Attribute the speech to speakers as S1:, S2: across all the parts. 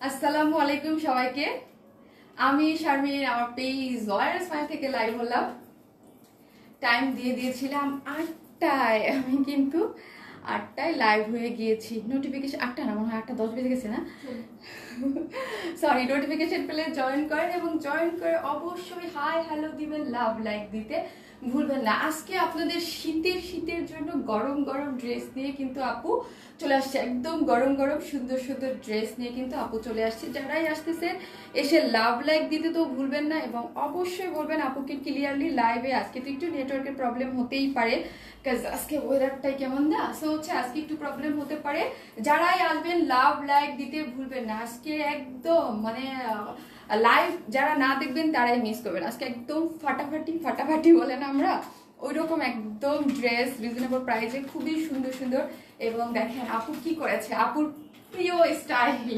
S1: আসসালামু আলাইকুম সবাইকে। আমি শারমিন, আমার পেজ লয়ার স্মাইল থেকে লাইভ হলাম। টাইম দিয়ে দিয়েছিলাম 8টায়। আমি কিন্তু 8টায় লাইভ হয়ে গিয়েছি। নোটিফিকেশন 8টা না, মনে হয় 8টা 10 বেজে গেছে না, সরি। নোটিফিকেশন পেলে জয়েন করেন এবং জয়েন করে অবশ্যই হাই হ্যালো দিবেন, লাভ লাইক দিতে ভুলবেন না। আজকে আপনাদের শীতের জন্য গরম গরম ড্রেস নিয়ে কিন্তু আপু চলে আসছে। একদম গরম গরম সুন্দর সুন্দর ড্রেস নিয়ে কিন্তু আপু চলে আসছে। যারাই আসতেছে এসে লাভ লাইক দিতে তো ভুলবেন না এবং অবশ্যই বলবেন আপুকে ক্লিয়ারলি লাইভে। আজকে তো একটু নেটওয়ার্কের প্রবলেম হতেই পারে, কাজ আজকে ওয়েদারটাই কেমন না, সো হচ্ছে আজকে একটু প্রবলেম হতে পারে। যারাই আসবেন লাভ লাইক দিতে ভুলবেন না। আজকে একদম মানে লাইভ যারা না দেখবেন তারাই মিস করবেন। আজকে একদম ফাটাফাটি ফাটাফাটি বলেন আমরা, ওই রকম একদম ড্রেস রিজনেবল প্রাইসে খুবই সুন্দর সুন্দর। এবং দেখেন আপু কি করেছে, আপুর প্রিয় স্টাইল।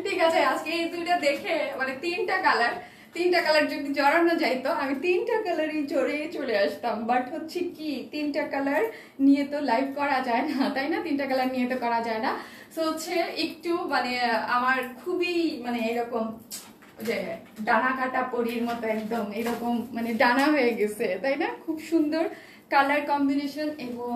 S1: ঠিক আছে, আজকে এই দুইটা দেখে মানে তিনটা কালার যদি জড়ানো যাইতো আমি তিনটা কালারই জড়ে চলে আসতাম। বাট হচ্ছে কি, তিনটা কালার নিয়ে তো লাইভ করা যায় না, তাই না? তিনটা কালার নিয়ে তো করা যায় না। সো হচ্ছে একটু মানে আমার খুবই মানে এরকম যে ডানা কাটা পরীর মতো একদম এরকম মানে ডানা হয়ে গেছে, তাই না? খুব সুন্দর কালার কম্বিনেশন এবং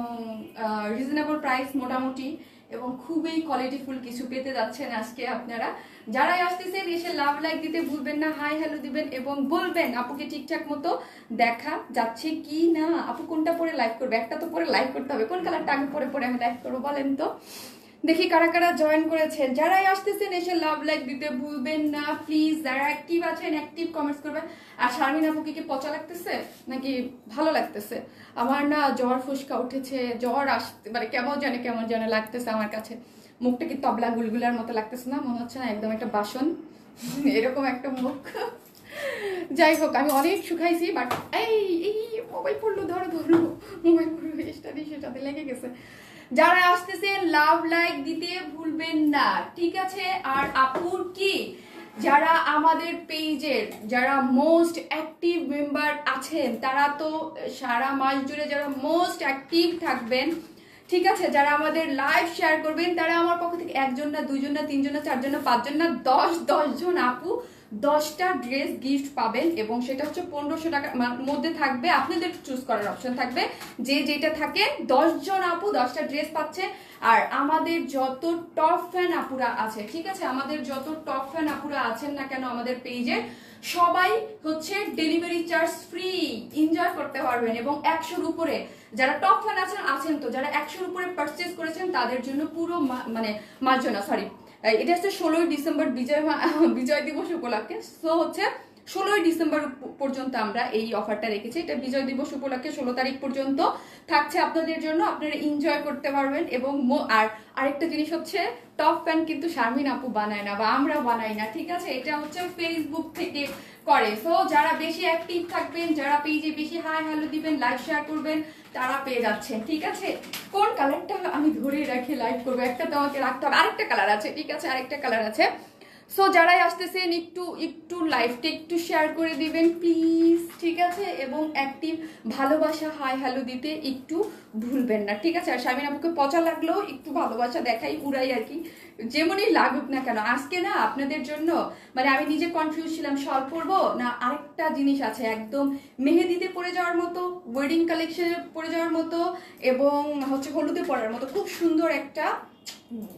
S1: রিজনেবল প্রাইস মোটামুটি, এবং খুবই কোয়ালিটিফুল কিছু পেতে যাচ্ছেন আজকে আপনারা। যারাই আসতেছেন এসে লাভ লাইক দিতে ভুলবেন না, হাই হ্যালো দিবেন এবং বলবেন আপুকে ঠিকঠাক মতো দেখা যাচ্ছে কি না। আপু কোনটা পরে লাইভ করবে? একটা তো পরে লাইভ করতে হবে। কোন কালারটা আগে পরে আমি লাইভ করবো বলেন তো? দেখি কারা কারা জয়েন করেছেন। যারাই আসতেছেন এসে লাভ লাইক দিতে ভুলবেন না প্লিজ। যারা অ্যাক্টিভ আছেন অ্যাক্টিভ কমেন্টস করবেন। আর শারমিন আপুকে কি পচা লাগতেছে নাকি ভালো লাগতেছে? আমার না জ্বর ফুসকা উঠেছে, জ্বর আসতে মানে কেমন জানে লাগতেছে আমার কাছে। মুখটা কি তবলা গুলগুলার মতো লাগতেছে না? মনে হচ্ছে না একদম একটা বাসন, এরকম একটা মুখ। যাই হোক, আমি অনেক শুকাইছি বাট এই এই মোবাইল পড়লো, ধরো মোবাইল পড়লো, সেটাতে লেগে গেছে। যারা আসতেছেন লাভ লাইক দিতে ভুলবেন না, ঠিক আছে? আর আপুর কি যারা আমাদের পেজের যারা মোস্ট অ্যাক্টিভ মেম্বার আছেন তারা তো সারা মাস জুড়ে যারা মোস্ট অ্যাক্টিভ থাকবেন, ঠিক আছে, যারা আমাদের লাইভ শেয়ার করবেন, তারা আমার পক্ষ থেকে একজন না, দুইজন না, তিনজন না, চারজন না, পাঁচজন না, 10 জন আপু 10টা ড্রেস গিফট পাবেন। এবং সেটা হচ্ছে 1500 টাকার মধ্যে থাকবে। আপনাদের চুজ করার অপশন থাকবে, যে যেটা থাকে। 10 জন আপু 10টা ড্রেস পাচ্ছে। আর আমাদের যত টপ ফ্যান আপুরা আছে, ঠিক আছে, আমাদের যত টপ ফ্যান আপুরা আছেন না কেন আমাদের পেজে, সবাই হচ্ছে ডেলিভারি চার্জ ফ্রি এনজয় করতে পারবেন। এবং 100-র উপরে যারা টপ ফ্যান আছেন তো যারা 100-র উপরে পারচেজ করেছেন তাদের জন্য পুরো মানে মার্জনা, সরি, এটা হচ্ছে 16ই ডিসেম্বর বিজয় দিবস উপলক্ষে। সো হচ্ছে 16ই ডিসেম্বর পর্যন্ত আমরা এই অফারটা রেখেছি। এটা বিজয় দিবস উপলক্ষে 16 তারিখ পর্যন্ত থাকছে আপনাদের জন্য, আপনারা এনজয় করতে পারবেন। এবং আর আরেকটা জিনিস হচ্ছে, টপ ফ্যান কিন্তু শারমিন আপু বানায় না বা আমরা বানাই না, ঠিক আছে? এটা হচ্ছে ফেসবুক থেকে করে। সো যারা বেশি অ্যাক্টিভ থাকবেন, যারা পেজে বেশি হাই হ্যালো দিবেন, লাইক শেয়ার করবেন, তারা পেয়ে যাচ্ছেন, ঠিক আছে? কোন কালারটা আমি ধরে রাখি লাইভ করবো? একটা তো আমাকে রাখতে হবে, আরেকটা কালার আছে, ঠিক আছে, আরেকটা কালার আছে। সো যারাই আসতেছেন একটু লাইভটা একটু শেয়ার করে দিবেন প্লিজ, ঠিক আছে? এবং অ্যাক্টিভ ভালোবাসা হাই হ্যালো দিতে একটু ভুলবেন না, ঠিক আছে? আর শারমিন আপুকে পচা লাগলেও একটু ভালোবাসা দেখাই, উড়াই আর কি, যেমনই লাগুক না কেন। আজকে না আপনাদের জন্য মানে আমি নিজে কনফিউজ ছিলাম, শল পরবো না আরেকটা জিনিস আছে একদম মেহেদিতে পরে যাওয়ার মতো, ওয়েডিং কালেকশনে পরে যাওয়ার মতো এবং হচ্ছে হলুদে পরার মতো খুব সুন্দর একটা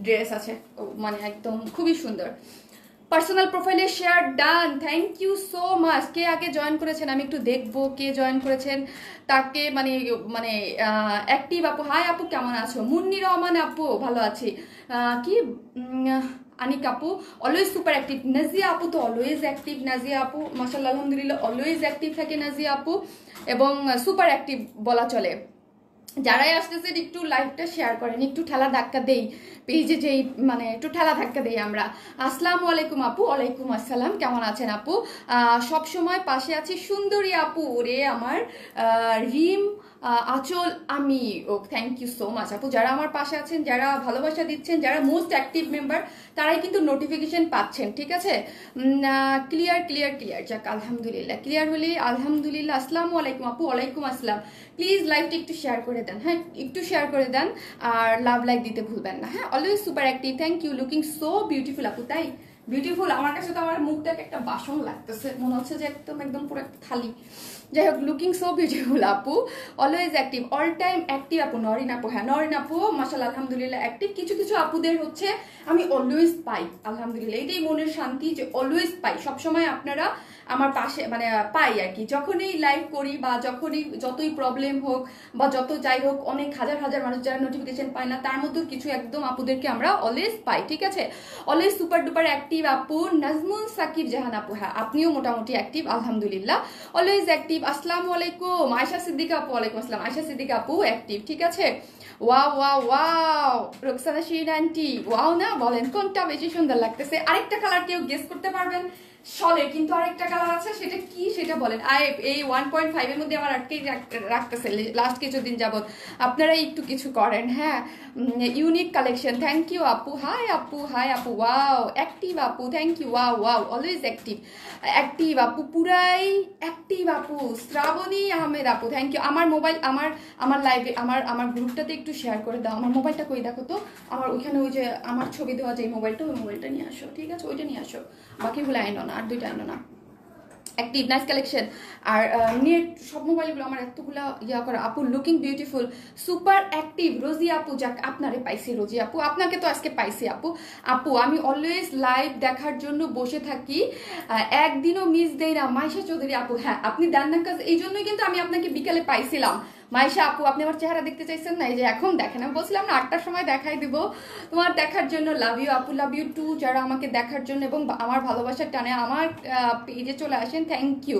S1: ড্রেস আছে, মানে একদম খুবই সুন্দর। পার্সোনাল প্রোফাইলে share done, thank you so much. কে আগে জয়েন করেছেন আমি একটু দেখবো কে জয়েন করেছেন তাকে। মানে মানে অ্যাক্টিভ আপু, হাই আপু কেমন আছো? মুন্নি রহমান আপু ভালো আছি। কি আনিক আপু অলওয়েজ সুপার অ্যাক্টিভ। নাজিয়া আপু তো অলওয়েজ অ্যাক্টিভ। নাজিয়া আপু মাশাআল্লাহ আলহামদুলিল্লাহ অলওয়েজ অ্যাক্টিভ থাকে নাজিয়া আপু, এবং সুপার অ্যাক্টিভ বলা চলে। যারাই আসতেছেন একটু লাইভটা শেয়ার করেন, একটু ঠেলা ধাক্কা দেই পেজে, যেই মানে একটু ঠেলা ধাক্কা দেই আমরা। আসসালামু আলাইকুম আপু। ওয়ালাইকুম আসসালাম, কেমন আছেন আপু? সব সময় পাশে আছি সুন্দরী আপু রে আমার রিম আচল আমি। ও থ্যাংক ইউ সো মাচ আপু। যারা আমার পাশে আছেন, যারা ভালোবাসা দিচ্ছেন, যারা মোস্ট অ্যাক্টিভ মেম্বার, তারাই কিন্তু নোটিফিকেশন পাচ্ছেন, ঠিক আছে? ক্লিয়ার ক্লিয়ার ক্লিয়ার, যাক আলহামদুলিল্লাহ, ক্লিয়ার হলে আলহামদুলিল্লাহ। আসসালামু আলাইকুম আপু। ওয়ালাইকুম আসসালাম। প্লিজ লাইভটা একটু শেয়ার করে দেন, হ্যাঁ একটু শেয়ার করে দেন, আর লাভ লাইক দিতে ভুলবেন না, হ্যাঁ। Always super active, thank you, looking so beautiful আপু। তাই বিউটিফুল। আমার কাছে তো আমার মুখটাকে একটা বাসন লাগতেছে, মনে হচ্ছে যে একদম একদম পুরো একটা থালি। যাই হোক, লুকিং সো বিউটিফুল আপু, always active, all time active আপু। নরিন আপু, হ্যাঁ নরিন আপু মাশাআল্লাহ আলহামদুলিল্লাহ অ্যাক্টিভ। কিছু কিছু আপুদের হচ্ছে আমি অলওয়েজ পাই, আলহামদুলিল্লাহ এটাই মনের শান্তি যে অলওয়েজ পাই, সবসময় আপনারা আমার পাশে মানে পাই আর কি। যখনই লাইভ করি বা যখনই যতই প্রবলেম হোক বা যত যাই হোক, অনেক হাজার হাজার মানুষ যারা নোটিফিকেশন পায় না, তার মধ্যে কিছু একদম আপুদেরকে আমরা অলওয়েজ পাই, ঠিক আছে। অলওয়েজ সুপার ডুপার অ্যাক্টিভ আপু। নাজমুল সাকিব জাহান আপু, হ্যাঁ আপনিও মোটামুটি অ্যাক্টিভ আলহামদুলিল্লাহ, অলওয়েজ অ্যাক্টিভ। আসসালামু আলাইকুম আয়শা সিদ্দিকা আপু, ওয়ালাইকুম আসসালাম আয়শা সিদ্দিকা আপু অ্যাক্টিভ, ঠিক আছে। Wow wow wow, Roksana Shirin aunty wow না, বলেন কোনটা বেশি সুন্দর লাগতেছে? আরেকটা কালার কেউ গেস করতে পারবেন? শলের কিন্তু আরেকটা কালার আছে, সেটা কি সেটা বলেন। এই 1.5 এর মধ্যে আমার আটকেই রাখতেছে লাস্ট কিছুদিন যাবত, আপনারা একটু কিছু করেন। হ্যাঁ, ইউনিক কালেকশন, থ্যাংক ইউ আপু। হাই আপু, হাই আপু, ওয়াও অ্যাক্টিভ আপু, thank you, wow wow, always active, active আপু, পুরাই অ্যাক্টিভ আপু। শ্রাবণী আহমেদ আপু, থ্যাংক ইউ। আমার মোবাইল আমার লাইভে আমার গ্রুপটাতে একটু শেয়ার করে দাও। আমার মোবাইলটা কই দেখো তো, আমার ওইখানে ওই যে আমার ছবি দেওয়া যে মোবাইলটা, ওই মোবাইলটা নিয়ে আসো, ঠিক আছে, ওইটা নিয়ে আসো, বাকিগুলো আইনো না, আর দুইটা আইনো না। Active, nice collection. আর নেট সব মোবাইলগুলো আমার এতগুলা ইয়া করা আপু, looking beautiful, super active. Rosy আপু, যাক আপনারে পাইছি রোজি আপু, আপনাকে তো আজকে পাইছি আপু। আপু আমি অলওয়েজ লাইভ দেখার জন্য বসে থাকি, একদিনও মিস দেই না। মাইশা চৌধুরী আপু, হ্যাঁ আপনি দেন না কাজ, এই জন্যই কিন্তু আমি আপনাকে বিকালে পাইছিলাম। মাইশা আপু, আপনি আমার চেহারা দেখতে চাইছেন না, এই যে এখন দেখেন, আমি বলছিলাম না 8টার সময় দেখাই দিব। তোমার দেখার জন্য লাভ ইউ আপু, লাভ ইউ টু, যারা আমাকে দেখার জন্য এবং আমার ভালোবাসার টানে আমার পেজে চলে আসেন, thank you.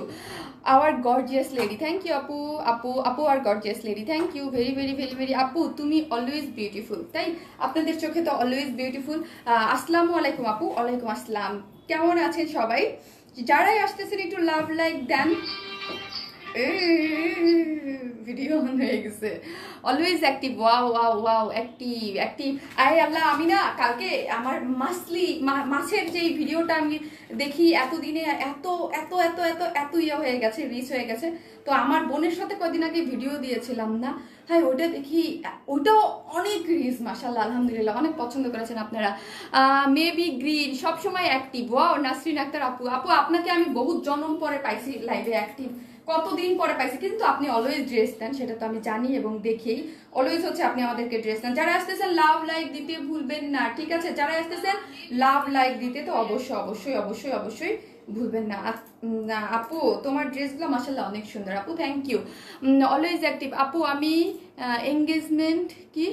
S1: Our gorgeous lady, thank you আপু, আপু আপু আর gorgeous lady, thank you very very very very. আপু তুমি অলওয়েজ বিউটিফুল, তাই আপনাদের চোখে তো অলওয়েজ বিউটিফুল। আসসালামু আলাইকুম আপু, ওয়ালাইকুম আসসালাম, কেমন আছেন সবাই? যারাই আসতেছেন একটু লাভ লাইক দেন। ভিডিও অন হয়ে গেছে। Always active, wow wow wow, active active. আরে আল্লাহ, আমি না কালকে আমার মাছের যে ভিডিওটা আমি দেখি, এতদিনে এত এত এত এত এত ইয়ে হয়ে গেছে, রিচ হয়ে গেছে। তো আমার বোনের সাথে কদিন আগে ভিডিও দিয়েছিলাম না, হ্যাঁ ওইটা দেখি, ওইটাও অনেক রিচ, মাশাআল্লাহ আলহামদুলিল্লাহ, অনেক পছন্দ করেছেন আপনারা। মেবি গ্রিন সবসময় অ্যাক্টিভ, ওয়াও। নাসরিন আক্তার আপু, আপু আপনাকে আমি বহুত জন্ম পরে পাইছি লাইভে অ্যাক্টিভ, কতদিন পরে পাইছি, কিন্তু আপনি অলওয়েজ ড্রেস দেন, সেটা তো আমি জানি এবং দেখি, অলওয়েজ হচ্ছে আপনি আমাদেরকে ড্রেস দেন। যারা আসতেছেন লাভ লাইক দিতে ভুলবেন না, ঠিক আছে, যারা আসতেছেন লাভ লাইক দিতে তো অবশ্যই অবশ্যই অবশ্যই অবশ্যই ভুলবেন না। আপু তোমার ড্রেসগুলো মাশাআল্লাহ অনেক সুন্দর আপু, থ্যাংক ইউ। অলওয়েজ অ্যাক্টিভ আপু। আমি এঙ্গেজমেন্ট কি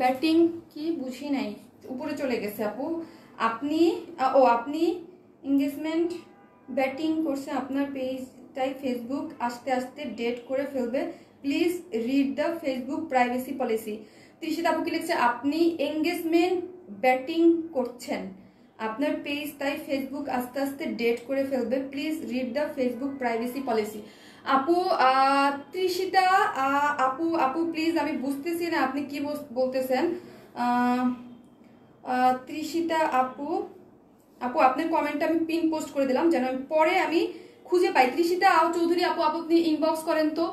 S1: ব্যাটিং কি বুঝি নাই, উপরে চলে গেছে আপু। আপনি আপনি এঙ্গেজমেন্ট ব্যাটিং করছে, আপনার পেজ তাই ফেসবুক আস্তে আস্তে ডেট করে ফেলবে, please read the Facebook privacy policy. Trishit আপু কি লিখছে, আপনি এঙ্গেজমেন্ট ব্যাটিং করছেন, আপনার পেজ তাই ফেসবুক আস্তে আস্তে ডেট করে ফেলবে, please read the Facebook privacy policy. আপু তৃষিতা আপু, আপু প্লিজ আমি বুঝতেছি না আপনি কি বলতেছেন। তৃষিতা আপু, আপু আপনার কমেন্টটা আমি পিন পোস্ট করে দিলাম, যেন পরে আমি খুঁজে পাই। তৃষিতা চৌধুরী আপু, আপনি ইনবক্স করেন তো,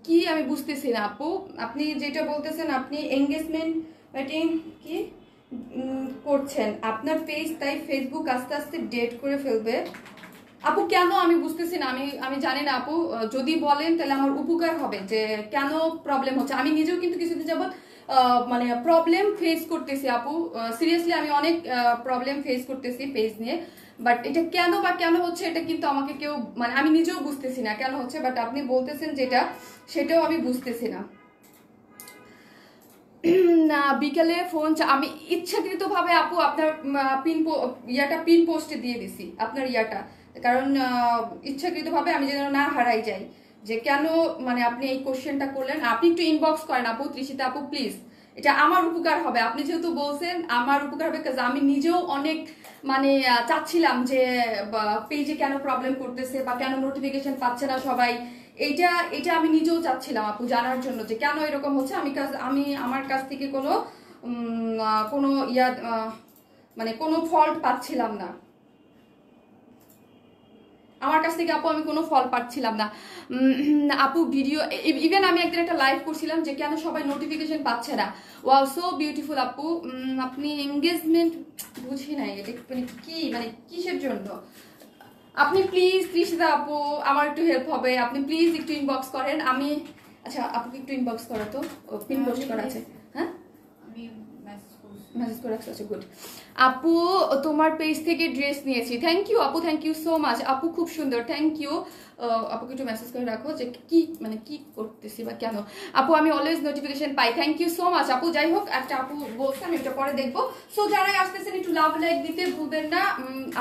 S1: কি আমি বুঝতেছি না আপু, আপনি যেটা বলতেছেন আপনি এঙ্গেজমেন্ট ব্যাটিং কি করছেন, আপনার পেজ তাই ফেসবুক আস্তে আস্তে ডেট করে ফেলবে। আপু কেন আমি বুঝতেছি না, আমি জানি না আপু, যদি বলেন তাহলে আমার উপকার হবে যে কেন প্রবলেম হচ্ছে। আমি নিজেও কিন্তু কিছুদিন যাবত মানে প্রবলেম ফেস করতেছি আপু, সিরিয়াসলি আমি অনেক প্রবলেম ফেস করতেছি পেজ নিয়ে, বাট এটা কেন বা কেন হচ্ছে এটা কিন্তু আমাকে কেউ, মানে আমি নিজেও বুঝতেছি না কেন হচ্ছে, বাট আপনি বলতেছেন যেটা সেটাও আমি বুঝতেছি না। না বিকেলে ফোন আমি ইচ্ছাকৃতভাবে আপু আপনার পিন পোস্টে দিয়ে দিছি আপনার কারণ ইচ্ছাকৃতভাবে আমি যেন না হারাই যাই, যে কেন মানে আপনি এই কোশ্চেনটা করলেন। আপনি একটু ইনবক্স করেন আপু, তৃষিতা আপু প্লিজ, এটা আমার উপকার হবে, আপনি যেহেতু বলছেন আমার উপকার হবে, কারণ আমি নিজেও অনেক মানে চাচ্ছিলাম যে পেজে কেন প্রবলেম করতেছে বা কেন নোটিফিকেশন পাচ্ছে না সবাই, এইটা এটা আমি নিজেও চাচ্ছিলাম আপু জানার জন্য যে কেন এরকম হচ্ছে। আমি আমার কাছ থেকে কোনো কোনো মানে কোনো ফল্ট পাচ্ছিলাম না। আমার কাছ থেকে আপু আমি কোনো ফল পাচ্ছিলাম না। আপু ভিডিও ইভেন আমি একদিন একটা লাইভ করছিলাম যে কেন সবাই নোটিফিকেশন পাচ্ছে না। ওয়াও সো বিউটিফুল আপু। আপনি এঙ্গেজমেন্ট বুঝি নাই এটা মানে কি, মানে কিসের জন্য? আপনি প্লিজ তৃষিতা আপু আমার একটু হেল্প হবে, আপনি প্লিজ একটু ইনবক্স করেন। আমি আচ্ছা আপুকে একটু ইনবক্স করো তো, পিন পোস্ট করা আছে। হ্যাঁ
S2: আমি
S1: মেসেজ করে রাখছি, আচ্ছা গুড। আপু তোমার পেজ থেকে ড্রেস নিয়েছি, থ্যাংক ইউ আপু, থ্যাংক ইউ সো মাচ আপু, খুব সুন্দর, থ্যাংক ইউ। আপুকে একটু মেসেজ করে রাখো যে কি মানে কি করতেছি বা কেন। আপু আমি অলওয়েজ নোটিফিকেশন পাই, থ্যাংক ইউ সো মাচ আপু। যাই হোক একটা আপু বলছে আমি ওটা পরে দেখবো। সো যারাই আসতেছেন একটু লাভ লাইক দিতে ভুলবেন না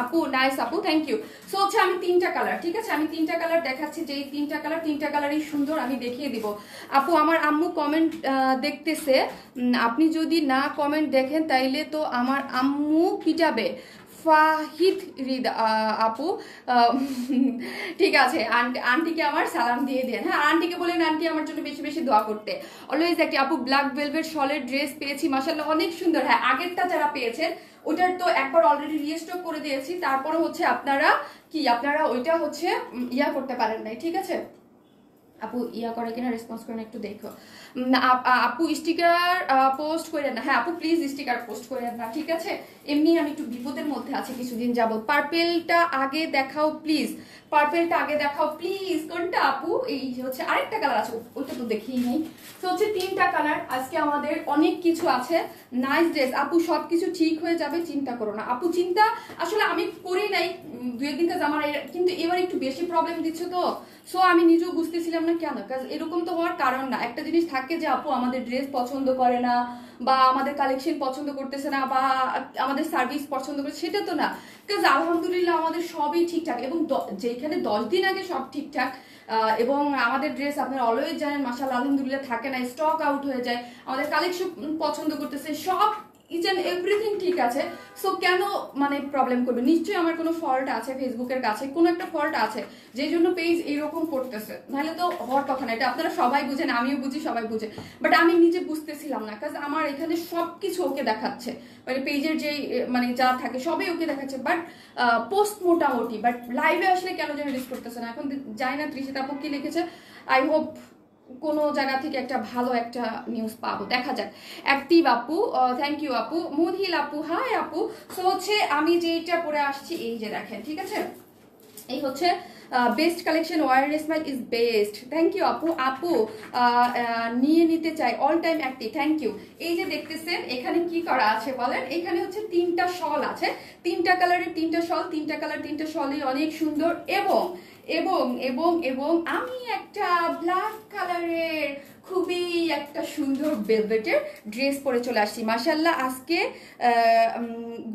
S1: আপু। নাইস আপু, থ্যাংক ইউ। সো হচ্ছে আমি 3টা কালার, ঠিক আছে আমি 3টা কালার দেখাচ্ছি, যে এই 3টা কালারই সুন্দর, আমি দেখিয়ে দিব। আপু আমার আম্মু কমেন্ট দেখতেছে, আপনি যদি না কমেন্ট দেখেন তাইলে তো আমার আম্মু পিটাবে। ফাহিদ রিদ আপু ঠিক আছে, আন্টিকে আমার সালাম দিয়ে দেন। হ্যাঁ আন্টিকে বলেন আন্টি আমার জন্য বেশি বেশি দোয়া করতে। অলওয়েজ একটি আপু ব্ল্যাক ভেলভেট শলের ড্রেস পেয়েছি মাশাআল্লাহ, অনেক সুন্দর। হ্যাঁ আগেরটা যারা পেয়েছেন ওটার তো একবার অলরেডি রিস্টক করে দিয়েছি, তারপরে হচ্ছে আপনারা ওইটা হচ্ছে ইয়া করতে পারেন নাই, ঠিক আছে আপু ইয়া করে কিনা রেসপন্স করেন একটু দেখো। আপু স্টিকার পোস্ট করেন না। হ্যাঁ আপু প্লিজ স্টিকার পোস্ট করেন না, ঠিক আছে এমনি আমি একটু বিপদের মধ্যে আছি কিছুদিন যাবত। পার্পেলটা আগে দেখাও প্লিজ, পার্পেলটা আগে দেখাও প্লিজ। কোনটা আপু? এই হচ্ছে আরেকটা কালার আছে, ওইটা তো দেখিই নাই। তো হচ্ছে 3টা কালার, আজকে আমাদের অনেক কিছু আছে। নাইস ড্রেস আপু, সবকিছু ঠিক হয়ে যাবে, চিন্তা করো না আপু। চিন্তা আসলে আমি করি নাই 2-1 দিন কাজ আমার, কিন্তু এবার একটু বেশি প্রবলেম দিচ্ছে তো। সো আমি নিজেও বুঝতেছিলাম না কেন, কাজ এরকম তো হওয়ার কারণ না। একটা জিনিস থাকে যে আপু আমাদের ড্রেস পছন্দ করে না, বা আমাদের কালেকশন পছন্দ করতেছে না, বা আমাদের সার্ভিস পছন্দ করে, সেটা তো না। কাজ আলহামদুলিল্লাহ আমাদের সবই ঠিকঠাক, এবং যেখানে 10 দিন আগে সব ঠিকঠাক, এবং আমাদের ড্রেস আপনারা অলওয়েজ জানেন মাশাআল্লাহ আলহামদুলিল্লাহ থাকে না, স্টক আউট হয়ে যায়, আমাদের কালেকশন পছন্দ করতেছে, সব ইচ অ্যান্ড এভরিথিং ঠিক আছে। সো কেন মানে প্রবলেম করবে? নিশ্চয়ই আমার কোনো ফল্ট আছে, ফেসবুকের কাছে কোনো একটা ফল্ট আছে, যেই জন্য পেজ এরকম করতেছে, নাহলে তো হওয়ার কথা না। এটা আপনারা সবাই বুঝেন, আমিও বুঝি, সবাই বুঝে, বাট আমি নিজে বুঝতেছিলাম না, কাজ আমার এখানে সবকিছু ওকে দেখাচ্ছে, মানে পেজের যেই মানে যা থাকে সবই ওকে দেখাচ্ছে, বাট পোস্ট মোটামুটি, বাট লাইভে আসলে কেন যেন রিস্ক করতেছে না। এখন জানি না তৃষিতা আপু কি লিখেছে, আই হোপ কোনো জায়গা থেকে একটা ভালো একটা নিউজ পাবো, দেখা যাক। অ্যাক্টিভ আপু থ্যাংক ইউ আপু। মুনহিল আপু হাই আপু। সো হচ্ছে আমি যেইটা পরে আসছি এই যে দেখেন, ঠিক আছে এই হচ্ছে best collection, wear smile is best, thank you আপু। আপু নিয়ে নিতে চাই, all time active, thank you. এই যে দেখতেছেন এখানে কি করা আছে বলেন, এখানে হচ্ছে 3টা শল আছে, 3টা কালারের 3টা শল, 3টা কালার 3টা শলই অনেক সুন্দর। এবং এবং এবং এবং আমি একটা ব্ল্যাক কালারের খুবই একটা সুন্দর ভেলভেটের ড্রেস পরে চলে আসছি মাশাআল্লাহ। আজকে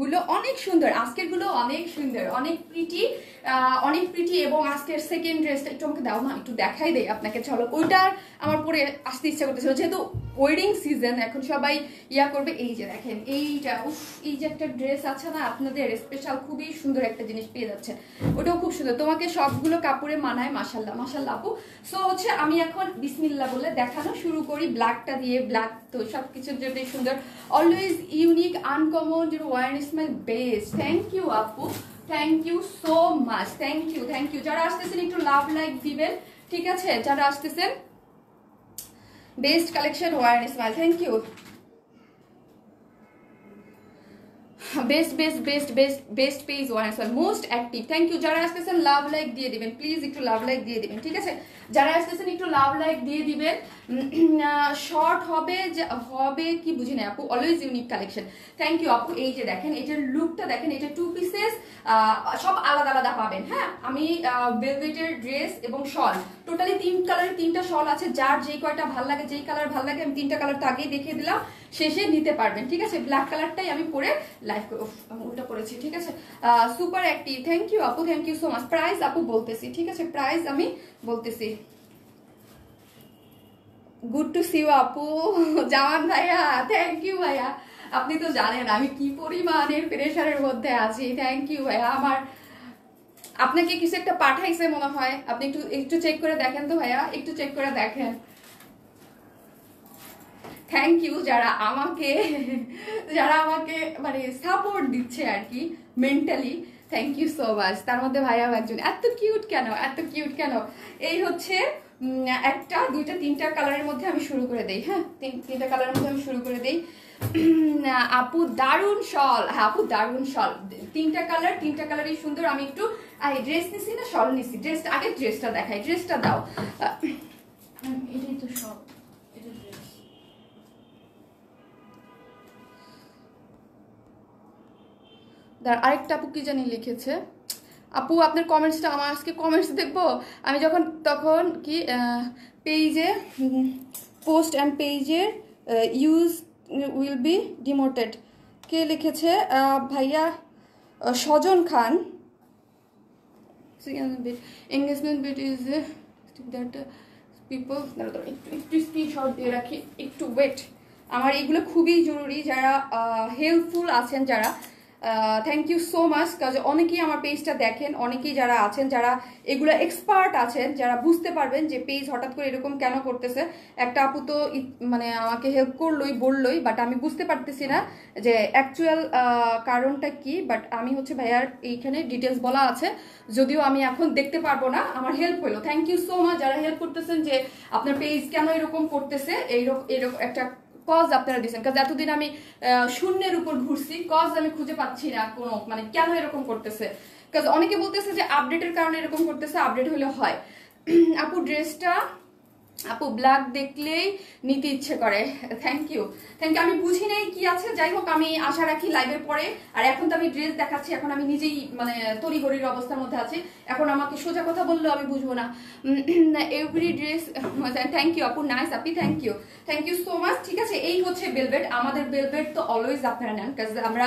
S1: গুলো অনেক সুন্দর, আজকের গুলো অনেক সুন্দর, অনেক প্রিটি, অনেক প্রিটি। এবং আজকের সেকেন্ড ড্রেসটা একটু আমাকে দাও না, একটু দেখাই দেয় আপনাকে, চলো। ওইটার আমার পরে আসতে ইচ্ছা করতেছিল, যেহেতু ওয়েডিং সিজন, এখন সবাই ইয়া করবে। এই যে দেখেন এইটা, উফ এই যে একটা ড্রেস আছে না আপনাদের স্পেশাল, খুবই সুন্দর একটা জিনিস পেয়ে যাচ্ছে, ওটাও খুব সুন্দর, তোমাকে সবগুলো কাপড়ে মানায় মাশাআল্লাহ মাশাআল্লাহ আপু। সো হচ্ছে আমি এখন বিসমিল্লাহ বলে দেখানো শুরু করি, ব্ল্যাকটা দিয়ে, ব্ল্যাক তো সবকিছুর জন্যই সুন্দর, always unique uncommon, your smile best, thank you আপু, thank you so much, thank you thank you. যারা আসতেছেন একটু লাভ লাইক দিবেন, ঠিক আছে যারা আসতেছেন। Best collection wear smile, thank you. Best best best best best page one most active, thank you. যারা আসতেছেন লাভ লাইক দিয়ে দিবেন প্লিজ, একটু লাভ লাইক দিয়ে দিবেন, ঠিক আছে যারা আসতেছেন একটু লাভ লাইক দিয়ে দিবেন। শর্ট হবে হবে কি বুঝি না আপু, always unique collection, thank you আপু। এই যে দেখেন এটার লুকটা দেখেন, এটা 2 পিসেস, সব আলাদা আলাদা পাবেন। হ্যাঁ আমি ভেলভেটের ড্রেস এবং শল, টোটালি 3 কালারের 3টা শল আছে, যার যেই কয়টা ভাল লাগে, যেই কালার ভাল লাগে, আমি 3টা কালার তো আগেই দেখিয়ে দিলাম, শেষে নিতে পারবেন, ঠিক আছে। ব্ল্যাক কালারটাই আমি পরে লাইভ আমি উল্টা পরেছি, ঠিক আছে। সুপার অ্যাক্টিভ, থ্যাংক ইউ আপু, thank you so much. Price আপু বলতেছি, ঠিক আছে প্রাইস আমি বলতেছি। গুড টু সি ইউ আপু, জামান ভাইয়া থ্যাংক ইউ ভাইয়া, আপনি তো জানেন আমি কি পরিমাণের প্রেশারের মধ্যে আছি, থ্যাংক ইউ ভাইয়া। আমার আপনাকে কিছু একটা পাঠাইছে মনে হয়, আপনি একটু একটু চেক করে দেখেন তো ভাইয়া, একটু চেক করে দেখেন। থ্যাংক ইউ যারা আমাকে মানে সাপোর্ট দিচ্ছে আর কি mentally, thank you so much. তার মধ্যে ভাইয়াও একজন। এত কিউট কেন, এত কিউট কেন? এই হচ্ছে একটা, দুইটা, তিনটা কালারের মধ্যে আমি শুরু করে দেই। হ্যাঁ, তিনটা কালারের মধ্যে আমি শুরু করে দেই। আপু দারুণ শল। হ্যাঁ আপু দারুণ শল, তিনটা কালার, তিনটা কালারই সুন্দর। আমি একটু ড্রেস নিছি না শল নিছি? ড্রেসটা আগে, ড্রেসটা দেখাই, ড্রেসটা দাও। এটাই তো শল, এটা ড্রেস। আরেকটা আপু কি জানি লিখেছে। আপু আপনার কমেন্টসটা, আমার আজকে কমেন্টস দেখবো আমি যখন, তখন কি পেজে পোস্ট অ্যান্ড পেজে ইউজ উইল বি ডিমোটেড। কে লিখেছে? ভাইয়া Sajan Khan. Engagement bait is that people. একটু স্ক্রিনশট দিয়ে রাখি, একটু ওয়েট। আমার এগুলো খুবই জরুরি, যারা হেল্পফুল আছেন যারা, থ্যাংক ইউ সো মাচ। কাজে অনেকেই আমার পেজটা দেখেন, অনেকেই যারা আছেন যারা এগুলো এক্সপার্ট আছেন, যারা বুঝতে পারবেন যে পেজ হঠাৎ করে এরকম কেন করতেছে। একটা আপু তো মানে আমাকে হেল্প করলোই, বললোই, বাট আমি বুঝতে পারতেছি না যে অ্যাকচুয়াল কারণটা কি। বাট আমি হচ্ছে ভাইয়ার এইখানে ডিটেলস বলা আছে, যদিও আমি এখন দেখতে পারবো না। আমার হেল্প হলো, থ্যাংক ইউ সো মাচ যারা হেল্প করতেছেন যে আপনার পেজ কেন এরকম করতেছে, এরকম একটা কজ আপনারা দিচ্ছেন। কারণ এতদিন আমি শূন্যের উপর ঘুরছি, কজ আমি খুঁজে পাচ্ছি না কোনো, মানে কেন এরকম করতেছে। কারণ অনেকে বলতেছে যে আপডেটের কারণে এরকম করতেছে, আপডেট হলে হয়। আপু ড্রেসটা, আপু ব্ল্যাক দেখলেই নিতে ইচ্ছে করে। Thank you, thank you. আমি বুঝি নাই কি আছে, যাই হোক আমি আশা রাখি লাইভের পরে। আর এখন তো আমি ড্রেস দেখাচ্ছি, এখন আমি নিজেই মানে তড়িঘড়ির অবস্থার মধ্যে আছি, এখন আমাকে সোজা কথা বললেও আমি বুঝবো না। এভরি ড্রেস, থ্যাংক ইউ আপু, nice Api, thank you so much. ঠিক আছে, এই হচ্ছে বেলভেট। আমাদের বেলভেট তো অলওয়েজ আপনারা নেন, কাজ আমরা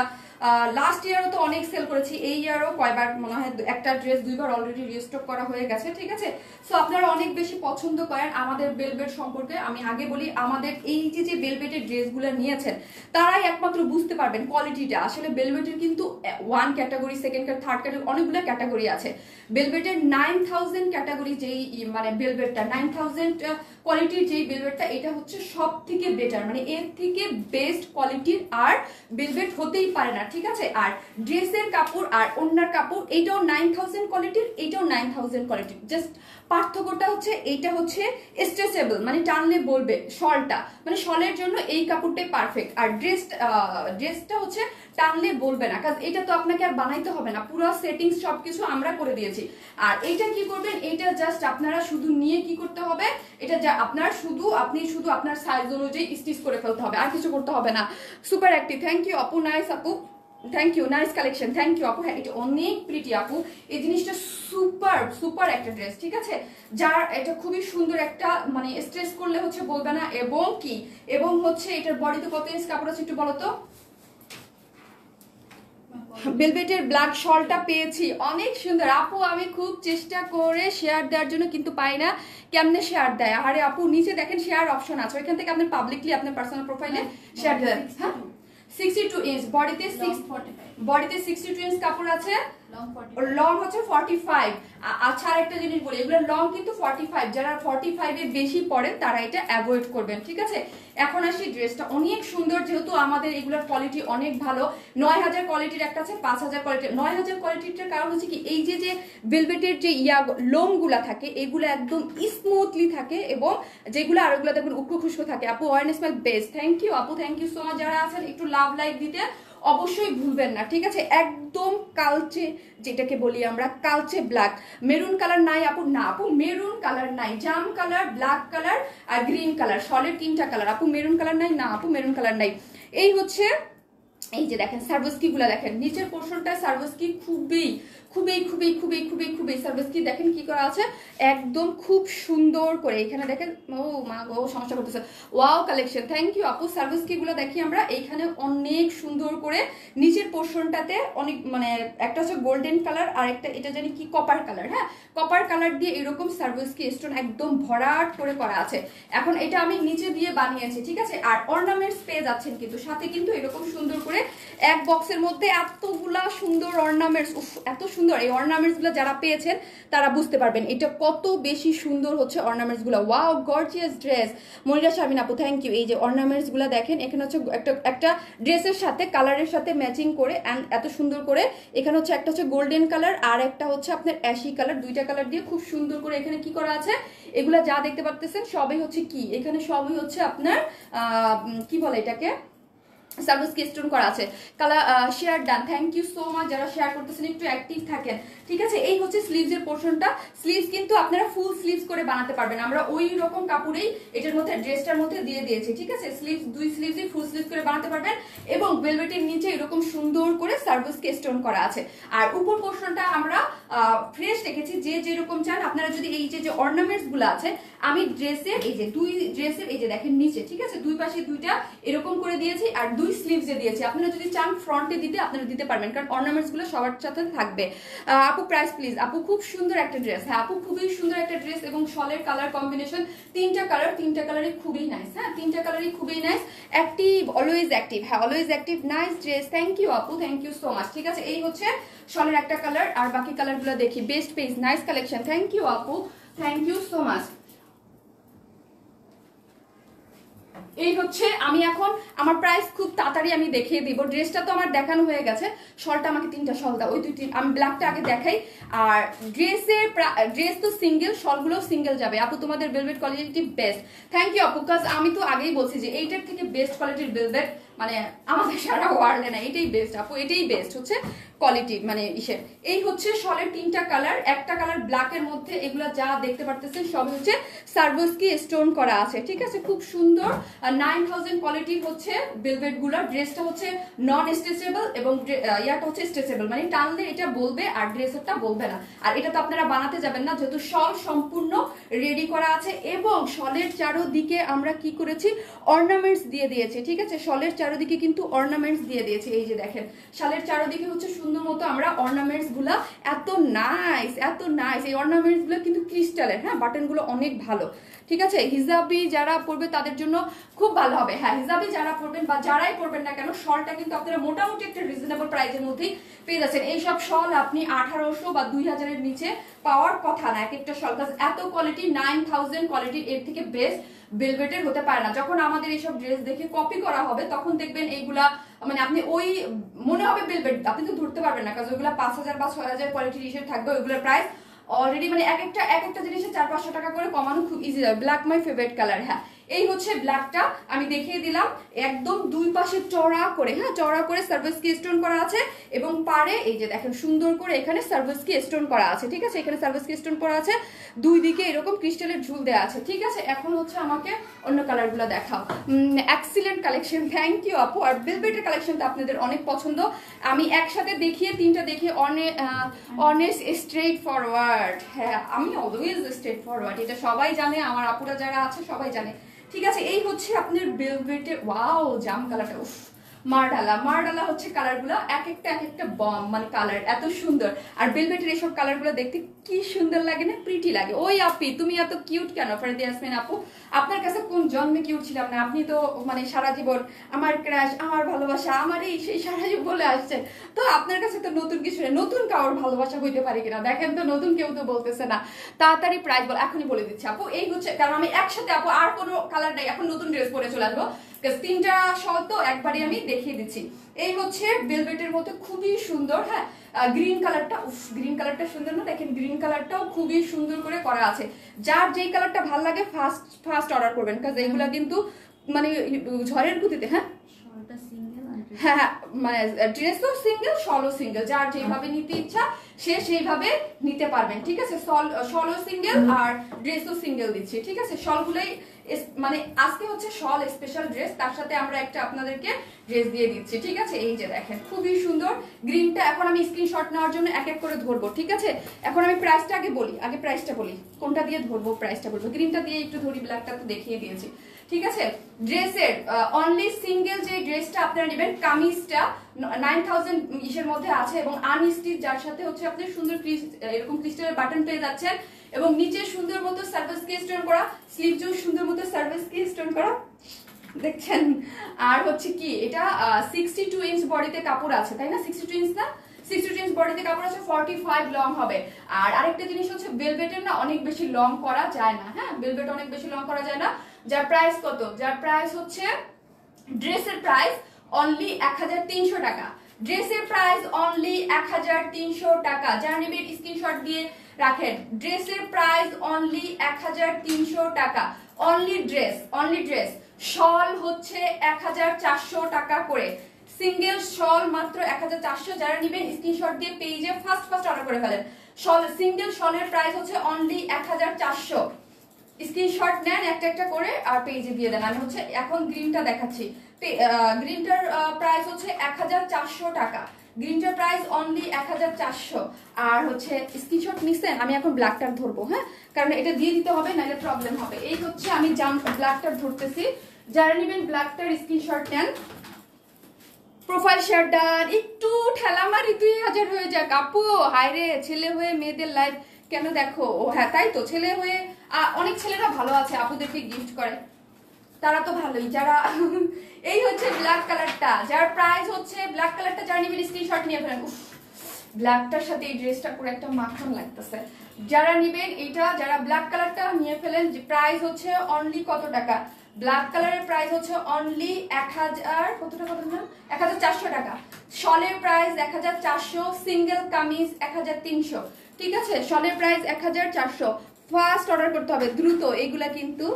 S1: লাস্ট ইয়ারও তো অনেক সেল করেছি, এই ইয়ারও কয়বার মনে হয় একটা ড্রেস দুইবার অলরেডি রিস্টক করা হয়ে গেছে। ঠিক আছে, সো আপনারা অনেক বেশি পছন্দ করেন আমাদের বেলভেট সম্পর্কে। আমি আগে বলি, আমাদের এই যে বেলভেটের ড্রেসগুলো নিয়েছেন তারাই একমাত্র বুঝতে পারবেন কোয়ালিটিটা। আসলে বেলভেটের কিন্তু 1 category, second category, third category, অনেকগুলো ক্যাটাগরি আছে। বেলভেটের 9000 ক্যাটাগরি যেই মানে বেলভেটটা, 9000 কোয়ালিটির যেই বেলভেটটা, এটা হচ্ছে সব থেকে বেটার, মানে এর থেকে বেস্ট কোয়ালিটির আর বেলভেট হতেই পারে না। ঠিক আছে, আর ড্রেসের কাপড় আর ওড়নার কাপড়, এইটাও 9000 কোয়ালিটির, এইটাও 9000 কোয়ালিটির। জাস্ট পার্থক্যটা হচ্ছে এইটা হচ্ছে স্ট্রেচেবল, মানে টানলে বলবে, শলটা মানে শলের জন্য এই কাপড়টাই পারফেক্ট। আর ড্রেসটা হচ্ছে টানলে বলবে না, কারণ এটা তো আপনাকে আর বানাইতে হবে না, পুরো সেটিংস সবকিছু আমরা করে দিয়েছি। আর এইটা কি করবেন, এইটা জাস্ট আপনারা শুধু নিয়ে কি করতে হবে, এটা যা আপনার আপনি শুধু আপনার সাইজ অনুযায়ী স্টিচ করে ফেলতে হবে, আর কিছু করতে হবে না। সুপার অ্যাক্টিভ, থ্যাংক ইউ আপু, নাইস আপু, thank you, nice collection, thank you আপু। হ্যাঁ, এটা অনেক প্রিটি আপু, এই জিনিসটা সুপার একটা ড্রেস। ঠিক আছে, যার এটা খুবই সুন্দর একটা, মানে স্ট্রেচ করলে হচ্ছে বলবে না। এবং হচ্ছে এটার বডিতে কত ইঞ্চ কাপড় আছে একটু বলো তো। বেলভেটের ব্ল্যাক শলটা পেয়েছি, অনেক সুন্দর আপু। আমি খুব চেষ্টা করে শেয়ার দেওয়ার জন্য কিন্তু পাই না। কেমনে শেয়ার দেয়? আরে আপু নিচে দেখেন শেয়ার অপশন আছে, ওইখান থেকে আপনি পাবলিকলি আপনার পার্সোনাল প্রোফাইলে শেয়ার দেন। হ্যাঁ, 62 ইঞ্চ বডিতে, 62 ইঞ্চ কাপড় আছে, লং হচ্ছে 45। আচ্ছা আরেকটা জিনিস বলি, এগুলো লং কিন্তু 45, যারা 45 এর বেশি পড়েন তারা এটা অ্যাভয়েড করবেন। ঠিক আছে, এখন আসি ড্রেসটা অনেক সুন্দর, যেহেতু আমাদের এগুলোর কোয়ালিটি অনেক ভালো। 9000 কোয়ালিটির একটা আছে, 5000 কোয়ালিটির। 9000 কোয়ালিটির কারণ হচ্ছে কি, এই যে ভেলভেটের যে লোমগুলা থাকে এগুলো একদম স্মুথলি থাকে, এবং যেগুলো আর ওগুলো দেখুন উক্কু খুশকো থাকে। আপু ওয়ারনেস স্মেল বেস্ট, থ্যাংক ইউ আপু, থ্যাংক ইউ সো মাচ। যারা আছেন একটু লাভ লাইক দিতে অবশ্যই ভুলবেন না। ঠিক আছে, একদম কালচে, যেটাকে বলি আমরা কালচে ব্ল্যাক। মেরুন কালার নাই আপু? না আপু, মেরুন কালার নাই, জাম কালার, ব্ল্যাক কালার আর গ্রিন কালার, সলের 3টা কালার। আপু মেরুন কালার নাই? না আপু, মেরুন কালার নাই। এই হচ্ছে, এই যে দেখেন সার্ভিসকি গুলা দেখেন, নিচের পোর্শনটা সার্ভিসকি খুবই সার্ভিসকি দেখেন কি করা আছে, একদম খুব সুন্দর করে। এখানে দেখেন, ও মা গো সমস্যা করতেছে। ওয়াও কালেকশন, থ্যাংক ইউ আপু। সার্ভিসকি গুলো দেখি আমরা, এইখানে অনেক সুন্দর করে নিচের পোর্শনটাতে অনেক, মানে একটা হচ্ছে গোল্ডেন কালার আর একটা এটা জানি কি কপার কালার। হ্যাঁ, কপার কালার দিয়ে এরকম সার্ভিসকি স্টোন একদম ভরাট করে করা আছে। এখন এটা আমি নিচে দিয়ে বানিয়েছি। ঠিক আছে, আর অর্নামেন্টস পেয়ে যাচ্ছেন কিন্তু সাথে, কিন্তু এরকম সুন্দর করে এক বক্সের মধ্যে এতগুলা সুন্দর অর্নামেন্টস, এত সুন্দর এই অর্নামেন্টসগুলো যারা পেয়েছেন তারা বুঝতে পারবেন এটা কত বেশি সুন্দর হচ্ছে অর্নামেন্টসগুলো। Wow gorgeous dress Monira Sharmin আপু, থ্যাংক ইউ। এই যে অর্নামেন্টসগুলো দেখেন, এখানে হচ্ছে একটা ড্রেসের সাথে কালারের সাথে ম্যাচিং করে অ্যান্ড এত সুন্দর করে এখানে হচ্ছে একটা হচ্ছে গোল্ডেন কালার আর একটা হচ্ছে আপনার অ্যাশি কালার, দুইটা কালার দিয়ে খুব সুন্দর করে এখানে কি করা আছে। এগুলা যা দেখতে পারতেছেন সবই হচ্ছে কি এখানে সবই হচ্ছে আপনার কি বলে এটাকে সার্ভিস স্টোন করা আছে। Colour share done, thank you so much যারা শেয়ার করতেছেন, একটু অ্যাক্টিভ থাকেন ঠিক আছে। এই হচ্ছে স্লিভস এর পোর্শনটা। স্লিভস কিন্তু আপনারা ফুল স্লিভস করে বানাতে পারবেন, আমরা ওই রকম কাপড়েই এটার মধ্যে ড্রেসটার মধ্যে দিয়ে দিয়েছি ঠিক আছে। স্লিভস দুই স্লিভসই ফুল স্লিভস করে বানাতে পারবেন এবং ভেলভেটের নিচে এরকম সুন্দর করে সার্ভিস স্টোন করা আছে। আর উপর পোর্শনটা আমরা ফ্রেশ রেখেছি, যে যেরকম চান আপনারা। যদি এই যে অর্নামেন্টস গুলো আছে আমি ড্রেসের এই যে দুই ড্রেসের এই যে দেখেন নিচে ঠিক আছে দুই পাশে দুইটা এরকম করে দিয়েছি আর দুই স্লিভসে দিয়েছি। আপনারা যদি চান ফ্রন্টে দিতে আপনারা দিতে পারবেন, কারণ অর্নামেন্টস গুলো সবার সাথে থাকবে। আপু প্রাইস প্লিজ। আপু খুব সুন্দর একটা ড্রেস, হ্যাঁ আপু খুবই সুন্দর একটা ড্রেস এবং শলের কালার কম্বিনেশন তিনটা কালারই খুবই নাইস। হ্যাঁ তিনটা কালারই খুবই নাইস। অ্যাক্টিভ অলওয়েজ অ্যাক্টিভ, হ্যাঁ always active. Nice dress, thank you আপু, থ্যাংক ইউ সো মাচ ঠিক আছে। এই হচ্ছে শলের একটা কালার আর বাকি কালারগুলো দেখি। Best page, nice collection, thank you আপু, থ্যাংক ইউ সো মাচ। এই হচ্ছে আমি এখন আমার প্রাইস খুব তাড়াতাড়ি আমি দেখিয়ে দিব। ড্রেসটা তো আমার দেখানো হয়ে গেছে, শলটা আমাকে তিনটা শল দাও, ওই দুইটি আমি ব্ল্যাকটা আগে দেখাই। আর ড্রেস তো সিঙ্গেল, শলগুলো সিঙ্গেল যাবে। আপু তোমাদের velvet quality best, thank you আপু। কাজ আমি তো আগেই বলছি যে এইটার থেকে বেস্ট কোয়ালিটির ভেলভেট মানে আমাদের সারা ওয়ার্ল্ডে না, এটাই বেস্ট আপু, এটাই বেস্ট হচ্ছে কোয়ালিটি মানে ইসের। এই হচ্ছে শলের তিনটা কালার, একটা কালার ব্ল্যাক এর মধ্যে, এগুলা যা দেখতে পারতেছেন সব হচ্ছে সার্ভিসকি স্টোন করা আছে ঠিক আছে, খুব সুন্দর। 9000 কোয়ালিটির হচ্ছে ভেলভেট গুলা। ড্রেসটা হচ্ছে নন স্ট্রেচেবল এবং ইয়াটা হচ্ছে স্ট্রেচেবল, মানে টানলে এটা বলবে আর ড্রেসেরটা বলবে না। আর এটা তো আপনারা বানাতে যাবেন না, যেহেতু শল সম্পূর্ণ রেডি করা আছে এবং শলের চারোদিকে আমরা কি করেছি অর্নামেন্টস দিয়ে দিয়েছি ঠিক আছে। শলের চারোদিকে কিন্তু অর্নামেন্টস দিয়ে দিয়েছি, এই যে দেখেন শালের চারোদিকে হচ্ছে সুন্দর মতো আমরা অর্নামেন্টস গুলা এত নাইস এত নাইস। এই অর্নামেন্টস গুলো কিন্তু ক্রিস্টালের, হ্যাঁ বাটন গুলো অনেক ভালো ঠিক আছে। হিজাবি যারা পরবে তাদের জন্য খুব ভালো হবে। হ্যাঁ হিজাবি যারা পরবেন বা যারাই পরবেন না কেন, শলটা কিন্তু আপনারা মোটামুটি একটা রিজনেবল প্রাইসের মধ্যেই পেয়ে যাচ্ছেন। এইসব শল আপনি 1800 বা 2000 এর নিচে পাওয়ার কথা না এক একটা শল। কাজ এত কোয়ালিটি 9000 কোয়ালিটির এর থেকে বেস্ট ভেলভেটের হতে পারে না। যখন আমাদের এইসব ড্রেস দেখে কপি করা হবে তখন দেখবেন এইগুলা মানে আপনি ওই মনে হবে ভেলভেট, আপনি তো ধরতে পারবেন না, কারণ ওইগুলা 5000 বা 6000 কোয়ালিটির হিসেবে থাকবে। ওইগুলোর প্রাইস অলরেডি মানে এক একটা জিনিসে 400-500 টাকা করে কমানো খুব ইজি যাবে। Black my favourite colour. হ্যাঁ এই হচ্ছে ব্ল্যাকটা আমি দেখিয়ে দিলাম, একদম দুই পাশে চড়া করে, হ্যাঁ চড়া করে সার্ভিস কি স্টোন করা আছে এবং পারে এই যে দেখেন সুন্দর করে এখানে সার্ভিস কি স্টোন করা আছে ঠিক আছে। এখানে সার্ভিস কি স্টোন করা আছে, দুই দিকে এরকম ক্রিস্টালের ঝুল দেওয়া আছে ঠিক আছে। এখন হচ্ছে আমাকে অন্য কালারগুলো দেখাও। এক্সিলেন্ট কালেকশন, থ্যাংক ইউ আপু। আর ভেলভেটের কালেকশনটা আপনাদের অনেক পছন্দ, আমি একসাথে দেখিয়ে তিনটা দেখিয়ে অনেস্ট স্ট্রেট ফরওয়ার্ড। হ্যাঁ আমি অলওয়েজ স্ট্রেট ফরওয়ার্ড, এটা সবাই জানে, আমার আপুরা যারা আছে সবাই জানে ঠিক আছে। এই হচ্ছে আপনার ভেলভেটের ওয়াও জাম কালারটা, উফ মারডালা হচ্ছে কালারগুলো এক একটা বম মানে কালার এত সুন্দর। আর ভেলভেটের এইসব কালারগুলো দেখতে কি সুন্দর লাগে না, প্রিটি লাগে। ওই আপি তুমি এত কিউট কেন? ফারদিয়া ইয়াসমিন আপু আপনার কাছে কোন জন্মে কিউট ছিলাম না? আপনি তো মানে সারা জীবন আমার ক্রাশ, আমার ভালোবাসা, আমার এই সেই সারা জীবন বলে আসছে, তো আপনার কাছে তো নতুন কিছু নেই। নতুন কারোর ভালোবাসা হইতে পারে কিনা দেখেন তো, নতুন কেউ তো বলতেছে না। তাড়াতাড়ি প্রাইস বল, এখনই বলে দিচ্ছি আপু। এই হচ্ছে, কারণ আমি একসাথে আপু আর কোনো কালার নাই, এখন নতুন ড্রেস পরে চলে আসবো, তিনটা শল তো একবারই আমি দেখিয়ে দিচ্ছি। এই হচ্ছে ভেলভেটের মধ্যে খুবই সুন্দর, হ্যাঁ গ্রিন কালারটা, উফ গ্রিন কালারটা সুন্দর না? দেখেন গ্রিন কালারটাও খুবই সুন্দর করে করা আছে। যার যেই কালারটা ভালো লাগে ফার্স্ট অর্ডার করবেন, কারণ এইগুলা কিন্তু মানে ঝড়ের গতিতে। হ্যাঁ হ্যাঁ মানে ড্রেসও সিঙ্গেল শলও সিঙ্গেল, যার যেভাবে নিতে ইচ্ছা সে সেইভাবে নিতে পারবেন ঠিক আছে। শলও সিঙ্গেল আর ড্রেসও সিঙ্গেল দিচ্ছি ঠিক আছে। শলগুলোই মানে আজকে হচ্ছে শল স্পেশাল ড্রেস, তার সাথে আমরা একটা আপনাদেরকে ড্রেস দিয়ে দিচ্ছি ঠিক আছে। এই যে দেখেন খুবই সুন্দর গ্রিনটা। এখন আমি স্ক্রিনশট নেওয়ার জন্য এক এক করে ধরবো ঠিক আছে। এখন আমি প্রাইসটা আগে বলি, আগে প্রাইসটা বলি, কোনটা দিয়ে ধরবো প্রাইসটা বলবো। গ্রিনটা দিয়ে একটু ধরি, ব্ল্যাকটা তো দেখিয়ে দিয়েছি ঠিক আছে। ড্রেসের অনলি সিঙ্গেল যে ড্রেসটা আপনারা নেবেন, কামিজটা 9000 ইসের মধ্যে আছে এবং আনস্টিচ, যার সাথে হচ্ছে আপনি সুন্দর এরকম ক্রিস্টালের বাটন পেয়ে যাচ্ছেন এবং নিচে সুন্দর মতো সার্ভিস কি স্টোন করা, স্লিভজও সুন্দর মতো সার্ভিস কি স্টোন করা দেখছেন। আর হচ্ছে কি এটা 62 ইঞ্চ বডিতে কাপড় আছে তাই না? 62 ইঞ্চ না, 62 ইঞ্চ বডিতে কাপড় আছে, 45 লং হবে। আর আরেকটা জিনিস হচ্ছে ভেলভেটের না অনেক বেশি লং করা যায় না, হ্যাঁ ভেলভেট অনেক বেশি লং করা যায় না। যার প্রাইস কত, যার প্রাইস হচ্ছে ড্রেসের প্রাইস অনলি 1300 টাকা, ড্রেসের প্রাইস অনলি 1300 টাকা। যারা নেবেন স্ক্রিনশট দিয়ে রাখেন, ড্রেসের প্রাইস অনলি 1300 টাকা, অনলি ড্রেস, অনলি ড্রেস। শল হচ্ছে 1400 টাকা করে, সিঙ্গেল শল মাত্র 1400। যারা নেবেন স্ক্রিনশট দিয়ে পেজে ফার্স্ট অর্ডার করে ফেলেন। শল, সিঙ্গেল শলের প্রাইস হচ্ছে অনলি 1400। স্ক্রিনশট নেন একটা একটা করে আর পেজে দিয়ে দেন। আমি হচ্ছে এখন গ্রিনটা দেখাচ্ছি, গ্রিনটার প্রাইস হচ্ছে 1400 টাকা, গ্রিনটার প্রাইস অনলি 1400। আর হচ্ছে স্ক্রিনশট নিছেন, আমি এখন ব্ল্যাকটার ধরবো, হ্যাঁ কারণ এটা দিয়ে দিতে হবে নাহলে প্রবলেম হবে। এই হচ্ছে আমি ব্ল্যাকটার ধরতেছি, যারা নেবেন ব্ল্যাকটার স্ক্রিনশট নেন। প্রোফাইল শেয়ার ডান, একটু ঠেলা মারি 2000 হয়ে যাক আপু। হায়রে, ছেলে হয়ে মেয়েদের লাইফ কেন দেখো? ও হ্যাঁ তাই তো, ছেলে হয়ে অনেক ছেলেরা ভালো আছে আপুদেরকে গিফট করে, তারা তো ভালোই। যারা এই হচ্ছে ব্ল্যাক কালারটা, যার প্রাইস হচ্ছে ব্ল্যাক কালারটা, যারা নেবেন স্ক্রিনশট নিয়ে ফেলেন। উফ, ব্ল্যাকটার সাথে এই ড্রেসটা পুরো একটা মাখন লাগতেছে। যারা নেবেন এইটা, যারা ব্ল্যাক কালারটা নিয়ে ফেলেন, যে প্রাইস হচ্ছে অনলি কত টাকা, ব্ল্যাক কালারের প্রাইস হচ্ছে অনলি 1000 কত টাকা বললাম, 1400 টাকা। শলের প্রাইস 1400, সিঙ্গেল কামিজ 1300, ঠিক আছে? শলের প্রাইস 1400। ফার্স্ট অর্ডার করতে হবে দ্রুত, এগুলা কিন্তু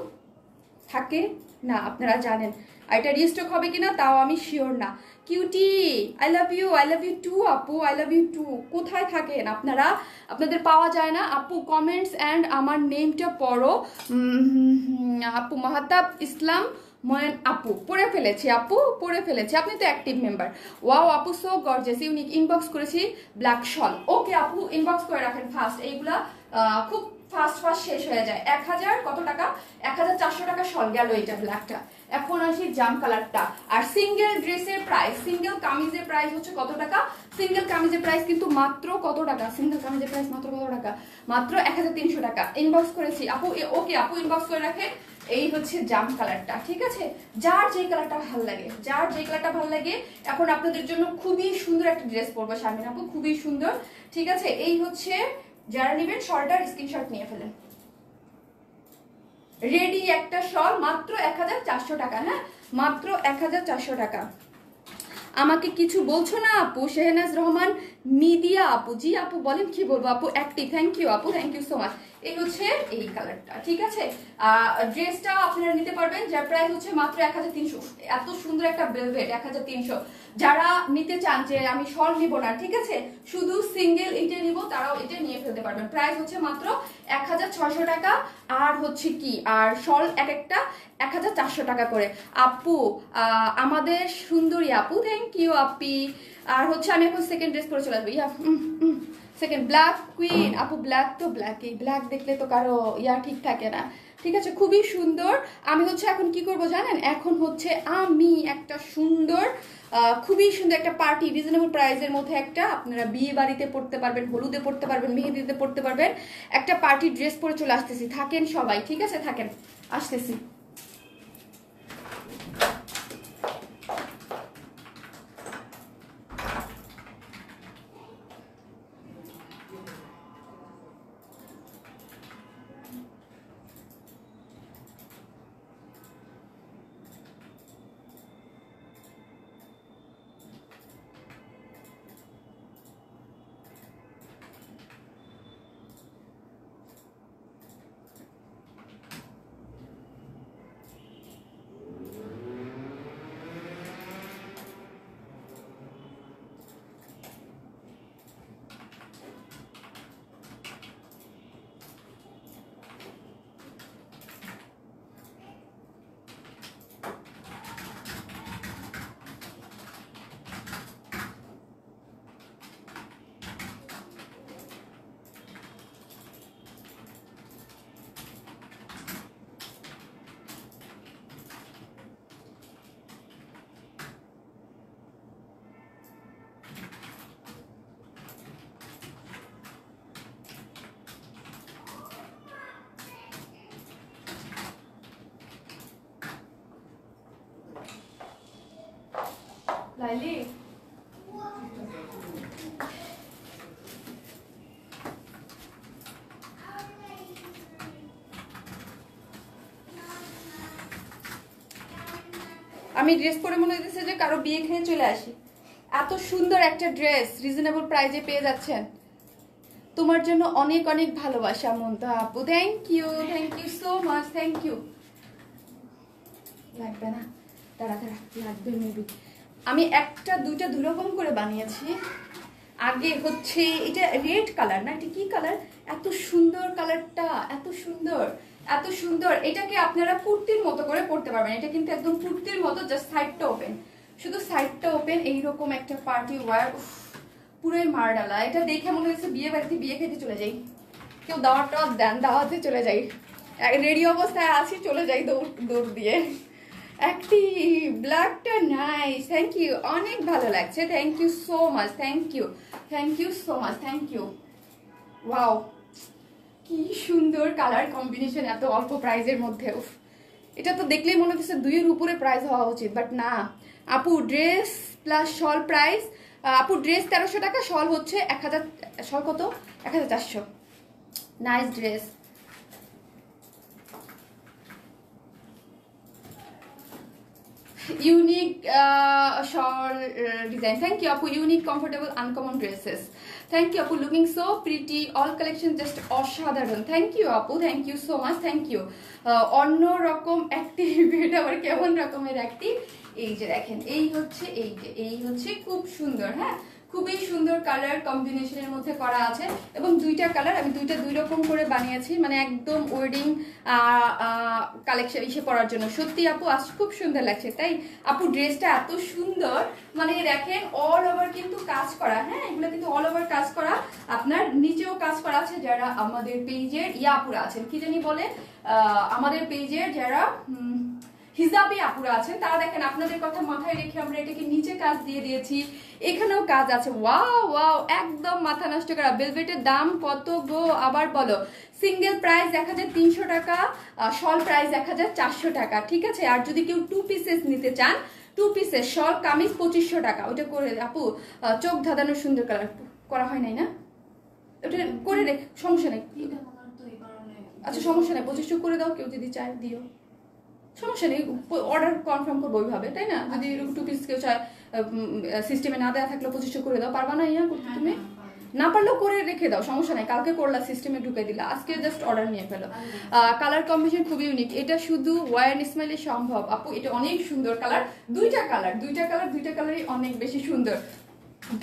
S1: থাকে না আপনারা জানেন। আর এটা রিস্টক হবে কিনা তাও আমি শিওর না। Cutie, I love you too আপু, আই লাভ ইউ টু। কোথায় থাকেন আপনারা? আপনাদের পাওয়া যায় না আপু। কমেন্টস অ্যান্ড আমার নেমটা পড়ো। আপু মাহাতাব ইসলাম ময়ন আপু, পড়ে ফেলেছি আপু, পড়ে ফেলেছি। আপনি তো অ্যাক্টিভ মেম্বার। ওয়াও আপু, সো গর্জিয়াস, ইউনিক। ইনবক্স করেছি ব্ল্যাক শল। ওকে আপু, ইনবক্স করে রাখেন ফার্স্ট। এইগুলা খুব ফার্স্ট শেষ হয়ে যায়। 1000 কত টাকা, 1400 টাকা শল গেল এটা ব্ল্যাকটা। এখন আসি জাম কালারটা। আর সিঙ্গেল ড্রেসের প্রাইস, সিঙ্গেল কামিজের প্রাইস হচ্ছে কত টাকা? সিঙ্গেল কামিজের প্রাইস কিন্তু মাত্র কত টাকা? সিঙ্গেল কামিজের প্রাইস মাত্র কত টাকা? মাত্র 1300 টাকা। ইনবক্স করেছি আপু। ওকে আপু, ইনবক্স করে রাখেন। এই হচ্ছে জাম কালারটা, ঠিক আছে? যার যে কালারটা ভালো লাগে, যার যে কালারটা ভালো লাগে। এখন আপনাদের জন্য খুবই সুন্দর একটা ড্রেস পরবো শারমিন আপু, খুবই সুন্দর, ঠিক আছে? এই হচ্ছে, যারা নেবেন শলটার স্ক্রিনশট নিয়ে ফেলেন। রেডি একটা শল মাত্র 1400 টাকা, হ্যাঁ মাত্র 1400 টাকা। আমাকে কিছু বলছো না আপু? শেহনাজ রহমান মিডিয়া আপু, জি আপু বলেন, কি বলবো আপু? অ্যাক্টিভ, থ্যাংক ইউ আপু, থ্যাংক ইউ সো মাচ। এই হচ্ছে এই কালারটা, ঠিক আছে? ড্রেসটা আপনারা নিতে পারবেন, যার প্রাইস হচ্ছে মাত্র 1300। এত সুন্দর একটা ভেলভেট, 1300। যারা নিতে চান যে আমি শল নিব না, ঠিক আছে, শুধু সিঙ্গেল এটা নিব, তারাও এটা নিয়ে ফেলতে পারবেন। প্রাইস হচ্ছে মাত্র 1600 টাকা। আর হচ্ছে কি, আর শল এক একটা 1400 টাকা করে। আপু আমাদের সুন্দরী আপু, থ্যাংক ইউ আপি। আর হচ্ছে আমি এখন সেকেন্ড ড্রেস পরে চলে আসবো। ইয়া সেকেন্ড ব্ল্যাক কুইন আপু। ব্ল্যাক তো ব্ল্যাকই, ব্ল্যাক দেখলে তো কারো ইয়া ঠিক থাকে না, ঠিক আছে? খুবই সুন্দর। আমি হচ্ছে এখন কি করব জানেন? এখন হচ্ছে আমি একটা সুন্দর, খুবই সুন্দর একটা পার্টি, রিজনেবল প্রাইসের মধ্যে একটা, আপনারা বিয়ে বাড়িতে পড়তে পারবেন, হলুদে পড়তে পারবেন, মেহেদিতে পড়তে পারবেন, একটা পার্টি ড্রেস পরে চলে আসতেছি। থাকেন সবাই, ঠিক আছে? থাকেন, আসতেছি। লাইলি আমি ড্রেস পরে মনে হইতেছে যে কারো বিয়ে খেয়ে চলে আসি। এত সুন্দর একটা ড্রেস রিজনেবল প্রাইসে পেয়ে যাচ্ছেন। তোমার জন্য অনেক অনেক ভালোবাসা মন্তা আপু, thank you so much, thank you. লাগবে না, তাড়াতাড়ি লাগবে মেবি। আমি একটা দুইটা দুরকম করে বানিয়েছি। আগে হচ্ছে এটা রেড কালার না, এটা কি কালার, এত সুন্দর কালারটা, এত সুন্দর এত সুন্দর। এটাকে আপনারা কুর্তির মতো করে পরতে পারবেন। এটা কিন্তু একদম কুর্তির মতো, জাস্ট সাইডটা ওপেন, শুধু সাইডটা ওপেন। এইরকম একটা পার্টি ওয়্যার, পুরোই মারডালা। এটা দেখে মনে হচ্ছে বিয়ে বাড়িতে বিয়ে খেতে চলে যাই, কেউ দাওয়াতটা দেন, দাওয়াতে চলে যাই, রেডি অবস্থায় আছি, চলে যাই দৌড় দৌড় দিয়ে। একটি ব্ল্যাকটা নাইস, থ্যাংক ইউ, অনেক ভালো লাগছে, thank you so much, thank you so much, thank you. Wow, কি সুন্দর কালার কম্বিনেশন এত অল্প প্রাইজের মধ্যে। এটা তো দেখলেই মনে হচ্ছে 2-এর উপরে প্রাইস হওয়া উচিত, বাট না আপু। ড্রেস প্লাস শল প্রাইস, আপু ড্রেস 1300 টাকা, শল হচ্ছে 1000, শল কত, 1400। Nice dress. Unique shawl design, thank you apu, unique comfortable uncommon dresses, thank you apu, looking so pretty, all collection just অসাধারণ, thank you apu, thank you so much, thank you। অন্য রকম active, আবার কেমন রকমের active, এই যে দেখেন, এই হচ্ছে এই হচ্ছে খুব সুন্দর, হ্যাঁ খুবই সুন্দর কালার কম্বিনেশনের মধ্যে করা আছে, এবং দুইটা কালার আমি দুই রকম করে বানিয়েছি, মানে একদম ওয়েডিং কালেকশন ইসে পরার জন্য। সত্যি আপু আজ খুব সুন্দর লাগছে, তাই আপু ড্রেসটা এত সুন্দর, মানে দেখেন অল ওভার কিন্তু কাজ করা, হ্যাঁ এগুলো কিন্তু অল ওভার কাজ করা, আপনার নিচেও কাজ করা আছে। যারা আমাদের পেজের ইয়াপুরা আছেন, কি জানি বলে, আমাদের পেজের যারা হিজাবি আপুরা আছেন, তারা দেখেন আপনাদের কথা মাথায় রেখে আমরা এটাকে নিচে কাজ দিয়ে দিয়েছি, এখানেও কাজ আছে। ওয়াও ওয়াও, একদম মাথা নষ্ট করা। ভেলভেটের দাম কত গো, আবার বলো। সিঙ্গেল প্রাইস 1300 টাকা, শল প্রাইস 1400 টাকা, ঠিক আছে। আর যদি কেউ 2 পিসেস নিতে চান, 2 পিসেস শল কামিজ 2500 টাকা। ওটা করে আপু, চোখ ধাঁধানো সুন্দর কালার করা হয় নাই না, ওটা করে রেখ, সমস্যা নেই। আচ্ছা সমস্যা নেই, 2500 করে দাও, কেউ যদি চায় দিও, সমস্যা নেই, অর্ডার কনফার্ম করবো ওইভাবে, তাই না। যদি 2 পিস কেউ চায়, সিস্টেমে না দেওয়া থাকলে 2500 করে দাও, পারবা না ইয়া করতে তুমি, না পারলেও করে রেখে দাও, সমস্যা নাই, কালকে করলা সিস্টেমে ঢুকে দিলা, আজকে জাস্ট অর্ডার নিয়ে ফেলো। কালার কম্বিনেশন খুবই ইউনিক, এটা শুধু ওয়ার স্মাইলে সম্ভব আপু। এটা অনেক সুন্দর কালার, দুইটা কালারই অনেক বেশি সুন্দর।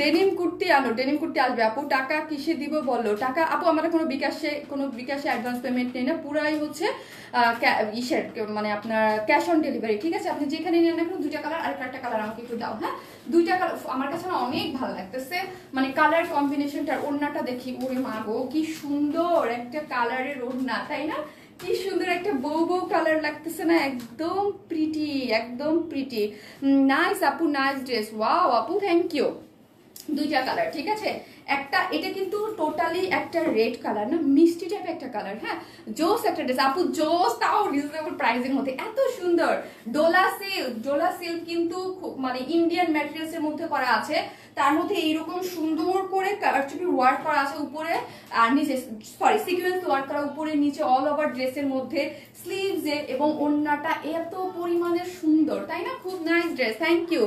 S1: ডেনিম কুর্তি আনো, ডেনিম কুর্তি আসবে আপু। টাকা কিসে দিব বলো, টাকা আপু আমরা কোনো বিকাশে অ্যাডভান্স পেমেন্ট নেই না, পুরাই হচ্ছে ইসের মানে আপনার ক্যাশ অন ডেলিভারি, ঠিক আছে। আপনি যেখানে নেন না কেন, 2টা কালার, আর একটা কালার আমাকে একটু দাও, হ্যাঁ 2টা কালার আমার কাছে না অনেক ভালো লাগতেছে, মানে কালার কম্বিনেশনটার। ওড়নাটা দেখি, ওরে মা গো কি সুন্দর একটা কালারের ওড়না, তাই না, কি সুন্দর একটা বউ কালার লাগতেছে না, একদম প্রিটি, একদম প্রিটি। নাইস আপু, নাইস ড্রেস, ওয়াও আপু, থ্যাংক ইউ। 2টা কালার, ঠিক আছে। একটা এটা কিন্তু টোটালি একটা রেড কালার না, মিষ্টি টাইপের একটা কালার, হ্যাঁ জোস একটা ড্রেস আপু, জোস, তাও রিজনেবল প্রাইসের মধ্যে, এত সুন্দর। ডোলা সিল্ক কিন্তু মানে ইন্ডিয়ান ম্যাটেরিয়ালস এর মধ্যে করা আছে, তার মধ্যে এইরকম সুন্দর করে কারচুপি ওয়ার্ক করা আছে উপরে আর নিচে, সরি সিকোয়েন্স ওয়ার্ক করা উপরে নিচে, অল ওভার ড্রেসের মধ্যে, স্লিভসে এবং ওড়নাটা এত পরিমাণে সুন্দর, তাই না, খুব নাইস ড্রেস, থ্যাংক ইউ।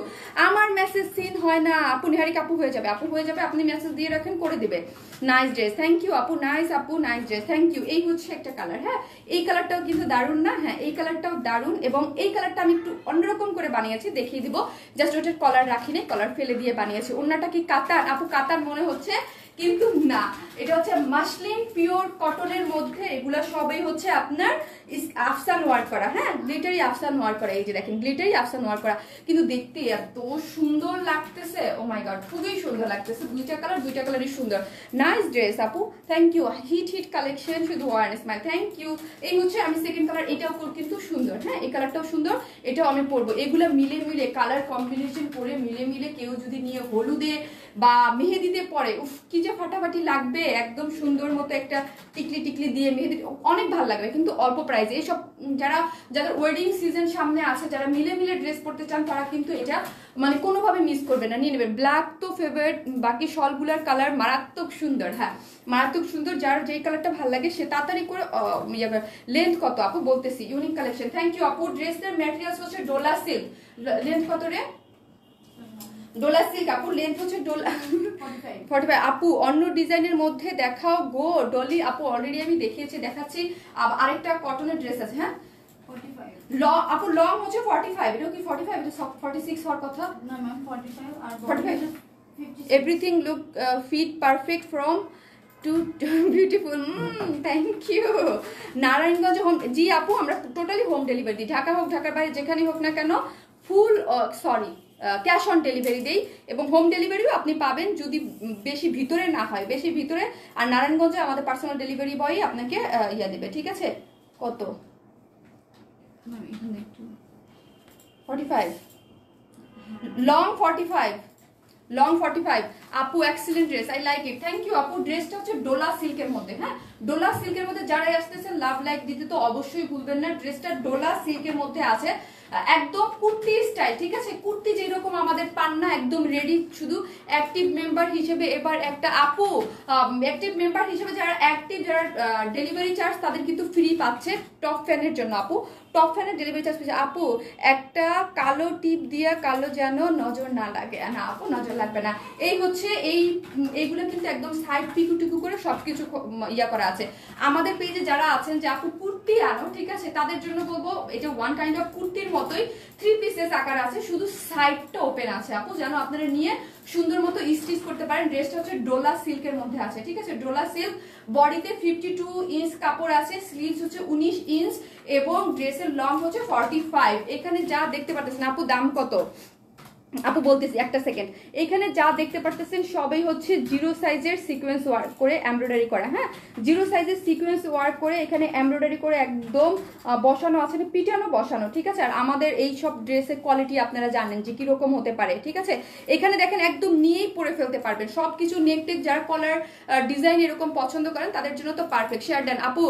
S1: আমার মেসেজ সিন হয় না আপু, নিহারিক আপু হয়ে যাবে, আপনি মেসেজ দিয়ে রাখেন, করে দিবে। নাইস ড্রেস, থ্যাংক ইউ আপু, নাইস আপু, নাইস ড্রেস, থ্যাংক ইউ। এই হচ্ছে একটা কালার, হ্যাঁ এই কালারটাও কিন্তু দারুণ না, হ্যাঁ এই কালারটাও দারুণ, এবং এই কালারটা আমি একটু অন্যরকম করে বানিয়েছি, দেখিয়ে দিব। জাস্ট ওটার কলার রাখিনি, কলার ফেলে দিয়ে বানিয়েছি। ওড়নাটা কি কাতান আপু, কাতান মনে হচ্ছে, কিন্তু না, এটা হচ্ছে মাসলিন পিওর কটনের মধ্যে, এগুলা সবই হচ্ছে আপনার আফসান ওয়ার্ক করা, হ্যাঁ গ্লিটারি আফসান ওয়ার্ক করা, এই যে দেখেন গ্লিটারি আফসান ওয়ার্ক করা, কিন্তু দেখতে এত সুন্দর লাগতেছে, ও মাই গড খুবই সুন্দর লাগতেছে। 2টা কালারই সুন্দর, নাইস ড্রেস আপু, থ্যাংক ইউ। হিট কালেকশন, শুধু ওয়ার স্মাইল, থ্যাংক ইউ। এই হচ্ছে আমি সেকেন্ড কালার, এটাও কিন্তু সুন্দর, হ্যাঁ এই কালারটাও সুন্দর, এটাও আমি পরবো। এগুলো মিলে কালার কম্বিনেশন করে মিলে কেউ যদি নিয়ে হলুদে বা মেহেদিতে পরে, উফ কি যে ফাটাফাটি লাগবে, একদম সুন্দর মতো একটা টিকলি দিয়ে মেহেদি, অনেক ভালো লাগবে, কিন্তু অল্প প্রাইসে। এইসব যাদের ওয়েডিং সিজন সামনে আছে, যারা মিলে ড্রেস পরতে চান, তারা কিন্তু এটা মানে কোনোভাবে মিস করবে না, নিয়ে নেবেন। ব্ল্যাক তো ফেভারিট, বাকি শলগুলার কালার মারাত্মক সুন্দর, হ্যাঁ মারাত্মক সুন্দর, যার যেই কালারটা ভালো লাগে সে তাড়াতাড়ি করে। লেন্থ কত আপু বলতেছি, ইউনিক কালেকশন, থ্যাংক ইউ আপু। ড্রেসের ম্যাটেরিয়ালস হচ্ছে ডোলা সিল্ক, লেন্থ কত রে? ডোলা সিল্ক আপু, লেন্থ হচ্ছে 45। আপু অন্য ডিজাইনের মধ্যে দেখাও গো ডলি আপু, অলরেডি আমি দেখাচ্ছি। আরেকটা কটনের ড্রেস আছে, হ্যাঁ 45 আপু, লং হচ্ছে 45, এটা কি 45? এটা 46 হওয়ার কথা না ম্যাম, 45 আর 45। Everything look fit perfect from to beautiful, thank you. Narayanganj home, জি আপু আমরা টোটালি হোম ডেলিভারি দিই, ঢাকা হোক ঢাকার বাইরে যেখানেই হোক না কেন, ফুল ক্যাশ অন ডেলিভারি দেই, এবং হোম ডেলিভারিও আপনি পাবেন যদি বেশি ভিতরে না হয়, বেশি ভিতরে। আর নারায়ণগঞ্জে আমাদের পার্সোনাল ডেলিভারি বয় আপনাকে ইয়া দেবে, ঠিক আছে? কত? 45, লং 45, লং 45 আপু, excellent dress, I like it, thank you আপু। ড্রেসটা হচ্ছে ডোলা সিল্কের মধ্যে, হ্যাঁ ডোলা সিল্কের মধ্যে যারাই আসতেছেন লাভ লাইক দিতে তো অবশ্যই ভুলবেন না। ড্রেসটা ডোলা সিল্কের মধ্যে আছে, একদম কুর্তি স্টাইল, ঠিক আছে? কুর্তি যেরকম আমাদের পান না একদম রেডি, শুধু অ্যাক্টিভ মেম্বার হিসেবে এবার একটা আপু, অ্যাক্টিভ মেম্বার হিসেবে যারা অ্যাক্টিভ, যারা ডেলিভারি চার্জ তাদের কিন্তু ফ্রি পাচ্ছে টপ ফ্যানের জন্য আপু, টপ ফ্যানের ডেলিভারি চার্জ পেয়েছে আপু। একটা কালো টিপ দিয়া কালো যেন নজর না লাগে, না আপু নজর লাগবে না। এই হচ্ছে এইগুলো কিন্তু একদম সাইড পিকু টিকু করে সবকিছু ইয়া করা আছে। আমাদের পেজে যারা আছেন যে আপু কুর্তি আনো, ঠিক আছে, তাদের জন্য বলবো এটা ওয়ান কাইন্ড অফ কুর্তির মতোই 3 পিসেস আকার আছে, শুধু সাইডটা ওপেন আছে আপু, যেন আপনারা নিয়ে সুন্দর মতো স্টিচ করতে পারেন। ড্রেসটা হচ্ছে ডোলা সিল্কের মধ্যে আছে, ঠিক আছে? ডোলা সিল্ক, বডিতে 52 ইঞ্চ কাপড় আছে, স্লিভস হচ্ছে 19 ইঞ্চ, এবং ড্রেসের লং হচ্ছে 45। এখানে যা দেখতে পাচ্ছেন আপু, দাম কত আপু বলতেছি, একটা সেকেন্ড। এখানে যা দেখতে পারতেছেন সবই হচ্ছে 0 সাইজের সিকোয়েন্স ওয়ার্ক করে এমব্রয়ডারি করা, হ্যাঁ 0 সাইজের সিকোয়েন্স ওয়ার্ক করে এখানে এমব্রয়ডারি করে একদম বসানো আছে, পিটানো বসানো, ঠিক আছে? আর আমাদের এই সব ড্রেসের কোয়ালিটি আপনারা জানেন যে কিরকম হতে পারে, ঠিক আছে? এখানে দেখেন একদম নিয়েই পরে ফেলতে পারবেন সবকিছু, নেক টেক যারা কলার ডিজাইন এরকম পছন্দ করেন তাদের জন্য তো পারফেক্ট। শেয়ার দেন আপু,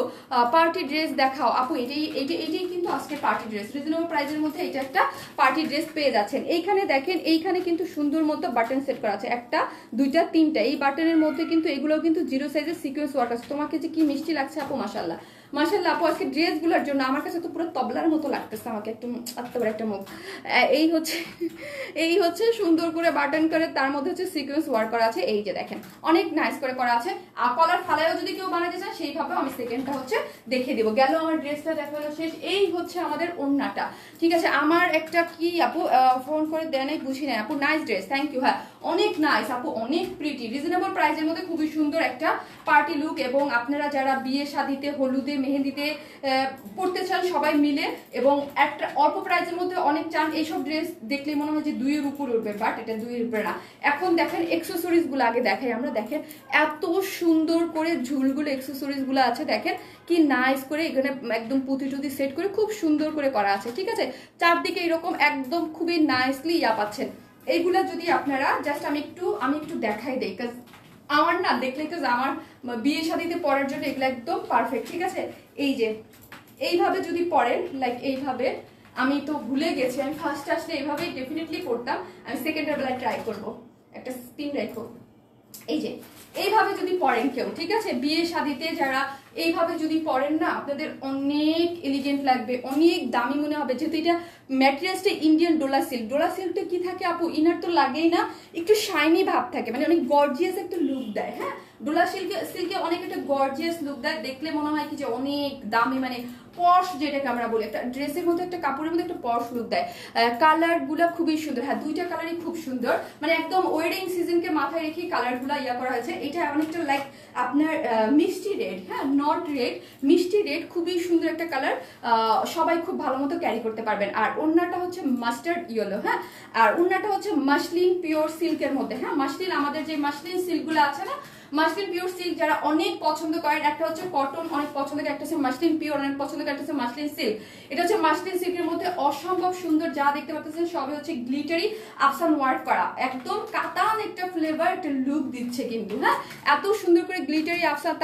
S1: পার্টি ড্রেস দেখাও আপু। এটাই কিন্তু আজকে পার্টি ড্রেস, রিজনেবল প্রাইসের মধ্যে এটা একটা পার্টি ড্রেস পেয়ে যাচ্ছেন। এইখানে দেখেন এইখানে কিন্তু সুন্দর মতো বাটন সেট করা আছে, একটা দুইটা তিনটা, এই বাটনের মধ্যে কিন্তু এগুলো কিন্তু 0 সাইজের সিকোয়েন্স ওয়ার্ক আছে। তোমাকে যে কি মিষ্টি লাগছে আপু, মাশাআল্লাহ মাশাআল্লাহ আপু, আজকে ড্রেসগুলোর জন্য আমার কাছে তো পুরো তবলার মতো লাগতেছে আমাকে, একটু এত বড় একটা মুখ। এই হচ্ছে সুন্দর করে বাটন করে, তার মধ্যে হচ্ছে সিকোয়েন্স ওয়ার্ক করা আছে, এই যে দেখেন অনেক নাইস করে করা আছে। আর কলার ফালায়ও যদি কেউ বানাতে চায় সেইভাবে আমি সেকেন্ডটা হচ্ছে দেখিয়ে দেবো। গেল আমার ড্রেসটা দেখানো শেষ। এই হচ্ছে আমাদের ওড়নাটা, ঠিক আছে? আমার একটা কি আপু ফোন করে দেয় নাই, বুঝি নাই আপু। নাইস ড্রেস, থ্যাংক ইউ, হ্যাঁ অনেক নাইস আপু, অনেক প্রিটি, রিজনেবল প্রাইসের মধ্যে খুবই সুন্দর একটা পার্টি লুক। এবং আপনারা যারা বিয়ে শাদিতে, হলুদে, মেহেন্দিতে পড়তে চান সবাই মিলে, এবং একটা অল্প প্রাইসের মধ্যে অনেক চান, এইসব ড্রেস দেখলেই মনে হয় যে 2 এর উপর উঠবে, বাট এটা 2 এর উপরে না। এখন দেখেন এক্সেসরিজ গুলো আগে দেখাই আমরা, দেখেন এত সুন্দর করে ঝুলগুলো এক্সেসরিজ গুলো আছে, দেখেন কি নাইস করে এখানে একদম পুঁতি টুতি সেট করে খুব সুন্দর করে করা আছে, ঠিক আছে? চারদিকে এরকম একদম খুবই নাইসলি ইয়া পাচ্ছেন। এইগুলা যদি আপনারা জাস্ট আমি একটু দেখাই দেই, কাজ আমার না দেখলে, কাজ আমার বিয়ে শাদিতে পরার জন্য এগুলো একদম পারফেক্ট, ঠিক আছে? এই যে এইভাবে যদি পরেন, লাইক এইভাবে, আমি তো ভুলে গেছি, আমি ফার্স্ট আসলে এইভাবেই ডেফিনেটলি পড়তাম, আমি সেকেন্ডের বেলায় ট্রাই করবো। একটা স্পিন রাখো, এই যে এইভাবে যদি পরেন কেউ, ঠিক আছে, বিয়ে শাদিতে যারা এইভাবে যদি পরেন না, আপনাদের অনেক এলিগেন্ট লাগবে, অনেক দামি মনে হবে, যেহেতু এটা ম্যাটেরিয়ালসটা ইন্ডিয়ান ডোলা সিল্ক। ডোলা সিল্কটা কি থাকে আপু, ইনার তো লাগেই না, একটু শাইনি ভাব থাকে, মানে অনেক গর্জিয়াস একটা লুক দেয়, হ্যাঁ ডোলা সিল্কে অনেক একটা গর্জিয়াস লুক দেয়, দেখলে মনে হয় কি যে অনেক দামি, মানে পশ যেটাকে আমরা বলি, একটা ড্রেসের মধ্যে, একটা কাপড়ের মধ্যে একটা পশ লুক দেয়। কালার গুলা খুবই সুন্দর, হ্যাঁ দুইটা কালারই খুব সুন্দর, মানে একদম ওয়েডিং সিজনকে মাথায় রেখে কালার গুলা ইয়া করা হয়েছে। এটা অনেকটা লাইক আপনার মিষ্টি রেড, হ্যাঁ নট রেড, মিষ্টি রেড, খুবই সুন্দর একটা কালার, সবাই খুব ভালো মতো ক্যারি করতে পারবেন। আর ওড়নাটা হচ্ছে মাস্টার্ড ইয়েলো, হ্যাঁ আর ওড়নাটা হচ্ছে মাসলিন পিওর সিল্কের মধ্যে, হ্যাঁ মাসলিন, আমাদের যে মাসলিন সিল্কগুলো আছে না, মাসলিন পিওর সিল্ক যারা অনেক পছন্দ করেন, একটা হচ্ছে কটন অনেক পছন্দ করে, একটা হচ্ছে মাসলিন পিওর অনেক পছন্দ করে, একটা হচ্ছে মাসলিন সিল্ক। এটা হচ্ছে মাসলিন সিল্কের মধ্যে অসম্ভব সুন্দর, যা দেখতে পাচ্ছেন সবই হচ্ছে গ্লিটারি আফসান ওয়ার্ক করা, একদম কাতান একটা ফ্লেভার, একটা লুক দিচ্ছে কিন্তু, হ্যাঁ এত সুন্দর করে গ্লিটারি আফসান,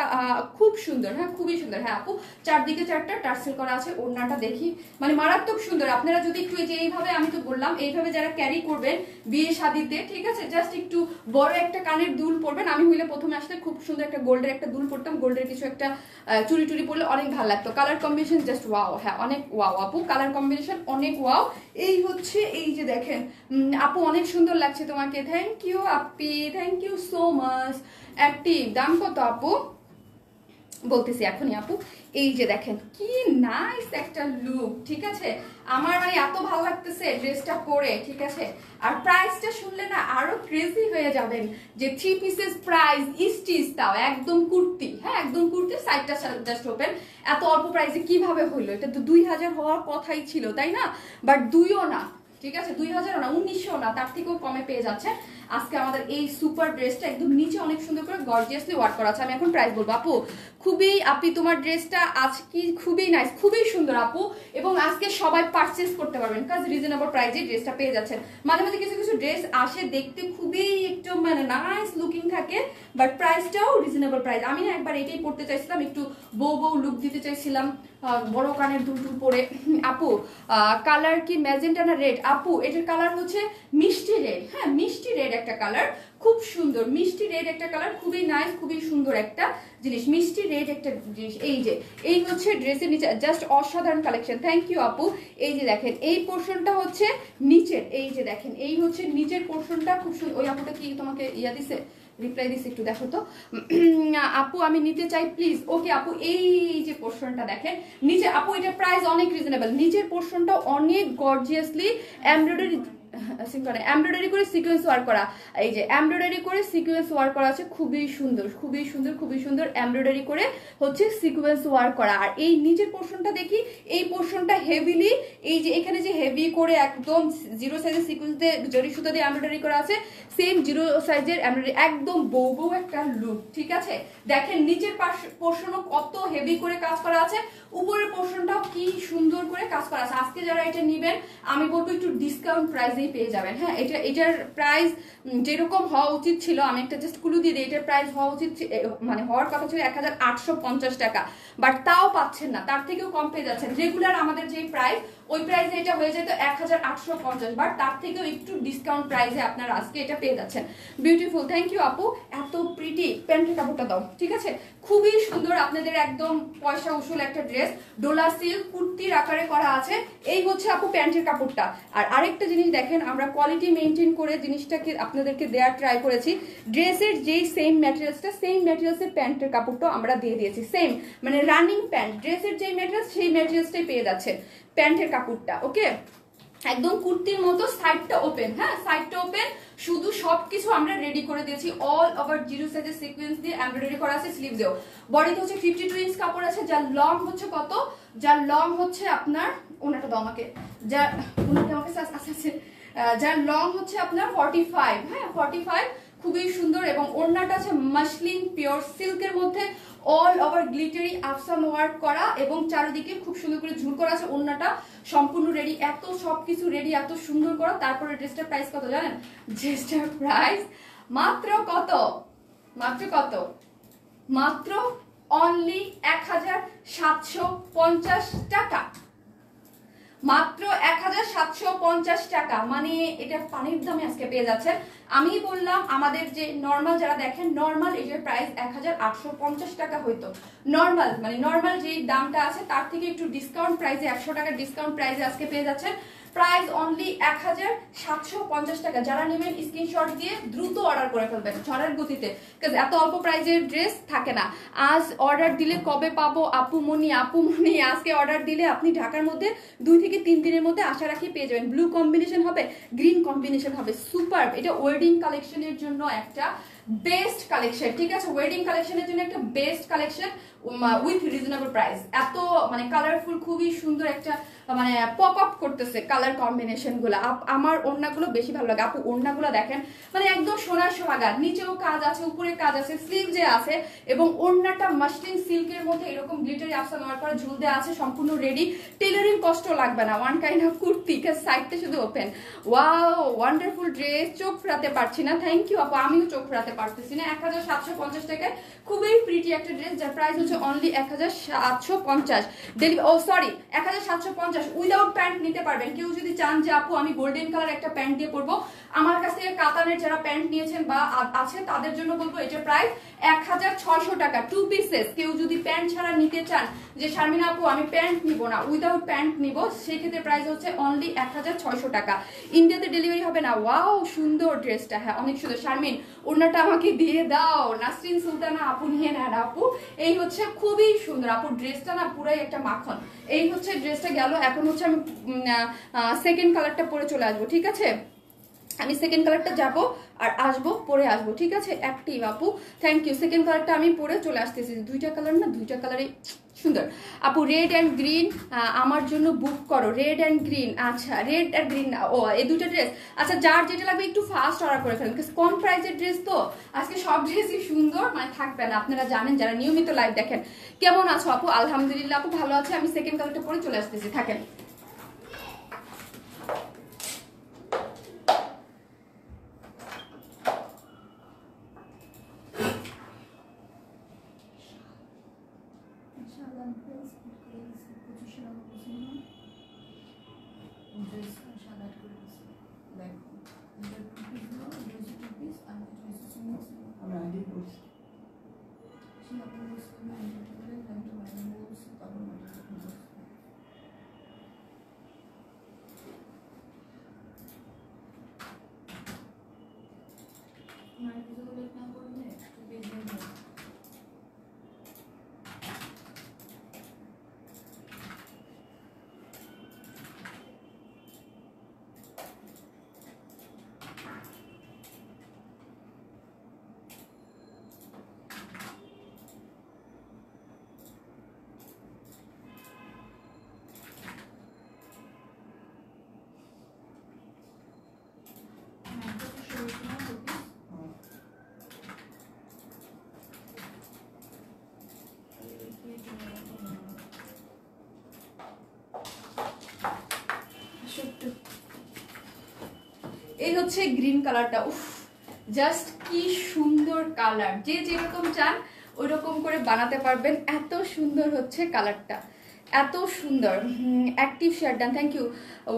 S1: খুব সুন্দর, হ্যাঁ খুবই সুন্দর। হ্যাঁ আপু চারদিকে চারটা টার্সেল করা আছে, ওড়নাটা দেখি মানে মারাত্মক সুন্দর। আপনারা যদি একটু যে এইভাবে, আমি তো বললাম এইভাবে যারা ক্যারি করবেন বিয়ে শাদিতে, ঠিক আছে, জাস্ট একটু বড় একটা কানের দুল পরবেন। আমি হইলে প্রথমে আসলে খুব সুন্দর একটা গোল্ডের একটা দুল পরতাম, গোল্ডের কিছু একটা চুরি টুরি পরলে অনেক ভালো লাগতো। Colour combination combination just wow. হ্যাঁ অনেক ওয়াও আপু, কালার কম্বিনেশন অনেক ওয়াও। এই হচ্ছে এই যে দেখেন আপু অনেক সুন্দর লাগছে তোমাকে, থ্যাংক ইউ আপি, thank you so much. Active দাম কত আপু বলতেছি এখনই আপু। এই যে দেখেন কি নাইস একটা লুক, ঠিক আছে, আমার মানে এত ভালো লাগতেছে ড্রেসটা পরে, ঠিক আছে। আর প্রাইসটা শুনলে না আরো ক্রেজি হয়ে যাবেন, যে 3 পিসেস প্রাইস স্টিচ, তাও একদম কুর্তি, হ্যাঁ একদম কুর্তি, সাইডটা জাস্ট ওপেন। এত অল্প প্রাইসে কিভাবে হইলো? এটা তো 2000 হওয়ার কথাই ছিল তাই না, বাট 2ও না, ঠিক আছে 2000ও না, 1900 না, তার থেকেও কমে পেয়ে যাচ্ছে আজকে আমাদের এই সুপার ড্রেসটা। একদম নিচে অনেক সুন্দর করে গর্জিয়াসলি ওয়ার্ক করা আছে। আমি এখন প্রাইস বলবো আপু। খুবই আপনি তোমার ড্রেসটা আজকে খুবই নাইস, খুবই সুন্দর আপু, এবং আজকে সবাই পারচেজ করতে পারবেন কাজ রিজনেবল প্রাইসে ড্রেসটা পেয়ে যাচ্ছেন। মাঝে মাঝে কিছু কিছু ড্রেস আসে দেখতে খুবই একটু মানে নাইস লুকিং থাকে, বাট প্রাইসটাও রিজনেবল প্রাইস। আমি না একবার এটাই পড়তে চাইছিলাম, একটু বউ বউ লুক দিতে চাইছিলাম, বড় কানের দুল টুল পরে। আপু কালার কি ম্যাজেন্টা না রেড? আপু এটার কালার হচ্ছে মিষ্টি রেড, হ্যাঁ মিষ্টি রেড একটা কালার, খুব সুন্দর মিষ্টি রেড একটা কালার, খুবই নাইস, খুবই সুন্দর একটা জিনিস, মিষ্টি রেড একটা জিনিস। এই যে এই হচ্ছে ড্রেসের নিচে জাস্ট অসাধারণ কালেকশন, থ্যাংক ইউ আপু। এই যে দেখেন এই পোর্শনটা হচ্ছে নিচের, এই যে দেখেন এই হচ্ছে নিচের পোর্শনটা খুব সুন্দর। ওই আপুটা কি তোমাকে ইয়া দিছে, রিপ্লাই দিছে, একটু দেখো তো আপু আমি নিতে চাই প্লিজ। ওকে আপু এই যে পোর্শনটা দেখেন নিচে, আপু এটা প্রাইস অনেক রিজনেবল, নিচের পোর্শনটা অনেক গর্জিয়াসলি এমব্রয়ডারি করে সিকোয়েন্স ওয়ার্ক করা। এই যে এমব্রয়ডারি করে সিকোয়েন্স ওয়ার্ক করা আছে, খুবই সুন্দর খুবই সুন্দর খুবই সুন্দর, এমব্রয়ডারি করে হচ্ছে সিকোয়েন্স ওয়ার্ক করা। আর এই নিচের পোর্শনটা দেখি, এই পোর্শনটা হেভিলি, এই যে এখানে যে হেভি করে একদম 0 সাইজের সিকোয়েন্স দিয়ে জরি সুতা দিয়ে এমব্রয়ডারি করা আছে, সেম 0 সাইজের এমব্রয়ডারি, একদম বউ বউ একটা লুক, ঠিক আছে। দেখেন নিচের পোর্শনও কত হেভি করে কাজ করা আছে, উপরের পোর্শনটাও কি সুন্দর করে কাজ করা আছে। আজকে যারা এটা নেবেন আমি বলবো একটু ডিসকাউন্ট প্রাইসেই পেয়ে যাবেন, হ্যাঁ এটার প্রাইস যেরকম হওয়া উচিত ছিল, আমি একটা জাস্ট ক্লু দিয়ে দিই, এটার প্রাইস হওয়া উচিত মানে হওয়ার কথা ছিল 1850 টাকা, বাট তাও পাচ্ছেন না, তার থেকেও কম পেয়ে যাচ্ছেন। রেগুলার আমাদের যে প্রাইস ওই প্রাইসে এটা হয়ে যেত 1850, বাট তার থেকেও একটু ডিসকাউন্ট প্রাইসে আপনারা আজকে এটা পেয়ে যাচ্ছেন। বিউটিফুল, থ্যাংক ইউ আপু। এত প্রিটি, প্যান্টের কাপড়টা দাও, ঠিক আছে, খুবই সুন্দর, আপনাদের একদম পয়সা উসুল একটা ড্রেস, ডোলা সিল্ক কুর্তির আকারে করা আছে। এই হচ্ছে আপু প্যান্টের কাপড়টা। আর আরেকটা জিনিস দেখেন, আমরা কোয়ালিটি মেনটেন করে জিনিসটাকে আপনাদেরকে দেওয়ার ট্রাই করেছি। ড্রেসের যেই সেম ম্যাটেরিয়ালসটা, সেম ম্যাটেরিয়ালসের প্যান্টের কাপড়টা আমরা দিয়ে দিয়েছি, সেম মানে রানিং প্যান্ট, ড্রেসের যেই ম্যাটেরিয়ালস সেই ম্যাটেরিয়ালসটাই পেয়ে যাচ্ছে প্যান্টের কাপড়টা। ওকে একদম কুর্তির মতো, সাইডটা ওপেন, হ্যাঁ সাইডটা ওপেন, শুধু সবকিছু আমরা রেডি করে দিয়েছি, অল ওভার 0 সাইজের সিকোয়েন্স দিয়ে এমব্রয়ডারি করা আছে, স্লিভসেও। বডিতে হচ্ছে 52 ইঞ্চ কাপড় আছে, যার লং হচ্ছে কত, যার লং হচ্ছে আপনার, ওনাটা দাও আমাকে, যার ওনাটা আমাকে আছে, যার লং হচ্ছে আপনার 45, হ্যাঁ 45, খুবই সুন্দর। এবং ওড়নাটা আছে মাসলিন পিওর সিল্কের মধ্যে, অল ওভার গ্লিটারি আফসান ওয়ার্ক করা, এবং চারিদিকে খুব সুন্দর করে ঝুল করা আছে। ওড়নাটা সম্পূর্ণ রেডি, এত সবকিছু রেডি, এত সুন্দর করা। তারপরে ড্রেসটার প্রাইস কত জানেন? ড্রেসটার প্রাইস মাত্র কত, মাত্র কত, মাত্র অনলি 1750 টাকা, মাত্র 1750 টাকা, মানে এটা পানির দামে আজকে পেয়ে যাচ্ছেন। আমি বললাম আমাদের যে নর্মাল যারা দেখেন, নর্মাল এটার প্রাইস 1850 টাকা হইতো, নর্মাল মানে নর্মাল যে দামটা আছে তার থেকে একটু ডিসকাউন্ট প্রাইসে 100 টাকা ডিসকাউন্ট প্রাইসে আজকে পেয়ে যাচ্ছেন। প্রাইস অনলি 1750 টাকা। যারা নেবেন স্ক্রিনশট দিয়ে দ্রুত অর্ডার করে ফেলবেন ঝড়ের গতিতে, কারণ এত অল্প প্রাইজের ড্রেস থাকে না। আজ অর্ডার দিলে কবে পাবো আপুমনি? আপুমনি আজকে অর্ডার দিলে আপনি ঢাকার মধ্যে 2 থেকে 3 দিনের মধ্যে আশা রাখি পেয়ে যাবেন। ব্লু কম্বিনেশন হবে, গ্রিন কম্বিনেশন হবে, সুপার। এটা ওয়েডিং কালেকশনের জন্য একটা বেস্ট কালেকশন, ঠিক আছে, ওয়েডিং কালেকশনের জন্য একটা best collection with reasonable price. এত মানে কালারফুল, খুবই সুন্দর একটা মানে পপ আপ করতেছে কালার কম্বিনেশন গুলো। আমার ওড়নাগুলো বেশি ভালো লাগে আপু, ওড়নাগুলো দেখেন মানে একদম সোনার সোহাগা, নিচেও কাজ আছে, উপরে কাজ আছে, স্লিভ যে আছে, এবং ওড়নাটা মাসলিন সিল্কের মধ্যে এরকম গ্লিটারি আফসান ওয়ার্ক করা ঝুল দেওয়া আছে, সম্পূর্ণ রেডি, টেলারিং কষ্ট লাগবে না, ওয়ান কাইন্ড অফ কুর্তি, সাইডটা শুধু ওপেন। ওয়াও ওয়ান্ডারফুল ড্রেস, চোখ ফেরাতে পারছি না, থ্যাংক ইউ আপু, আমিও চোখ ফেরাতে পারতেছি না। 1750 টাকায় খুবই প্রিটি একটা ড্রেস, যার প্রাইস হচ্ছে অনলি 1750। ও সরি 1750 উইদাউট প্যান্ট নিতে পারবেন। কেউ যদি চান যে আপু আমি গোল্ডেন কালার একটা প্যান্ট দিয়ে পরবো, আমার কাছ থেকে কাতানের যারা প্যান্ট নিয়েছেন বা আছে তাদের জন্য বলবো এটা প্রাইস 1600 টাকা 2 পিসেস। কেউ যদি প্যান্ট ছাড়া নিতে চান যে শারমিন আপু আমি প্যান্ট নিব না, উইদাউট প্যান্ট নিব, সেক্ষেত্রে প্রাইস হচ্ছে অনলি 1600 টাকা। ইন্ডিয়াতে ডেলিভারি হবে না। ওয়াও সুন্দর ড্রেসটা, হ্যাঁ অনেক সুন্দর। শারমিন ওড়নাটা আমাকে দিয়ে দাও, নাসরিন সুলতানা আপু নিয়ে নেন আপু। এই হচ্ছে খুবই সুন্দর আপু ড্রেসটা, না পুরাই একটা মাখন। এই হচ্ছে ড্রেসটা গেল। এখন হচ্ছে আমি সেকেন্ড কালারটা পরে চলে আসবো, ঠিক আছে? আমি সেকেন্ড কালারটা যাব আর আসবো, পরে আসবো, ঠিক আছে? অ্যাক্টিভ আপু থ্যাংক ইউ। সেকেন্ড কালারটা আমি পরে চলে আসতেছি। দুইটা কালার না, দুইটা কালারই সুন্দর আপু। রেড অ্যান্ড গ্রিন আমার জন্য বুক করো। রেড অ্যান্ড গ্রিন, আচ্ছা রেড আর গ্রিন, ও এই দুটো ড্রেস। আচ্ছা যার যেটা লাগবে একটু ফাস্ট অর্ডার করে ফেলেন, কম প্রাইসের ড্রেস তো আজকে সব ড্রেসই সুন্দর, মানে থাকবে না। আপনারা জানেন যারা নিয়মিত লাইভ দেখেন। কেমন আছো আপু? আলহামদুলিল্লাহ আপু ভালো আছে। আমি সেকেন্ড কালারটা পরে চলে আসতেছি, থাকেন। এই হচ্ছে গ্রিন কালারটা, উফ জাস্ট কি সুন্দর কালার। যে যেরকম চান ওই রকম করে বানাতে পারবেন, এত সুন্দর হচ্ছে কালারটা, এত সুন্দর। Active share done, thank you.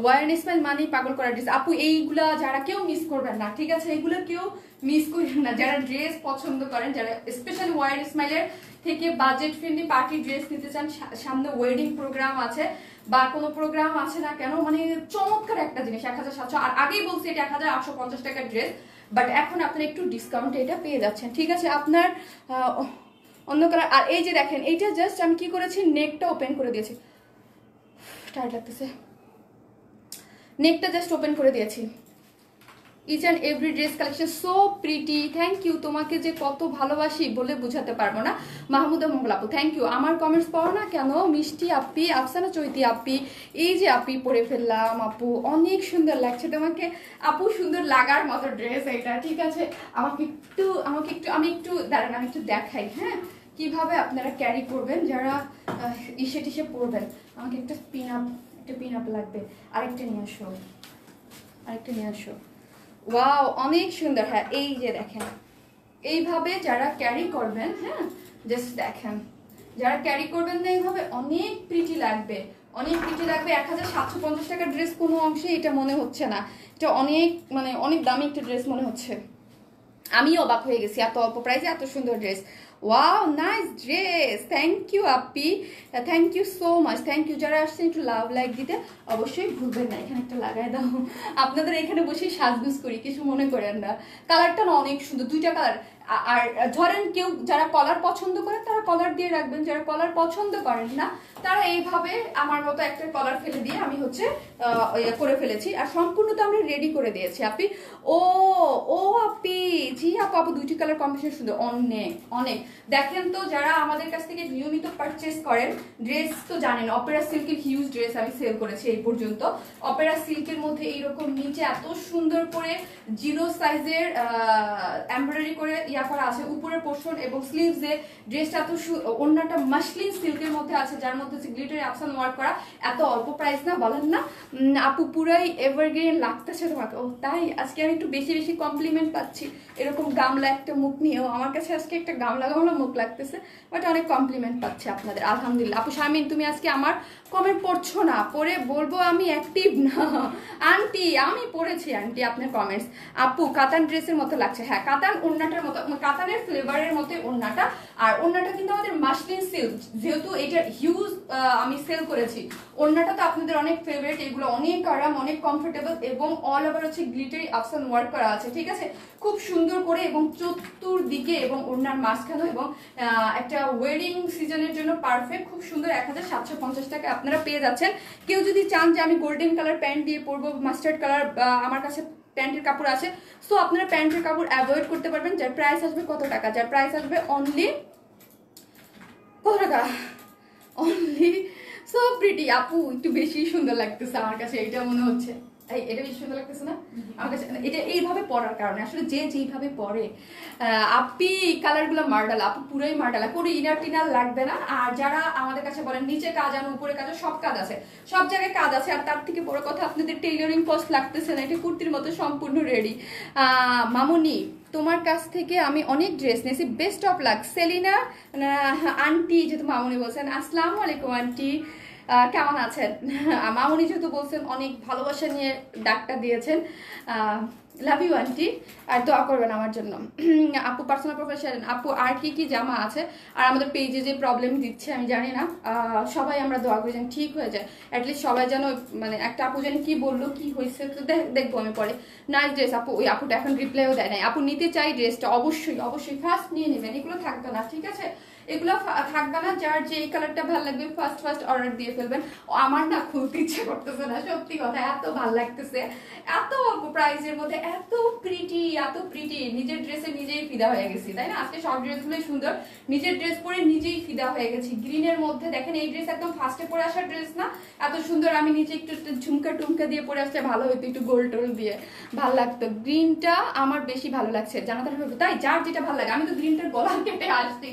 S1: Wear smile মানেই পাগল করার ড্রেস আপু, এইগুলা যারা কেউ মিস করবেন না, ঠিক আছে? এইগুলো কেউ মিস করবেন না যারা ড্রেস পছন্দ করেন, যারা স্পেশালি ওয়ার স্মাইলের থেকে বাজেট ফ্রেন্ডলি পার্টি ড্রেস নিতে চান। সামনে ওয়েডিং প্রোগ্রাম আছে বা কোনো প্রোগ্রাম আছে না কেন, মানে চমৎকার একটা জিনিস 1700। আর আগেই বলছি এটা 1850 টাকার ড্রেস, বাট এখন আপনারা একটু ডিসকাউন্টে এটা পেয়ে যাচ্ছেন, ঠিক আছে? আপনার অন্য কালার। আর এই যে দেখেন এইটা জাস্ট আমি কি করেছি, নেকটা ওপেন করে দিয়েছি, টাইট লাগতেছে, নেকটা জাস্ট ওপেন করে দিয়েছি। Each and every dress collection so pretty, thank you. তোমাকে যে কত ভালোবাসি বলে বুঝাতে পারবো না। মাহমুদা মঙ্গল আপু থ্যাংক ইউ। আমার কমেন্টস পড়ো না কেন? মিষ্টি আপি, আফসানা চৈতি আপি, এই যে আপি পরে ফেললাম আপু, অনেক সুন্দর লাগছে তোমাকে আপু, সুন্দর লাগার মতো ড্রেস এটা, ঠিক আছে? আমি একটু দাঁড়ান, আমি একটু দেখাই হ্যাঁ কিভাবে আপনারা ক্যারি করবেন যারা ইসে টিসে পরবেন। আমাকে একটা পিন আপ লাগবে, আরেকটা নিয়ে আসো। ওয়াও অনেক সুন্দর, হ্যাঁ এই যে দেখেন এইভাবে যারা ক্যারি করবেন, হ্যাঁ জাস্ট দেখেন যারা ক্যারি করবেন না এইভাবে, অনেক প্রিটি লাগবে, অনেক প্রিটি লাগবে। 1750 টাকার ড্রেস কোনো অংশে এটা মনে হচ্ছে না, এটা অনেক মানে অনেক দামি একটা ড্রেস মনে হচ্ছে। আমি অবাক হয়ে গেছি এত অল্প প্রাইসে এত সুন্দর dress. Wow nice dress, thank you আপি, thank you so much, thank you. যারা আসছেন একটু লাভ লাইক দিতে অবশ্যই ভুলবেন না, এখানে একটা লাগাই দাও। আপনাদের এখানে বসে সাজগুজ করি, কিছু মনে করেন না। কালারটা না অনেক সুন্দর, দুইটা কালার। আর ধরেন কেউ যারা কলার পছন্দ করে তারা কলার দিয়ে রাখবেন, যারা কলার পছন্দ করেন না তারা এইভাবে আমার মতো একটা কলার ফেলে দিয়ে আমি হচ্ছে করে ফেলেছি। আর সম্পূর্ণ তো আমরা রেডি করে দিয়েছি আপি। ও আপি, জি আপু দুইটি কালার কম্বিনেশন সুন্দর, অনেক অনেক। দেখেন তো যারা আমাদের কাছ থেকে নিয়মিত পারচেস করেন ড্রেস তো জানেন, অপেরা সিল্কের হিউজ ড্রেস আমি সেল করেছি এই পর্যন্ত। অপেরা সিল্কের মধ্যে এইরকম নিচে এত সুন্দর করে 0 সাইজের এমব্রয়ডারি করে ইয়া করা আছে উপরের পোর্শন এবং স্লিভসে ড্রেসটা এত ওড়নাটা মাসলিন সিল্কের মধ্যে আছে, যার মধ্যে হচ্ছে গ্লিটারি আপসান ওয়ার্ক করা। এত অল্প প্রাইস না, বলেন না আপু পুরাই এভারগ্রিন লাগতেছে তোমাকে। ও তাই, আজকে আমি একটু বেশি বেশি কমপ্লিমেন্ট পাচ্ছি এরকম গামলা একটা মুখ নিয়েও। আমার কাছে আজকে একটা গামলা গামলা মুখ লাগতেছে, বাট অনেক কমপ্লিমেন্ট পাচ্ছি আপনাদের, আলহামদুলিল্লাহ। আপু শারমিন তুমি আজকে আমার কমেন্ট পড়ছো না, পড়ে বলবো আমি অ্যাক্টিভ না। আন্টি আমি পড়েছি আন্টি আপনার কমেন্টস। আপু কাতান ড্রেসের মতো লাগছে, হ্যাঁ কাতান ওড়নাটার মতো, কাতানের ফ্লেভারের মতো ওড়নাটা। আর ওড়নাটা কিন্তু আমাদের মাসলিন সিল্ক, যেহেতু এটা হিউজ আমি সেল করেছি। ওড়নাটা তো আপনাদের অনেক ফেভারিট, এগুলো অনেক আরাম, অনেক কমফোর্টেবল এবং অল ওভার হচ্ছে গ্লিটারি আপসান ওয়ার্ক করা আছে, ঠিক আছে খুব সুন্দর করে, এবং চতুর্দিকে এবং ওড়নার মাঝখানে, এবং একটা ওয়েডিং সিজনের জন্য পারফেক্ট, খুব সুন্দর। 1750 টাকা আপনারা পেয়ে যাচ্ছেন। কেউ যদি চান যে আমি গোল্ডেন কালার প্যান্ট দিয়ে পরবো, মাস্টার্ড কালার আমার কাছে প্যান্টের কাপড় আছে, সো আপনারা প্যান্টের কাপড় অ্যাভয়েড করতে পারবেন। যার প্রাইস আসবে কত টাকা, যার প্রাইস আসবে অনলি কত টাকা, অনলি সো প্রিটি। আপু একটু বেশি সুন্দর লাগতেছে আমার কাছে, এটা মনে হচ্ছে এটা বেশি সুন্দর লাগতেছে না আমার কাছে, এটা এইভাবে পরার কারণে, আসলে যে যেইভাবে পরে। আপি কালারগুলো মার্ডালা, আপু পুরোই মার্ডালা, কোনো ইনার টিনার লাগবে না। আর যারা আমাদের কাছে বলেন নিচে কাজ আনো উপরে কাজ, সব কাজ আছে, সব জায়গায় কাজ আছে। আর তার থেকে বড় কথা আপনাদের টেইলরিং কস্ট লাগতেছে না, এটা কুর্তির মতো সম্পূর্ণ রেডি। মামুনি তোমার কাছ থেকে আমি অনেক ড্রেস নিয়েছি, best of luck. Selina aunty, যেহেতু মামুনি বলছেন, আসসালামু আলাইকুম আন্টি, কেমন আছেন? মামুনি যেহেতু বলছেন অনেক ভালোবাসা নিয়ে ডাকটা দিয়েছেন, লাভ ইউ আন্টি, আর দোয়া করবেন আমার জন্য। আপু পার্সোনাল প্রফেশন, আপু আর কি কি জামা আছে? আর আমাদের পেজে যে প্রবলেম দিচ্ছে আমি জানি না, সবাই আমরা দোয়া করি যেন ঠিক হয়ে যায়, অ্যাটলিস্ট সবাই যেন, মানে একটা আপু যেন কি বললো কি হয়েছে তো দেখবো আমি পরে। নাইস ড্রেস আপু, ওই আপুটা এখন রিপ্লাইও দেয় নাই। আপু নিতে চাই ড্রেসটা, অবশ্যই অবশ্যই ফার্স্ট নিয়ে নেবেন, এগুলো থাকবে না, ঠিক আছে এগুলো থাকবে না। যার যে কালারটা ভালো লাগবে ফার্স্ট অর্ডার দিয়ে ফেলবেন। আমার না খুলতে ইচ্ছে করতেছে না, সত্যি কথা, এত ভালো লাগতেছে, এত অল্প প্রাইসের মধ্যে এত প্রিটি, এত প্রিটি। নিজের ড্রেসে নিজেই ফিদা হয়ে গেছি, তাই না? আজকে সব ড্রেসগুলোই সুন্দর, নিজের ড্রেস পরে নিজেই ফিদা হয়ে গেছি। গ্রিনের মধ্যে দেখেন, এই ড্রেস একদম ফার্স্টে পরে আসার ড্রেস না, এত সুন্দর। আমি নিচে একটু ঝুমকা টুমকা দিয়ে পরে আসলে ভালো হতো, একটু গোল টোল দিয়ে ভালো লাগতো। গ্রিনটা আমার বেশি ভালো লাগছে, জানাতে হবে তাই, যার যেটা ভালো লাগে। আমি তো গ্রিনটার গলা কেটে আসছি,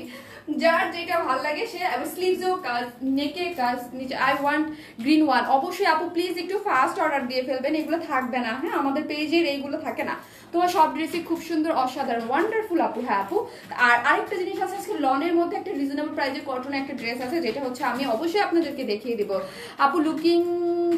S1: যার যেটা ভালো লাগে সে। স্লিভসেও কাজ, নেকে কাজ, নিচে আই ওয়ান্ট গ্রিন ওয়ান। অবশ্যই আপু প্লিজ একটু ফাস্ট অর্ডার দিয়ে ফেলবেন, এগুলো থাকবে না, হ্যাঁ আমাদের পেজের এইগুলো থাকে না। তোমার সব ড্রেসই খুব সুন্দর, অসাধারণ, ওয়ান্ডারফুল আপু। হ্যাঁ আপু, আর আরেকটা জিনিস আছে, আজকে লনের মধ্যে একটা রিজনেবল প্রাইসে কটন একটা ড্রেস আছে, যেটা হচ্ছে আমি অবশ্যই আপনাদেরকে দেখিয়ে দিব। আপু লুকিং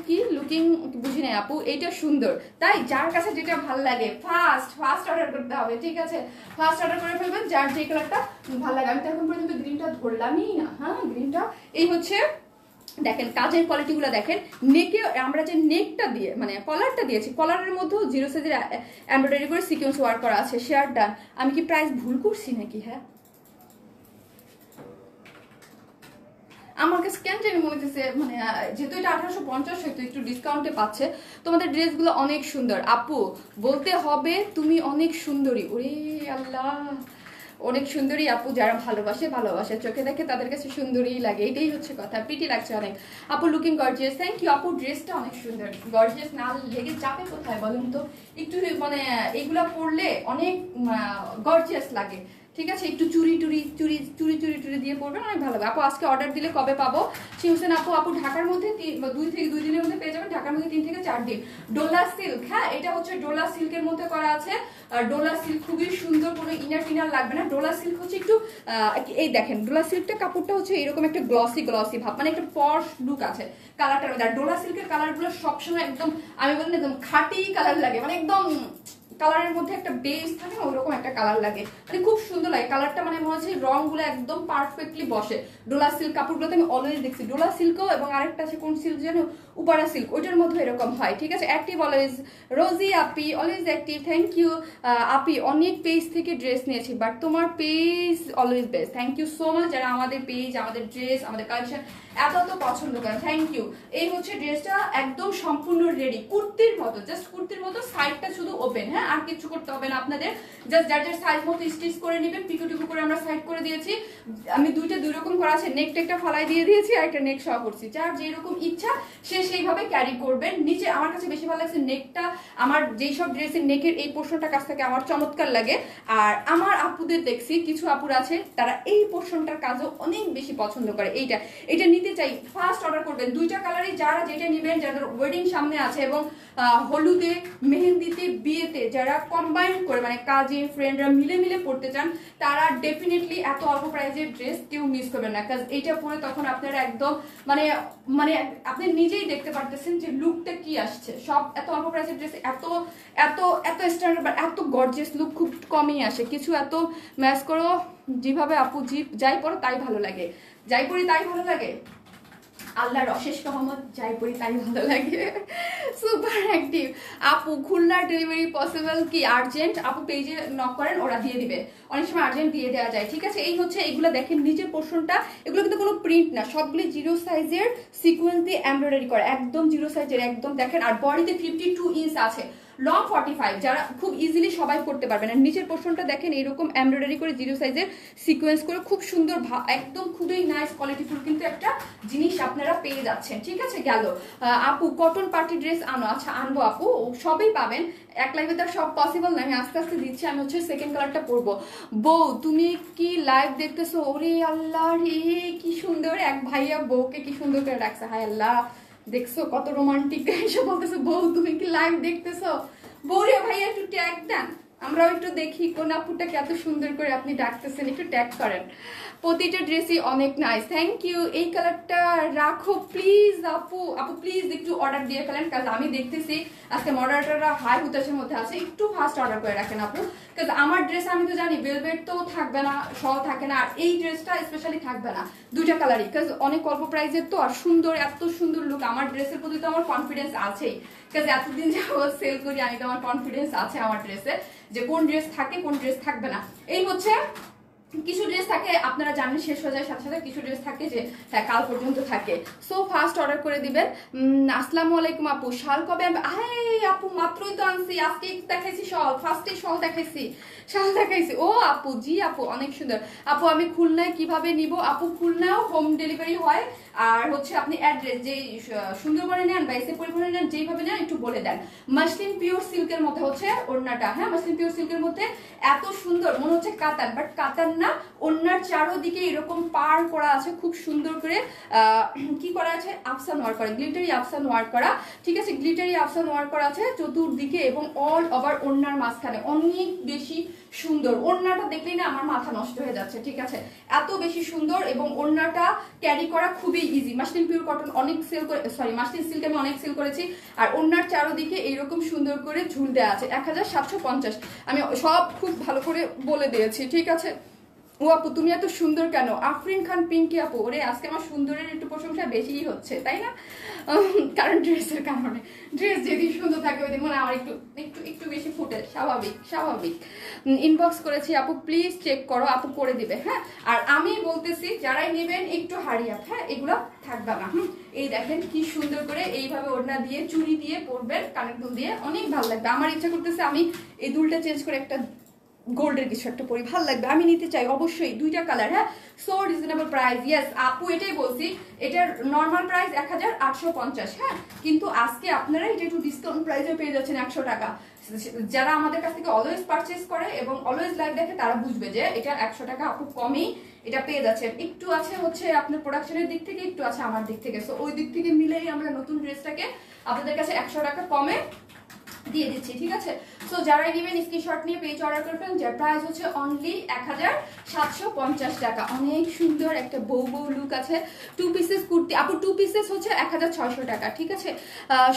S1: কি লুকিং বুঝি নাই আপু, এইটা সুন্দর, তাই যার কাছে যেটা ভালো লাগে ফাস্ট অর্ডার করতে হবে, ঠিক আছে ফাস্ট অর্ডার করে ফেলবেন, যার যে কালারটা ভালো লাগে। আমি তো এখন পর্যন্ত গ্রিনটা ধরলামই না, হ্যাঁ গ্রিনটা। এই হচ্ছে দেখেন কাজের কোয়ালিটিগুলো দেখেন, নেকে আমরা যে নেকটা দিয়ে মানে কলারটা দিয়েছি, কলারের মধ্যেও 0 সাইজের এমব্রয়ডারি করে সিকোয়েন্স ওয়ার্ক করা আছে, শেয়ার ডান। আমি কি প্রাইস ভুল করছি নাকি? হ্যাঁ আমার কাছে কেন জানি মনে হচ্ছে, মানে যেহেতু এটা 1850 হয়তো একটু ডিসকাউন্টে পাচ্ছে। তোমাদের ড্রেসগুলো অনেক সুন্দর আপু, বলতে হবে তুমি অনেক সুন্দরী। ওরে আল্লাহ, অনেক সুন্দরী আপু, যারা ভালোবাসে চোখে দেখে তাদের কাছে সুন্দরী লাগে, এটাই হচ্ছে কথা। প্রিটি লাগছে অনেক আপু, লুকিং গর্জিয়াস, থ্যাংক ইউ আপু। ড্রেসটা অনেক সুন্দর, গর্জিয়াস না লেগে যাবে কোথায় বলুন তো? একটু মানে এগুলা পরলে অনেক গর্জিয়াস লাগে, ঠিক আছে একটু চুরি দিয়ে পড়বেন, অনেক ভালো হবে আপু। আজকে অর্ডার দিলে কবে পাবো? হোসেন আপু ঢাকার মধ্যে 2 দিনের মধ্যে পেয়ে যাবেন, ঢাকার মধ্যে 3 থেকে 4 দিন। ডোলা সিল্ক, হ্যাঁ এটা হচ্ছে ডোলা সিল্কের মধ্যে করা আছে। ডোলা সিল্ক খুবই সুন্দর, কোনো ইনার টিনার লাগবে না। ডোলা সিল্ক হচ্ছে একটু এই দেখেন, ডোলা সিল্কটা কাপড়টা হচ্ছে এরকম একটা গ্লসি ভাব, মানে একটা পশ লুক আছে কালারটার মধ্যে। আর ডোলা সিল্কের কালারগুলো সবসময় একদম, আমি বলি একদম খাঁটি কালার লাগে, মানে একদম কালারের মধ্যে একটা বেস থাকে না, ওইরকম একটা কালার লাগে, মানে খুব সুন্দর লাগে কালারটা, মানে মনে হচ্ছে রংগুলো একদম পারফেক্টলি বসে। ডোলা সিল্ক কাপড়গুলোতে আমি অলওয়েজ দেখছি, ডোলা সিল্কও, এবং আরেকটা আছে কোন সিল্ক যেন, উপারা সিল্ক, ওইটার মধ্যে এরকম হয়, ঠিক আছে। Active always, Rosie Api always active, thank you আপি। অনেক পেজ থেকে ড্রেস নিয়েছি, বাট তোমার page always best, thank you so much. যারা আমাদের পেজ, আমাদের ড্রেস, আমাদের কালেকশন এত পছন্দ করেন, থ্যাংক ইউ। এই হচ্ছে ড্রেসটা একদম সম্পূর্ণ রেডি, কুর্তির মতো, জাস্ট কুর্তির মতো, সাইডটা শুধু ওপেন, হ্যাঁ আর কিছু করতে হবে না আপনাদের, জাস্ট যার যার সাইজ মতো স্টিচ করে নেবেন। পিকো টিকো করে আমরা সাইড করে দিয়েছি। আমি দুই রকম করা আছে, নেকটা একটা ফালাই দিয়ে দিয়েছি আর একটা নেক সহ করছি। যার যেরকম ইচ্ছা সে সেইভাবে ক্যারি করবেন। নিচে আমার কাছে বেশি ভালো লাগছে নেকটা, আমার যেই সব ড্রেসের নেকের এই পোর্শনটা কাছ থেকে আমার চমৎকার লাগে। আর আমার আপুদের দেখছি কিছু আপুর আছে তারা এই পোর্শনটার কাজও অনেক বেশি পছন্দ করে। এইটা নিতে চাই, ফার্স্ট অর্ডার করবেন। দুইটা কালারই যারা যেটা নেবেন, যাদের ওয়েডিং সামনে আছে এবং হলুদে, মেহেন্দিতে, বিয়েতে যারা কম্বাইন করে মানে কাজে ফ্রেন্ডরা মিলে মিলে পড়তে চান, তারা ডেফিনেটলি এত অল্প প্রাইজের ড্রেস কেউ মিস করবেন না। কাজ এইটা পরে তখন আপনারা একদম মানে মানে আপনি নিজেই দেখতে পারতেছেন যে লুকটা কি আসছে। সব এত অল্প প্রাইজের ড্রেস এত এত এত স্ট্যান্ডার্ড বা এত গর্জিয়াস লুক খুব কমই আসে। কিছু এত ম্যাচ করো, যেভাবে আপু যাই পড়ো তাই ভালো লাগে, যাই পড়ি তাই ভালো লাগে, আল্লাহর অশেষ রহমত, যাই পড়ি তাই ভালো লাগে। সুপার অ্যাক্টিভ আপু। খুলনার ডেলিভারি পসিবল কি? আর্জেন্ট আপু পেজে নক করেন, ওরা দিয়ে দিবে। অনেক সময় আর্জেন্ট দিয়ে দেওয়া যায়, ঠিক আছে। এই হচ্ছে এইগুলো দেখেন নিচের পোর্শনটা, এগুলো কিন্তু কোনো প্রিন্ট না, সবগুলি 0 সাইজের সিকোয়েন্স দিয়ে এমব্রয়ডারি করা, একদম 0 সাইজের একদম দেখেন। আর বডিতে 52 ইঞ্চ আছে, লং 45, যারা খুব ইজিলি সবাই করতে পারবেন। আর নিচের পোর্শনটা দেখেন এইরকম এমব্রয়ডারি করে 0 সাইজের সিকোয়েন্স করে খুব সুন্দর, একদম খুবই নাইস কোয়ালিটিফুল কিন্তু একটা জিনিস আপনারা পেয়ে যাচ্ছেন, ঠিক আছে। গেল আপু কটন পার্টি ড্রেস আনো, আচ্ছা আনবো আপু, সবই পাবেন। এক লাইভে তো সব পসিবল না, আমি আস্তে আস্তে দিচ্ছি। আমি হচ্ছে সেকেন্ড কালারটা পরবো। বউ তুমি কি লাইভ দেখতেছো? ওরে আল্লাহ রে, কি সুন্দর এক ভাইয়া বউকে কি সুন্দর করে রাখছে, হায় আল্লাহ, দেখছো কত রোমান্টিক এসে বলতেছো বউ তুমি কি লাইভ দেখতেছো। বউরে ভাইয়া একটু ট্যাগ দেন, আমরাও একটু দেখি কোন আপুটাকে এত সুন্দর করে আপনি ডাকতেছেন, একটু ট্যাগ করেন। প্রতিটা ড্রেসই অনেক নাইস, থ্যাংক ইউ। এই কালারটা রাখো প্লিজ আপু, আপু প্লিজ একটু অর্ডার দিয়ে ফেলেন, কারণ আমি দেখতেছি আজকে মডারেটররা হাই হুতাশের মধ্যে আছে, একটু ফাস্ট অর্ডার করে রাখেন আপু। কারণ আমার ড্রেস আমি তো জানি ভেলভেট তো থাকবে না, সহ থাকে না, আর এই ড্রেসটা স্পেশালি থাকবে না, দুইটা কালারই, কারণ অনেক অল্প প্রাইসের তো, আর সুন্দর, এত সুন্দর লুক। আমার ড্রেসের প্রতি তো আমার কনফিডেন্স আছেই, কারণ এতদিন যাবত সেল করি আমি, তো আমার কনফিডেন্স আছে আমার ড্রেসে যে কোন ড্রেস থাকে কোন ড্রেস থাকবে না। এই হচ্ছে কিছু ড্রেস থাকে আপনারা জানেন শেষ হয়ে যায় সাথে সাথে, কিছু ড্রেস থাকে যে হ্যাঁ কাল পর্যন্ত থাকে। সো ফার্স্ট অর্ডার করে দিবেন। আসসালামু আলাইকুম আপু, শাল কবে? আপু মাত্রই তো আনছি, আজকে দেখাইছি শাল, ফার্স্টে শাল দেখাইছি, শাল দেখাইছি। ও আপু, জি আপু অনেক সুন্দর। আপু আমি খুলনায় কিভাবে নিব? আপু খুলনায়ও হোম ডেলিভারি হয়, আর হচ্ছে আপনি অ্যাড্রেস যে সুন্দরবনে নেন বা এসে পরিবহনে নেন, যেইভাবে নেন একটু বলে দেন। মাসলিন পিওর সিল্কের মধ্যে হচ্ছে ওড়নাটা, হ্যাঁ মাসলিন পিওর সিল্কের মধ্যে এত সুন্দর, মনে হচ্ছে কাতান, বাট কাতান না, ওড়নার চারোদিকে এরকম পার করা আছে খুব সুন্দর করে, কি করা আছে, আফসান ওয়ার্ক করা, গ্লিটারি আফসান ওয়ার্ক করা, ঠিক আছে, গ্লিটারি আফসান ওয়ার্ক করা আছে চতুর্দিকে এবং অল ওভার ওড়নার মাঝখানে, অনেক বেশি সুন্দর। ওড়নাটা দেখলেই না আমার মাথা নষ্ট হয়ে যাচ্ছে, ঠিক আছে, এত বেশি সুন্দর। এবং ওড়নাটা ক্যারি করা খুবই ইজি। মাসলিন পিওর কটন অনেক সেল করে, সরি মাসলিন সিল্ক আমি অনেক সেল করেছি। আর ওড়নার চারোদিকে এইরকম সুন্দর করে ঝুল দেওয়া আছে, 1750। আমি সব খুব ভালো করে বলে দিয়েছি, ঠিক আছে। ও আপু তুমি এত সুন্দর কেন? আফরিন খান পিঙ্কি আপু, ওরে আজকে আমার সুন্দরের একটু প্রশংসা বেশিই হচ্ছে, তাই না? কারণ ড্রেসের কারণে, ড্রেস যেদিন সুন্দর থাকে ওই দিন মানে আমার একটু একটু একটু বেশি ফুটে, স্বাভাবিক স্বাভাবিক। ইনবক্স করেছি আপু, প্লিজ চেক করো, আপু করে দিবে, হ্যাঁ। আর আমি বলতেছি যারাই নেবেন একটু হারি আপ, হ্যাঁ এগুলো থাকবে না। এই দেখেন কি সুন্দর করে এইভাবে ওড়না দিয়ে চুড়ি দিয়ে পরবেন, কানের দুল দিয়ে, অনেক ভালো লাগবে। আমার ইচ্ছা করতেছে আমি এই দুলটা চেঞ্জ করে একটা গোল্ডের কিছু একটা পরি, ভালো লাগবে, আমি নিতে চাই অবশ্যই। দুইটা কালার, হ্যাঁ, সো রিজনেবল প্রাইস। ইয়েস আপু এটাই বলছি, এটার নর্মাল প্রাইস 1850, হ্যাঁ, কিন্তু আজকে আপনারা এটা একটু ডিসকাউন্ট প্রাইসে পেয়ে যাচ্ছেন 100 টাকা। যারা আমাদের কাছ থেকে অলওয়েজ পারচেজ করে এবং অলওয়েজ লাইভ দেখে তারা বুঝবে যে এটা 100 টাকা আপু কমেই এটা পেয়ে যাচ্ছেন। একটু আছে হচ্ছে আপনার প্রোডাকশনের দিক থেকে, একটু আছে আমার দিক থেকে, সো ওই দিক থেকে মিলেই আমরা নতুন ড্রেসটাকে আপনাদের কাছে 100 টাকা কমে দিয়ে দিচ্ছি, ঠিক আছে। সো যারা নেবেন স্ক্রিনশট নিয়ে পেজ অর্ডার করবেন, যার প্রাইস হচ্ছে অনলি 1750 টাকা। অনেক সুন্দর একটা বউ বউ লুক আছে। 2 পিসেস কুর্তি আপু, 2 পিসেস হচ্ছে 1600 টাকা, ঠিক আছে।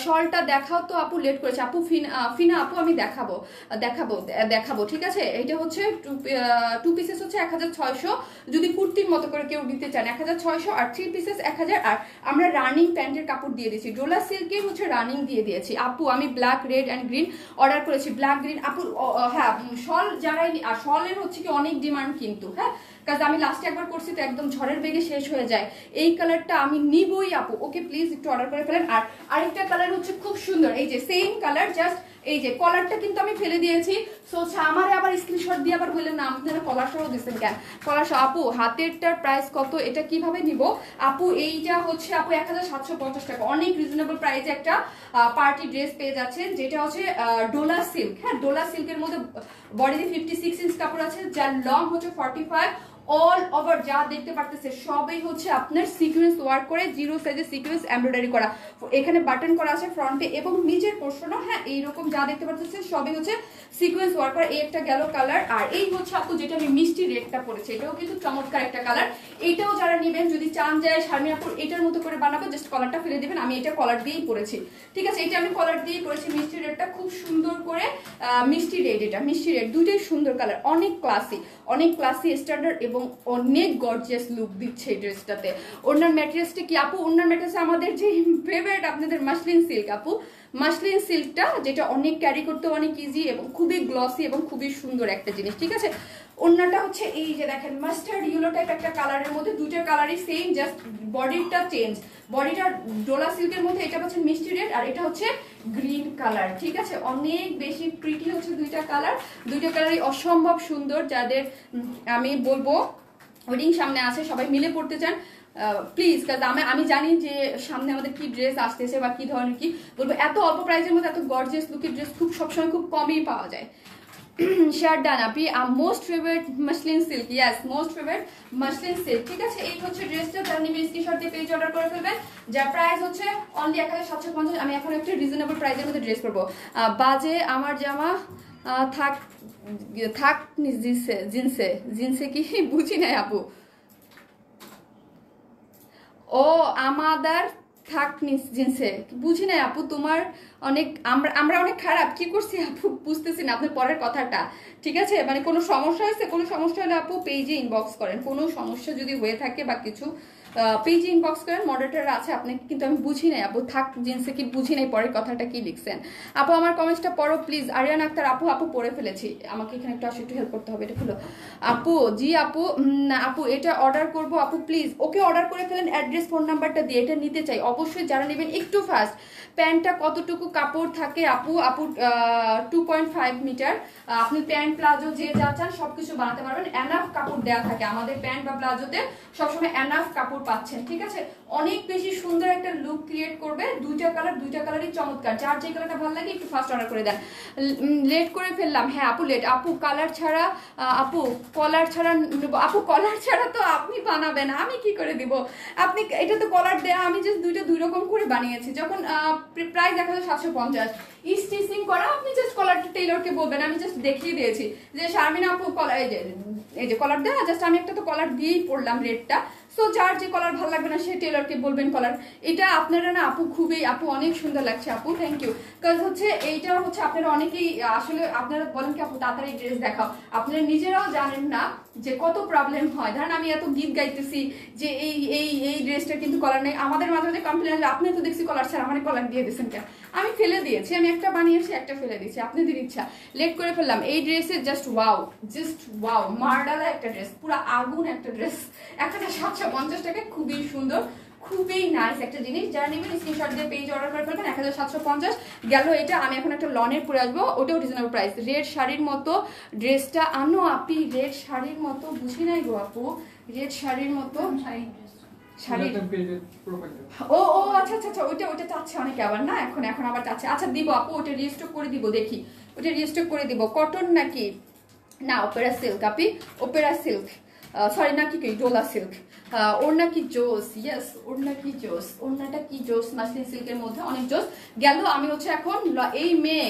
S1: শলটা দেখাও তো আপু, লেট করেছে আপু। ফিনা আপু আমি দেখাবো দেখাবো, ঠিক আছে। এটা হচ্ছে 2 পিসেস হচ্ছে 1600, যদি কুর্তির মতো করে কেউ নিতে চান 1600, আর 3 পিসেস 1000। আর আমরা রানিং প্যান্টের কাপড় দিয়ে দিয়েছি, ডোলা সিল্কের হচ্ছে রানিং দিয়ে দিয়েছি আপু। আমি black, red and green order করেছি, ব্ল্যাক গ্রিন আপু, হ্যাঁ শল যারাই, আর শলের হচ্ছে কি অনেক ডিমান্ড কিন্তু, হ্যাঁ কারণ আমি লাস্টে একবার করছি তো একদম ঝড়ের বেগে শেষ হয়ে যায়। এই কালারটা আমি নিবই আপু, ওকে প্লিজ একটু অর্ডার করে ফেলেন। আর আরেকটা কালার হচ্ছে খুব সুন্দর, এই যে সেম কালার, জাস্ট এই যে কলারটা কিন্তু আমি ফেলে দিয়েছি। সো আমারে আবার স্ক্রিনশট দিয়ে আবার বললেন না আপনারা কলার সহ দিচ্ছেন কেন, কলার সহ। আপু হাতেরটার প্রাইস কত, এটা কিভাবে নিব আপু? এইটা হচ্ছে আপু 1750 টাকা, অনেক রিজনেবল প্রাইসে একটা পার্টি ড্রেস পেয়ে যাচ্ছেন, যেটা হচ্ছে ডোলা সিল্ক। হ্যাঁ, ডোলা সিল্কের মধ্যে বডিতে 56 ইঞ্চ কাপড় আছে, যার লং হচ্ছে 45। অল ওভার যা দেখতে পারতেছে সবই হচ্ছে আপনার সিকোয়েন্স ওয়ার্ক করে, জিরো সাইজের সিকোয়েন্স এমব্রয়ডারি করা, এখানে বাটন করা আছে ফ্রন্টে এবং নিচের পোর্শনও। হ্যাঁ, এইরকম যা দেখতে পারতেছে সবই হচ্ছে সিকোয়েন্স ওয়ার্ক করা। এই একটা গেল কালার, আর এই হচ্ছে আপু যেটা আমি মিষ্টি রেডটা পরেছি, এটাও কিন্তু চমৎকার একটা কালার। এইটাও যারা নেবেন, যদি চান যায় শারমিন আপুর এটার মতো করে বানাবো, জাস্ট কলারটা ফেলে দিবেন। আমি এটা কলার দিয়েই পরেছি, ঠিক আছে, এটা আমি কলার দিয়েই পরেছি। মিষ্টি রেডটা খুব সুন্দর করে, মিষ্টি রেড, এটা মিষ্টি রেড, দুইটাই সুন্দর কালার, অনেক ক্লাসি স্ট্যান্ডার্ড এবং অনেক গর্জিয়াস লুক দিচ্ছে এই ড্রেসটাতে। ওনার ম্যাটেরিয়ালসটা কি আপু? ওনার ম্যাটেরিয়ালস আমাদের যে ফেভারিট আপনাদের মাসলিন সিল্ক আপু, মাসলিন সিল্কটা, যেটা অনেক ক্যারি করতে অনেক ইজি এবং খুবই গ্লসি এবং খুবই সুন্দর একটা জিনিস, ঠিক আছে। ওনাটা হচ্ছে এই যে দেখেন মাস্টার্ড ইয়েলো টাইপ একটা কালারের মধ্যে, দুইটা কালারই সেম, জাস্ট বডিটা চেঞ্জ। বডিটা ডোলা সিল্কের মধ্যে, এটা হচ্ছে মিষ্টি রেড আর এটা হচ্ছে গ্রিন কালার, ঠিক আছে। অনেক বেশি প্রিটি হচ্ছে দুইটা কালারই অসম্ভব সুন্দর। যাদের আমি বলবো ওয়েডিং সামনে আছে, সবাই মিলে পড়তে চান, প্লিজ, কারণ আমি জানি যে সামনে আমাদের কি ড্রেস আসতেছে বা কি ধরনের কি বলবো, এত অল্প প্রাইসের মধ্যে এত গর্জিয়াস লুকের ড্রেস খুব সবসময় খুব কমই পাওয়া যায়। শেয়ার ডান আপি, most favourite muslin silk, yes most favourite muslin silk, ঠিক আছে। এই হচ্ছে ড্রেসটা, যারা নিবে স্ক্রিনশট দিয়ে পেজ অর্ডার করে ফেলবেন, যার প্রাইস হচ্ছে অনলি 1750। আমি এখন একটা রিজনেবল প্রাইসের মধ্যে ড্রেস করবো। বাজে আমার জামা থাক থাক জিন্সে কি বুঝি নাই আপু। ও আমাদের থাক জিন্সে বুঝি নাই আপু, তোমার অনেক আমরা অনেক খারাপ কি করছি আপু, বুঝতেছি না আপনার পরের কথাটা, ঠিক আছে। মানে কোনো সমস্যা হয়েছে, কোনো সমস্যা হলে আপু পেজে ইনবক্স করেন, কোনো সমস্যা যদি হয়ে থাকে বা কিছু পেজে ইনবক্স করেন, মডারেটর আছে আপনাকে, কিন্তু আমি বুঝি নাই আপু থাক জিন্সে কি বুঝি নাই পরের কথাটা কি লিখছেন। আপু আমার কমেন্টসটা পড়ো প্লিজ। আরিয়ান আক্তার আপু পড়ে ফেলেছি, আমাকে এখানে একটু হেল্প করতে হবে, এটা খুলো আপু। জি আপু, আপু এটা অর্ডার করব আপু, প্লিজ ওকে অর্ডার করে ফেলেন অ্যাড্রেস ফোন নাম্বারটা দিয়ে, এটা নিতে চাই অবশ্যই। যারা নেবেন একটু ফাস্ট। প্যান্টটা কতটুকু কাপড় থাকে আপু? 2.5 মিটার। আপনি প্যান্ট প্লাজো যে যা চান সবকিছু বানাতে পারবেন, এনাফ কাপড় দেওয়া থাকে আমাদের প্যান্ট বা প্লাজোতে, সবসময় এনাফ কাপড় পাচ্ছেন, ঠিক আছে। অনেক বেশি সুন্দর একটা লুক ক্রিয়েট করবে, দুইটা কালারই চমৎকার। যার যে কালারটা ভালো লাগে একটু ফাস্ট অর্ডার করে দেন। লেট করে ফেললাম, হ্যাঁ আপু লেট। আপু কালার ছাড়া, আপু কলার ছাড়া, আপু কলার ছাড়া তো আপনি বানাবেন, আমি কি করে দিব? আপনি এটা তো কলার দেয়া, আমি জাস্ট দুই রকম করে বানিয়েছি। যখন প্রাইস 1750 স্টিচিং করা, আপনি জাস্ট কলারটা টেইলরকে বলবেন, আমি জাস্ট দেখিয়ে দিয়েছি যে শারমিন আপু কলার, এই যে কলার দেওয়া, জাস্ট আমি একটা তো কলার দিয়েই পড়লাম রেডটা। সো যার যে কলার ভালো লাগবে না সে টেলরকে বলবেন কলার। এটা আপনারা না আপু খুবই, আপু অনেক সুন্দর লাগছে আপু, থ্যাংক ইউ। কারণ হচ্ছে এইটা হচ্ছে আপনারা অনেকেই আসলে আপনারা বলেন কি আপু তাড়াতাড়ি ড্রেস দেখাও, আপনারা নিজেরাও জানেন না যে কত প্রবলেম হয়। ধরেন আমি এত গীত গাইতেছি যে এই ড্রেসটা কিন্তু কলার নেই, আমাদের মাঝে মাঝে কমপ্লেন আসলে আপনি তো দেখছি কলার ছাড়া, মানে কলার দিয়ে দিয়েছেন কেন? আমি ফেলে দিয়েছি, আমি একটা বানিয়েছি একটা ফেলে দিয়েছি, আপনাদের ইচ্ছা। লেট করে ফেললাম। এই ড্রেসে জাস্ট ওয়াও মার্ডালা একটা ড্রেস, পুরো আগুন একটা ড্রেস, 1750 টাকায় খুবই সুন্দর, খুবই নাইস একটা জিনিস। যারা নেবেন স্ক্রিনশট দিয়ে পেজ অর্ডার করে ফেলবেন। 1750 গেল এটা। আমি এখন একটা লনের পরে আসবো, ওটাও রিজনেবল প্রাইস। রেড শাড়ির মতো ড্রেসটা আনো আপি, রেড শাড়ির মতো বুঝি নাই গো আপু, রেড শাড়ির মতো ও আচ্ছা ওইটা চাচ্ছে অনেকে আবার না, এখন আবার চাচ্ছে। আচ্ছা দিব আপু, ওটা রিস্টক করে দিব, দেখি ওটা রিস্টক করে দিব। কটন নাকি না ওপেরা সিল্ক আপি, ওপেরা সিল্ক, সরি না কি ডোলা সিল্ক। ওড়না কি জোস, ইয়েস ওড়না কি জোস, ওড়নাটা কি জোস, মাসলিন সিল্কের মধ্যে অনেক জোস। গেল আমি হচ্ছে এখন এই মেয়ে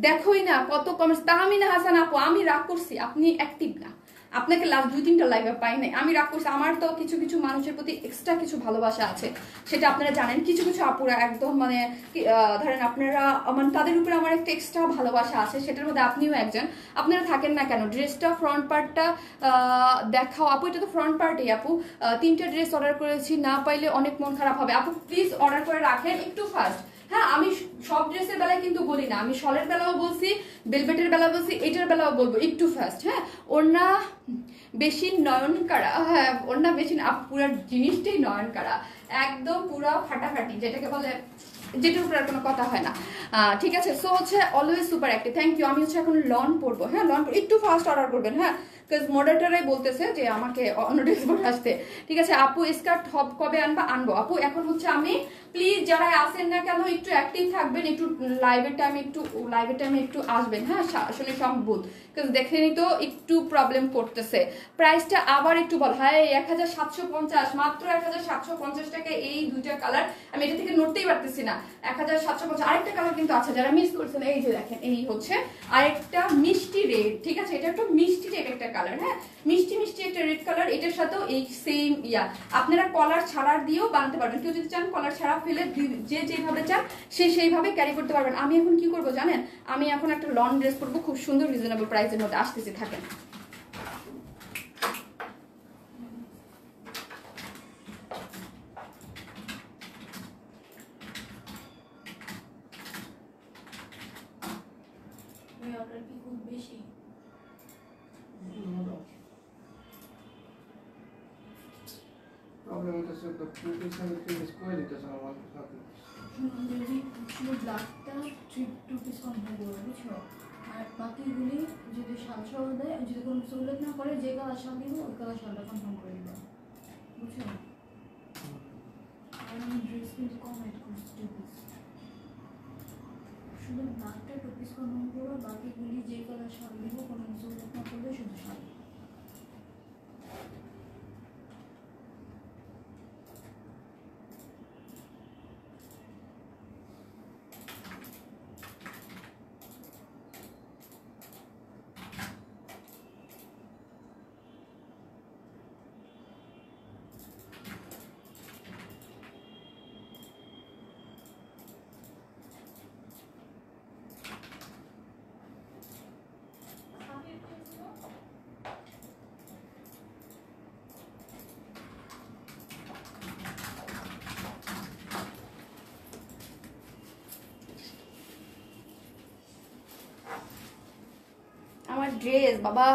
S1: দেখোই না কত কমেন্টস। তাহমিনা হাসান আপু আমি রাগ করছি, আপনি অ্যাক্টিভ না, আপনাকে লাস্ট 2-3টা লাইভে পাই নাই, আমি রাগ করছি। আমার তো কিছু মানুষের প্রতি এক্সট্রা কিছু ভালোবাসা আছে, সেটা আপনারা জানেন। কিছু আপুরা একদম মানে ধরেন আপনারা মানে তাদের উপরে আমার একটা এক্সট্রা ভালোবাসা আছে, সেটার মধ্যে আপনিও একজন। আপনারা থাকেন না কেন? ড্রেসটা ফ্রন্ট পার্টটা দেখাও আপু, এটা তো ফ্রন্ট পার্টই আপু। 3টা ড্রেস অর্ডার করেছি, না পাইলে অনেক মন খারাপ হবে আপু, প্লিজ অর্ডার করে রাখেন একটু ফাস্ট। হ্যাঁ আমি সব ড্রেসের বেলায় কিন্তু বলি না, আমি শলের বেলাও বলছি, বেলভেটের বেলা বলছি, এটার বেলাও বলবো একটু ফাস্ট। হ্যাঁ ওড়না বেশি নয়নকাড়া, হ্যাঁ ওড়না বেশি না, পুরো জিনিসটাই নয়নকাড়া, একদম পুরো ফাটাফাটি, যেটাকে বলে যেটার উপর আর কোনো কথা হয় না। ঠিক আছে, সো হচ্ছে always super active. Thank you. আমি হচ্ছে এখন লন পরবো, হ্যাঁ লন একটু ফাস্ট অর্ডার করবেন, হ্যাঁ বিকজ মডারেটারাই বলতেছে যে আমাকে অন্য ড্রেস পরে আসতে। ঠিক আছে আপু, স্কার্ট হব কবে আনবা? আনবো আপু। এখন হচ্ছে আমি প্লিজ যারা আসেন না কেন একটু অ্যাক্টিভ থাকবেন, একটু লাইভের টাইমে একটু আসবেন, হ্যাঁ আসলে সম্ভব, বিকজ দেখেনি তো একটু প্রবলেম করতেছে। প্রাইসটা আবার একটু বল। হ্যাঁ 1750, মাত্র 1750 টাকা এই দুইটা কালার। আমি এটা থেকে নড়তেই পারতেছি না। 1750। আরেকটা কালার কিন্তু আছে যারা মিস করছেন, এই যে দেখেন এই হচ্ছে আরেকটা মিষ্টি রেড। ঠিক আছে, এটা একটু মিষ্টি রেড একটা কালার, হ্যাঁ মিষ্টি মিষ্টি একটা রেড কালার। এটার সাথেও এই সেম আপনারা কলার ছাড়া দিয়েও বানাতে পারবেন। কেউ যদি চান কলার ছাড়া ফেলে যে যেভাবে চান সে সেইভাবে ক্যারি করতে পারবেন। আমি এখন কি করবো জানেন, আমি এখন একটা লং ড্রেস পরবো খুব সুন্দর রিজনেবল প্রাইসের মধ্যে। আসতেছি, থাকেন।
S2: প্রবলেম হচ্ছে তো প্রফেশনাল ফিনিশ করে দিতেছ আমার সাথে।
S3: যদি পুরো ব্লাকটা 2 পিস কমপ্লিট করবে বুঝছো, আর বাকিগুলি যদি শাল দেয়, যদি কোনো উল্লেখ না করে যে কালার শাল দিব ওই কালার শালটা কনফার্ম করে দিবা বুঝছো। আর আমি ড্রেস কিন্তু কম এড করছি 2 পিস, শুধু ব্লাকটা 2 পিস কনফার্ম করো, বাকিগুলি যে কালার শাল দিব কোনো উল্লেখ না করলে শুধু শাল।
S1: আমার ড্রেস বাবা।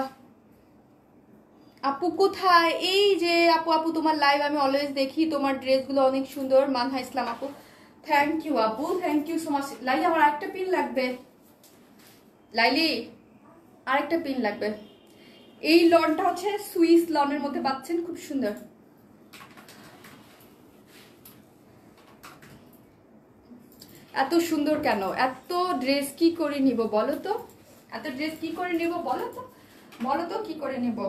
S1: আপু কোথায়? এই যে আপু, আপু তোমার লাইভ আমি অলওয়েজ দেখি, তোমার ড্রেসগুলো অনেক সুন্দর। মানহা ইসলাম আপু, থ্যাংক ইউ আপু, থ্যাংক ইউ সো মাচ। লাইলি আমার আরেকটা পিন লাগবে, লাইলি আরেকটা পিন লাগবে। এই লনটা হচ্ছে সুইস লনের মধ্যে পাচ্ছেন, খুব সুন্দর। এত সুন্দর কেন? এত ড্রেস কি করে নিব বলো তো? এত ড্রেস কি করে নিব বলো তো? বলো তো কি করে নিব?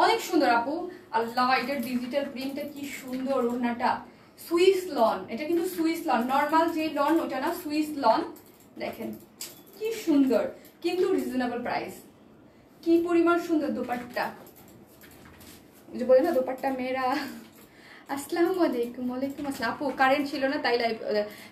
S1: অনেক সুন্দর আপু, আল্লাহ এটার ডিজিটাল প্রিন্টটা কি সুন্দর। ওড়নাটা সুইস লন, এটা কিন্তু সুইস লন, নর্মাল যে লন ওটা না, সুইস লন। দেখেন কি সুন্দর, কিন্তু রিজনেবল প্রাইস। কি পরিমাণ সুন্দর দোপাট্টা, যে বলে না দোপাট্টা মেয়েরা। আসসালামু আলাইকুম। ওয়ালাইকুম আসসালাম। আপু কারেন্ট ছিল না তাই লাইভ।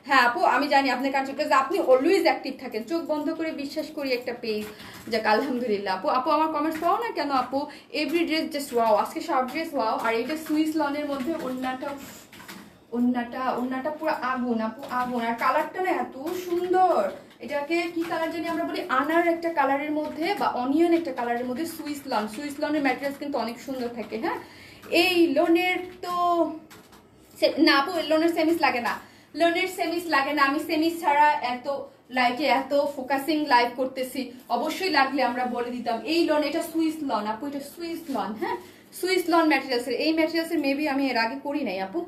S1: হ্যাঁ আপু আমি জানি আপনি কারেন্ট, বিকজ আপনি অলওয়েজ অ্যাক্টিভ থাকেন, চোখ বন্ধ করে বিশ্বাস করি একটা পেজ। যাক আলহামদুলিল্লাহ। আপু আপু আমার কমেন্টস পাও না কেন আপু? এভরি ড্রেস জাস্ট ওয়াও, আজকে সব ড্রেস ওয়াও। আর এটা সুইস লনের মধ্যে ওড়নাটা পুরো আগুন আপু, আগুন। আর কালারটা না এত সুন্দর, এটাকে কি কালার জানি আমরা বলি, আনার একটা কালারের মধ্যে বা অনিয়ন একটা কালারের মধ্যে সুইস লনের ম্যাটেরিয়ালস কিন্তু অনেক সুন্দর থাকে। হ্যাঁ এই লোনের তো না আপু, লোনের সেমিস লাগে না, লোনের সেমিস লাগে না। আমি সেমিস ছাড়া এত লাইভে এত ফোকাসিং লাইভ করতেছি, অবশ্যই লাগলে আমরা বলে দিতাম। এই লোন, এটা সুইস লন আপু, এটা সুইস লন। হ্যাঁ সুইস লন ম্যাটেরিয়ালসের, এই ম্যাটেরিয়ালসের মেবি আমি এর আগে করি নাই আপু।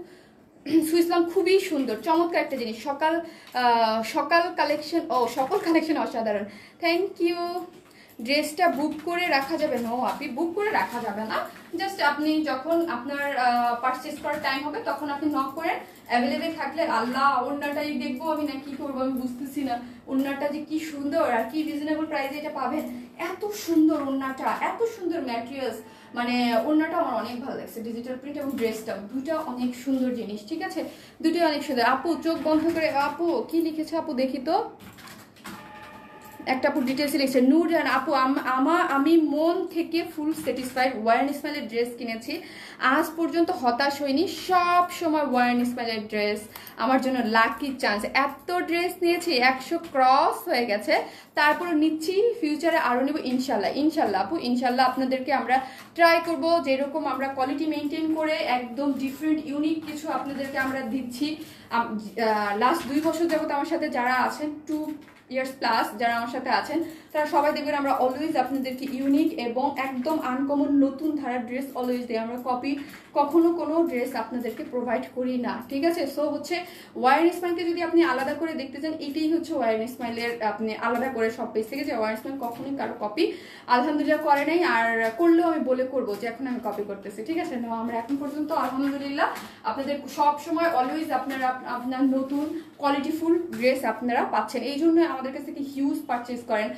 S1: সুইস লন খুবই সুন্দর, চমৎকার একটা জিনিস। সকাল কালেকশন, ও সকল কালেকশন অসাধারণ। Thank you. ড্রেসটা বুক করে রাখা যাবে? নো আপনি বুক করে রাখা যাবে না, জাস্ট আপনি যখন আপনার পারচেস করার টাইম হবে তখন আপনি নক করেন, অ্যাভেলেবেল থাকলে। আল্লাহ ওড়নাটাই দেখবো আমি না কি করবো আমি বুঝতেছি না। ওড়নাটা যে কি সুন্দর আর কি রিজনেবল প্রাইসে এটা পাবেন। এত সুন্দর ওড়নাটা, এত সুন্দর ম্যাটেরিয়ালস, মানে ওড়নাটা আমার অনেক ভালো লাগছে। ডিজিটাল প্রিন্ট এবং ড্রেসটাও, দুইটা অনেক সুন্দর জিনিস। ঠিক আছে দুটোই অনেক সুন্দর। আপু চোখ বন্ধ করে, আপু কি লিখেছে আপু দেখি তো। একটা আপু ডিটেলসে লিখছে নূরজাহান আপু আমি মন থেকে ফুল স্যাটিসফাইড। ওয়ারেন ইসমাইলের ড্রেস কিনেছি, আজ পর্যন্ত হতাশ হইনি, সব সময় ওয়ারেন ইসমাইলের ড্রেস আমার জন্য লাকি চান্স। এত ড্রেস নিয়েছি 100 ক্রস হয়ে গেছে, তারপরে নিচ্ছি, ফিউচারে আরও নেব ইনশাল্লাহ। ইনশাল্লাহ আপু, ইনশাল্লাহ আপনাদেরকে আমরা ট্রাই করবো যেরকম আমরা কোয়ালিটি মেনটেন করে একদম ডিফারেন্ট ইউনিক কিছু আপনাদেরকে আমরা দিচ্ছি। লাস্ট 2 বছর যাবত আমার সাথে যারা আছেন, 2 ইয়ার্স প্লাস যারা আমার সাথে আছেন, তারা সবাই দেখবেন আমরা অলওয়েজ আপনাদেরকে ইউনিক এবং একদম আনকমন নতুন ধারার ড্রেস অলওয়েজ দিই। আমরা কপি কখনো কোনো ড্রেস আপনাদেরকে প্রোভাইড করি না, ঠিক আছে। সো হচ্ছে ওয়ারেন ইসমাইলকে যদি আপনি আলাদা করে দেখতে চান, এটাই হচ্ছে ওয়ারেন ইসমাইলের, আপনি আলাদা করে সব পেজ থেকে যে ওয়ারেন ইসমাইল কখনোই কারো কপি আলহামদুলিল্লাহ করে নাই, আর করলেও আমি বলে করবো যে এখন আমি কপি করতেছি, ঠিক আছে। না, আমরা এখন পর্যন্ত আলহামদুলিল্লাহ আপনাদের সব সময় অলওয়েজ আপনারা আপনার নতুন কোয়ালিটিফুল ড্রেস আপনারা পাচ্ছেন। এই জন্য আমাদের কাছ থেকে হিউজ পারচেজ করেন।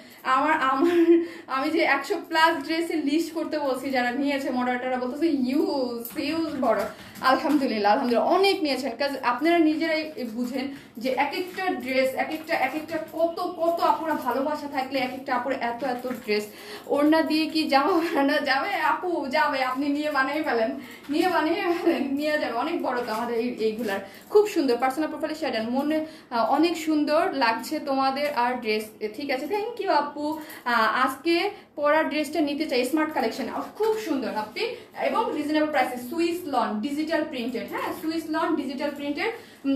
S1: আমি যে 100+ ড্রেসের লিস্ট করতে বলছি, যারা নিয়েছে মডারেটাররা বলতেছে হিউজ বড়। আলহামদুলিল্লাহ অনেক নিয়েছেন, কাজ আপনারা নিজেরাই বুঝেন যে এক একটা ড্রেস এক একটা কত আপুরা ভালোবাসা থাকলে এক একটা আপুর এত ড্রেস ওড়না দিয়ে কি জামা বানানো যাবে আপু? যাবে, আপনি নিয়ে বানিয়ে ফেলেন, নিয়ে যাবে। অনেক বড় তো আমাদের এইগুলার, খুব সুন্দর পার্সোনাল প্রোফাইলে শেয়ার দেন, মনে অনেক সুন্দর লাগছে তোমাদের আর ড্রেস, ঠিক আছে, থ্যাংক ইউ আপু। আজকে পরা ড্রেসটা নিতে চাই, স্মার্ট কালেকশন, খুব সুন্দর আপনি, এবং রিজনেবল প্রাইসে, সুইস লন ডিজিটাল প্রিন্টেড, হ্যাঁ সুইস লন ডিজিটাল প্রিন্টেড,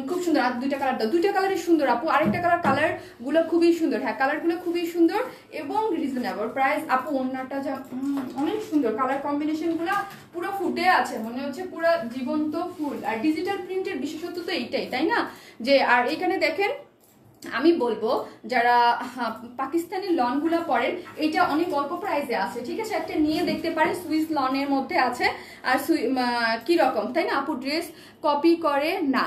S1: খুব সুন্দর। আর 2টা কালার দাও, 2টা কালারই সুন্দর আপু, আরেকটা কালারগুলো খুবই সুন্দর, হ্যাঁ কালারগুলো খুবই সুন্দর এবং রিজনেবল প্রাইস আপু। ওড়নাটা যা অনেক সুন্দর, কালার কম্বিনেশনগুলো পুরো ফুটে আছে, মনে হচ্ছে পুরো জীবন্ত ফুল। আর ডিজিটাল প্রিন্টের বিশেষত্ব তো এইটাই, তাই না, যে আর এখানে দেখেন আমি বলবো যারা পাকিস্তানি লনগুলো পরেন, এটা অনেক অল্প প্রাইসে আছে, ঠিক আছে, একটা নিয়ে দেখতে পারে, সুইস লনের মধ্যে আছে। আর কি রকম, তাই না আপু? ড্রেস কপি করে না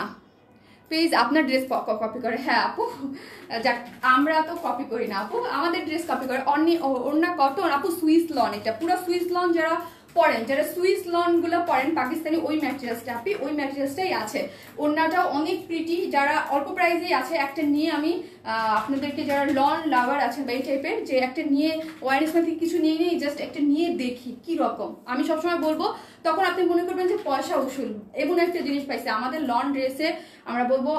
S1: প্লিজ, আপনার ড্রেস কপি করে? হ্যাঁ আপু, যাক আমরা তো কপি করি না আপু, আমাদের ড্রেস কপি করে। অন্য কটন আপু, সুইস লন, এটা পুরো সুইস লন যারা পরেন, যারা সুইস লন গুলো পরেন পাকিস্তানি, ওই ম্যাটেরিয়ালসটা আপনি, ওই ম্যাটেরিয়ালসটাই আছে। ওড়নাটাও অনেক প্রিটি, যারা অল্প প্রাইসেই আছে, একটা নিয়ে আমি আপনাদেরকে, যারা লন লাভার আছেন বা এই টাইপের, যে একটা নিয়ে ওয়ারেন ইসমাইল থেকে কিছু নিয়ে নিই, জাস্ট একটা নিয়ে দেখি কি রকম। আমি সবসময় বলবো, তখন আপনি মনে করবেন যে পয়সা উসুল, এমন একটা জিনিস পাইছে আমাদের লন ড্রেসে। আমরা বলবো,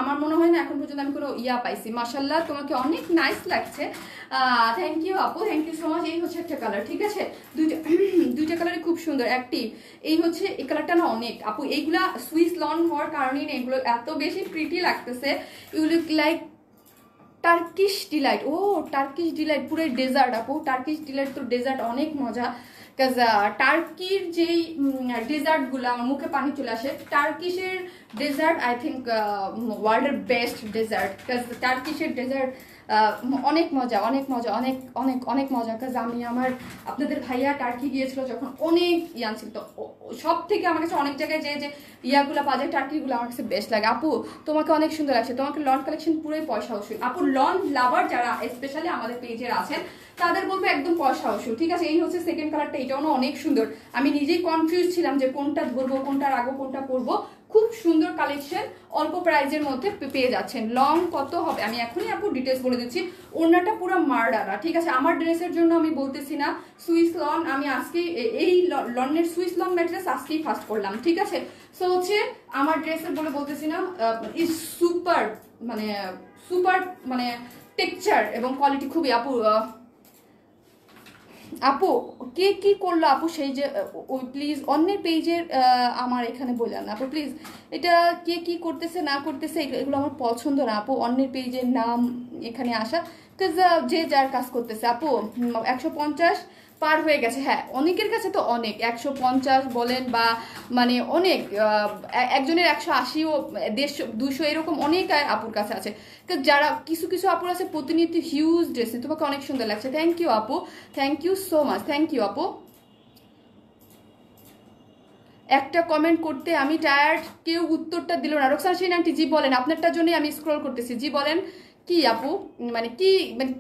S1: আমার মনে হয় না এখন পর্যন্ত আমি কোনো পাইছি। মাশাল্লাহ, তোমাকে অনেক নাইস লাগছে, থ্যাংক ইউ আপু, থ্যাংক ইউ সো মাচ। এই হচ্ছে একটা কালার, ঠিক আছে, দুইটা কালারই খুব সুন্দর অ্যাক্টিভ। এই হচ্ছে এই কালারটা না অনেক আপু, এইগুলা সুইস লন হওয়ার কারণেই না এগুলো এত বেশি প্রিটি লাগতেছে। You look like Turkish delight. ও টার্কিশ ডিলাইট, পুরো ডেজার্ট আপু, টার্কিশ ডিলাইট তো ডেজার্ট অনেক মজা। কাজ টার্কির যেই ডেজার্টগুলো, আমার মুখে পানি চলে আসে। টার্কিশের ডেজার্ট আই থিঙ্ক ওয়ার্ল্ডের বেস্ট ডেজার্ট, কাজ টার্কিশের ডেজার্ট অনেক মজা, অনেক মজা, অনেক অনেক অনেক মজা। কাজ আপনাদের ভাইয়া টার্কি গিয়েছিল যখন, অনেক ইয়ান ছিল, তো সব থেকে আমার কাছে অনেক জায়গায় যে ইয়াগুলো পাওয়া যায়, টার্কিগুলো আমার কাছে বেস্ট লাগে। আপু তোমাকে অনেক সুন্দর লাগছে, তোমাকে লন কালেকশন পুরোই পয়সা উসুল আপু। লন লাভার যারা স্পেশালি আমাদের পেজের আছেন, তাদের বলবো একদম পয়সা উসুল, ঠিক আছে। এই হচ্ছে সেকেন্ড কালারটা, এটাও না অনেক সুন্দর। আমি নিজেই কনফিউজ ছিলাম যে কোনটা ধরবো, কোনটা রাখবো, কোনটা পরবো। খুব সুন্দর কালেকশন, অল্প প্রাইজের মধ্যে পেয়ে যাচ্ছেন। লং কত হবে আমি এখনই আপু ডিটেলস বলে দিচ্ছি। ওড়নাটা পুরো মার্ডারা, ঠিক আছে, আমার ড্রেসের জন্য আমি বলতেছি না। সুইস লন আমি আজকেই, এই লনের সুইস লন ম্যাটেরিয়ালস আজকেই ফার্স্ট করলাম, ঠিক আছে। সো হচ্ছে আমার ড্রেসের বলতেছি না, ইজ সুপার, মানে টেক্সচার এবং কোয়ালিটি খুবই আপু। আপু কে কি করলো আপু, সেই যে ওই প্লিজ অন্যের পেজের আমার এখানে বললেন আপু, প্লিজ এটা কে কি করতেছে না করতেছে এগুলো আমার পছন্দ না আপু। অন্যের পেজের নাম এখানে আসা, যে যার কাজ করতেছে আপু। 150 পার হয়ে গেছে, হ্যাঁ অনেকের কাছে তো অনেক, 150 বলেন বা মানে অনেক, একজনের 180 ও 150 200 এরকম অনেক আপুর কাছে আছে। যারা কিছু আপুর আছে প্রতিনিয়ত হিউজ ড্রেস, তোমাকে অনেক সুন্দর লাগছে, থ্যাংক ইউ আপু, thank you so much, thank you আপু। একটা কমেন্ট করতে আমি টায়ার্ড, কেউ উত্তরটা দিল না। রোকসানা শিন আন্টি জি বলেন, আপনারটার জন্যই আমি স্ক্রল করতেছি, জি বলেন কি আপু, মানে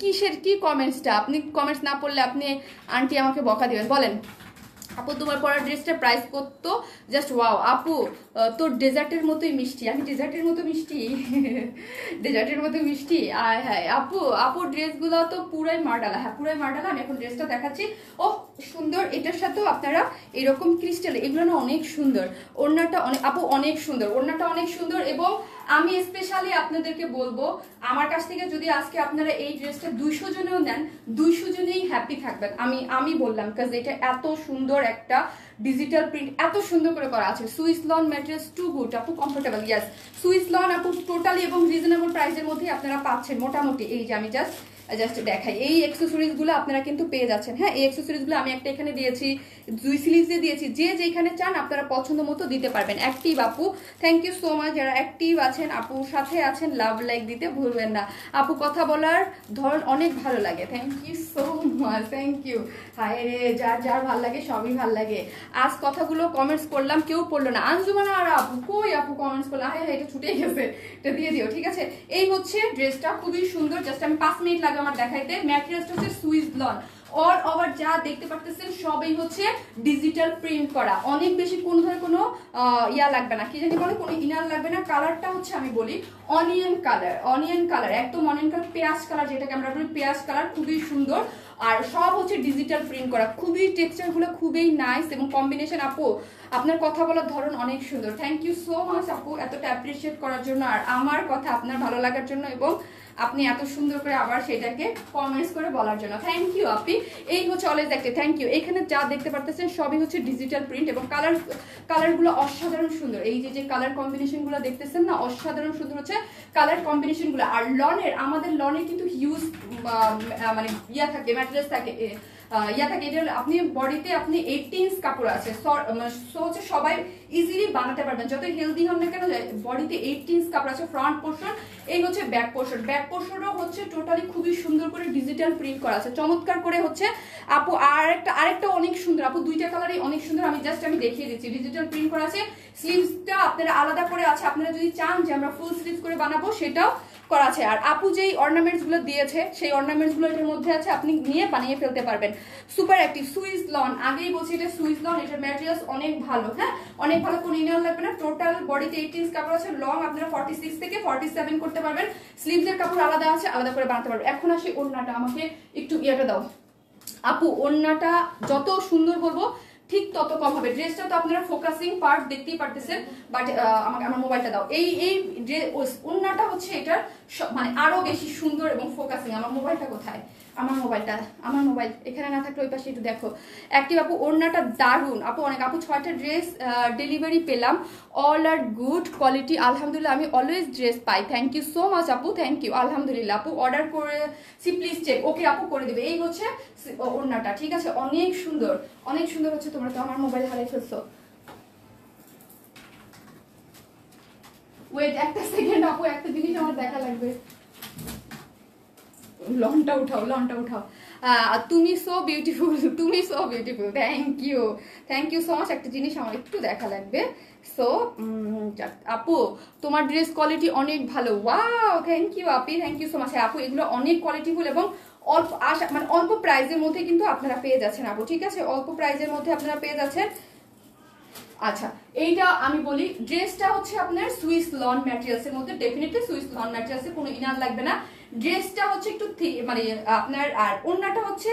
S1: কিসের কি কমেন্টসটা? আপনি কমেন্টস না পড়লে আপনি আন্টি আমাকে বকা দিবেন, বলেন আপু তোমার পরা ড্রেসটার প্রাইস কত? জাস্ট ওয়াও আপু, তোর ডেজার্টের মতোই মিষ্টি। আমি ডেজার্টের মতো মিষ্টি? ডেজার্টের মতো মিষ্টি? আয় হ্যাঁ আপু, আপুর ড্রেসগুলো তো পুরাই মার্ডালা। হ্যাঁ পুরাই মার্ডালা। আমি এখন ড্রেসটা দেখাচ্ছি। ও সুন্দর, এটার সাথেও আপনারা এরকম ক্রিস্টাল, এগুলো না অনেক সুন্দর। ওড়নাটা অনেক আপু অনেক সুন্দর, ওড়নাটা অনেক সুন্দর। এবং আমি স্পেশালি আপনাদেরকে বলবো, আমার কাছ থেকে যদি আজকে আপনারা এই ড্রেসটা 200 জনেও নেন, 200 জনেই হ্যাপি থাকবেন। আমি বললাম, কাজ এটা এত সুন্দর একটা ডিজিটাল প্রিন্ট, এত সুন্দর করে করা আছে। Swiss lawn materials too good আপু, কমফোর্টেবল। ইয়াস, সুইস লন আপু টোটালি এবং রিজনেবল প্রাইসের মধ্যে আপনারা পাচ্ছেন মোটামুটি। এই যে আমি জাস্ট দেখাই, এই অ্যাক্সেসরিজ গুলো আপনারা কিন্তু পেয়ে যাচ্ছেন। হ্যাঁ এই অ্যাক্সেসরিজ গুলো আমি একটা এখানে দিয়েছি, 2 স্লিভসে দিয়েছি, যে যেখানে চান আপনারা পছন্দ মতো দিতে পারবেন। অ্যাক্টিভ আপু, থ্যাংক ইউ সো মাচ। যারা অ্যাক্টিভ আছেন আপুর সাথে আছেন, লাভ লাইক দিতে ভুলবেন না। আপু কথা বলার ধরন অনেক ভালো লাগে, thank you so much, thank you. হায় রে, যার যার ভাল লাগে সবই ভাল লাগে। আজ কথাগুলো কমেন্টস করলাম, কেউ পড়লো না। আঞ্জুমানা আর আপু কই? আপু কমেন্টস করলাম, হ্যাঁ হ্যাঁ এটা ছুটে গেছে, এটা দিয়ে দিও ঠিক আছে। এই হচ্ছে ড্রেসটা, খুবই সুন্দর। জাস্ট আমি 5 মিনিট লাগে আমার দেখাইতে। ম্যাটেরিয়ালসটা হচ্ছে সুইস লন, অল ওভার যা দেখতে পারতেছেন সবই হচ্ছে ডিজিটাল প্রিন্ট করা। অনেক বেশি কোন ধরনের কোনো ইয়া লাগবে না, কি জানি বলে, কোনো ইনার লাগবে না। কালারটা হচ্ছে আমি বলি অনিয়ন কালার, অনিয়ন কালার, একদম অনিয়ন কালার, পেঁয়াজ কালার, যেটাকে আমরা বলি পেঁয়াজ কালার, খুবই সুন্দর। আর সব হচ্ছে ডিজিটাল প্রিন্ট করা, খুবই টেক্সচারগুলো খুবই নাইস এবং কম্বিনেশন। আপু আপনার কথা বলার ধরন অনেক সুন্দর, থ্যাংক ইউ সো মাচ আপু এতটা অ্যাপ্রিসিয়েট করার জন্য, আর আমার কথা আপনার ভালো লাগার জন্য, এবং আপনি এত সুন্দর করে আবার সেটাকে কমেন্টস করে বলার জন্য, থ্যাংক ইউ আপি। এই হচ্ছে অলওয়েজ একটা থ্যাংক ইউ। এখানে যা দেখতে পারতেছেন সবই হচ্ছে ডিজিটাল প্রিন্ট এবং কালারগুলো অসাধারণ সুন্দর। এই যে কালার কম্বিনেশনগুলো দেখতেছেন না, অসাধারণ সুন্দর হচ্ছে কালার কম্বিনেশনগুলো। আর লনের, আমাদের লনের কিন্তু হিউজ মানে ইয়া থাকে, ম্যাটেরিয়ালস থাকে, ইয়া থাকে। এটা আপনি বডিতে আপনি 18 ইঞ্চ কাপড় আছে, সো হচ্ছে সবাই ইজিলি বানাতে পারবেন, যত হেলদি হন না কেন। বডিতে 18 ইঞ্চ কাপড় আছে, ফ্রন্ট পোর্শন। এই হচ্ছে ব্যাক পোর্শন, ব্যাক পোর্শনও হচ্ছে টোটালি খুবই সুন্দর করে ডিজিটাল প্রিন্ট করা আছে, চমৎকার করে হচ্ছে আপু। আরেকটা অনেক সুন্দর আপু, দুইটা কালারই অনেক সুন্দর। আমি দেখিয়ে দিচ্ছি, ডিজিটাল প্রিন্ট করা আছে। স্লিভসটা আপনারা আলাদা করে আছে, আপনারা যদি চান যে আমরা ফুল স্লিভস করে বানাবো সেটাও করা আছে। আর আপু যেই অর্নামেন্টস গুলো দিয়েছে সেই অর্নামেন্টস গুলো এটার মধ্যে আছে, আপনি নিয়ে বানিয়ে ফেলতে পারবেন। সুপার অ্যাক্টিভ সুইস লন, আগেই বলছি এটা সুইস লন, এটার ম্যাটেরিয়ালস অনেক ভালো। হ্যাঁ অনেক ভালো, কোনো ইনার লাগবে না। টোটাল বডিতে 18 ইঞ্চ কাপড় আছে, লং আপনারা 46 থেকে 47 করতে পারবেন। স্লিভসের কাপড় আলাদা আছে, আলাদা করে বানাতে পারবেন। এখন আসি ওড়নাটা, আমাকে একটু ইয়েটা দাও আপু। ওড়নাটা যত সুন্দর বলবো ঠিক তত কম হবে। ড্রেসটা তো আপনারা ফোকাসিং পার্ট দেখতেই পারতেছেন, বাট আমাকে আমার মোবাইলটা দাও। এই ওড়নাটা হচ্ছে এটার মানে আরো বেশি সুন্দর এবং ফোকাসিং। আমার মোবাইলটা কোথায়? আমার মোবাইল এখানে না থাকলে ওই পাশে একটু দেখো। অ্যাক্টিভ আপু ওড়নাটা দারুন আপু, অনেক আপু। 6টা ড্রেস ডেলিভারি পেলাম, অল আর গুড কোয়ালিটি আলহামদুলিল্লাহ। আমি অলওয়েজ ড্রেস পাই, থ্যাংক ইউ সো মাচ আপু, থ্যাংক ইউ আলহামদুলিল্লাহ। আপু অর্ডার করেছি, প্লিজ চেক। ওকে আপু করে দিবে। এই হচ্ছে ওড়নাটা, ঠিক আছে, অনেক সুন্দর, অনেক সুন্দর হচ্ছে। তোমরা তো আমার মোবাইল হারিয়ে ফেলছো, ওয়েট একটা সেকেন্ড আপু, একটা জিনিস আমার দেখা লাগবে। লনটা উঠাও। তুমি so beautiful, thank you so much. একটা জিনিস আমার একটু দেখা লাগবে। সো আপু তোমার ড্রেস কোয়ালিটি অনেক ভালো, ওয়াও, থ্যাংক ইউ আপি, থ্যাংক ইউ সো মাচ। আপু এগুলো অনেক কোয়ালিটিফুল এবং অল্প প্রাইসের মধ্যে কিন্তু আপনারা পেয়ে যাচ্ছেন আপু, ঠিক আছে, অল্প প্রাইসের মধ্যে আপনারা পেয়ে যাচ্ছেন। আচ্ছা এইটা আমি বলি, ড্রেসটা হচ্ছে আপনার সুইস লন ম্যাটেরিয়ালস এর মধ্যে, ডেফিনেটলি সুইস লন ম্যাটেরিয়ালস এর কোনো ইনার লাগবে না। ড্রেসটা হচ্ছে একটু মানে আপনার, আর ওড়নাটা হচ্ছে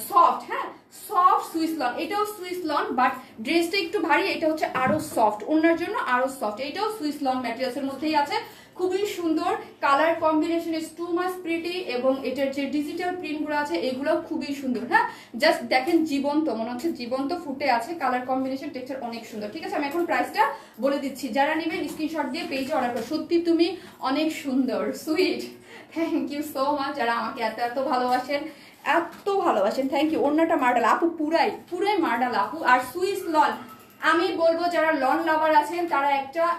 S1: সফট, হ্যাঁ সফট সুইস লন, এটাও সুইস লন, বাট ড্রেসটা একটু ভারী, এটা হচ্ছে আরো সফট, ওড়নার জন্য আরো সফট। এটাও সুইস লন ম্যাটেরিয়ালস এর মধ্যেই আছে, খুবই সুন্দর। Colour combination is too much pretty, এবং এটার যে ডিজিটাল প্রিন্ট গুলো আছে এগুলো খুবই সুন্দর। হ্যাঁ জাস্ট দেখেন, জীবন্ত মনে হচ্ছে, জীবন্ত ফুটে আছে। কালার কম্বিনেশন টেক্সচার অনেক সুন্দর, ঠিক আছে। আমি এখন প্রাইসটা বলে দিচ্ছি, যারা নেবেন স্ক্রিনশট দিয়ে পেজে অর্ডার করো। সত্যি তুমি অনেক সুন্দর, sweet, thank you so much. যারা আমাকে এত ভালোবাসেন, থ্যাংক ইউ। ওড়নাটা মার্ডাল আপু, পুরাই মার্ডাল আপু। আর সুইস লন, আমি বলবো যারা লন লাভার আছেন তারা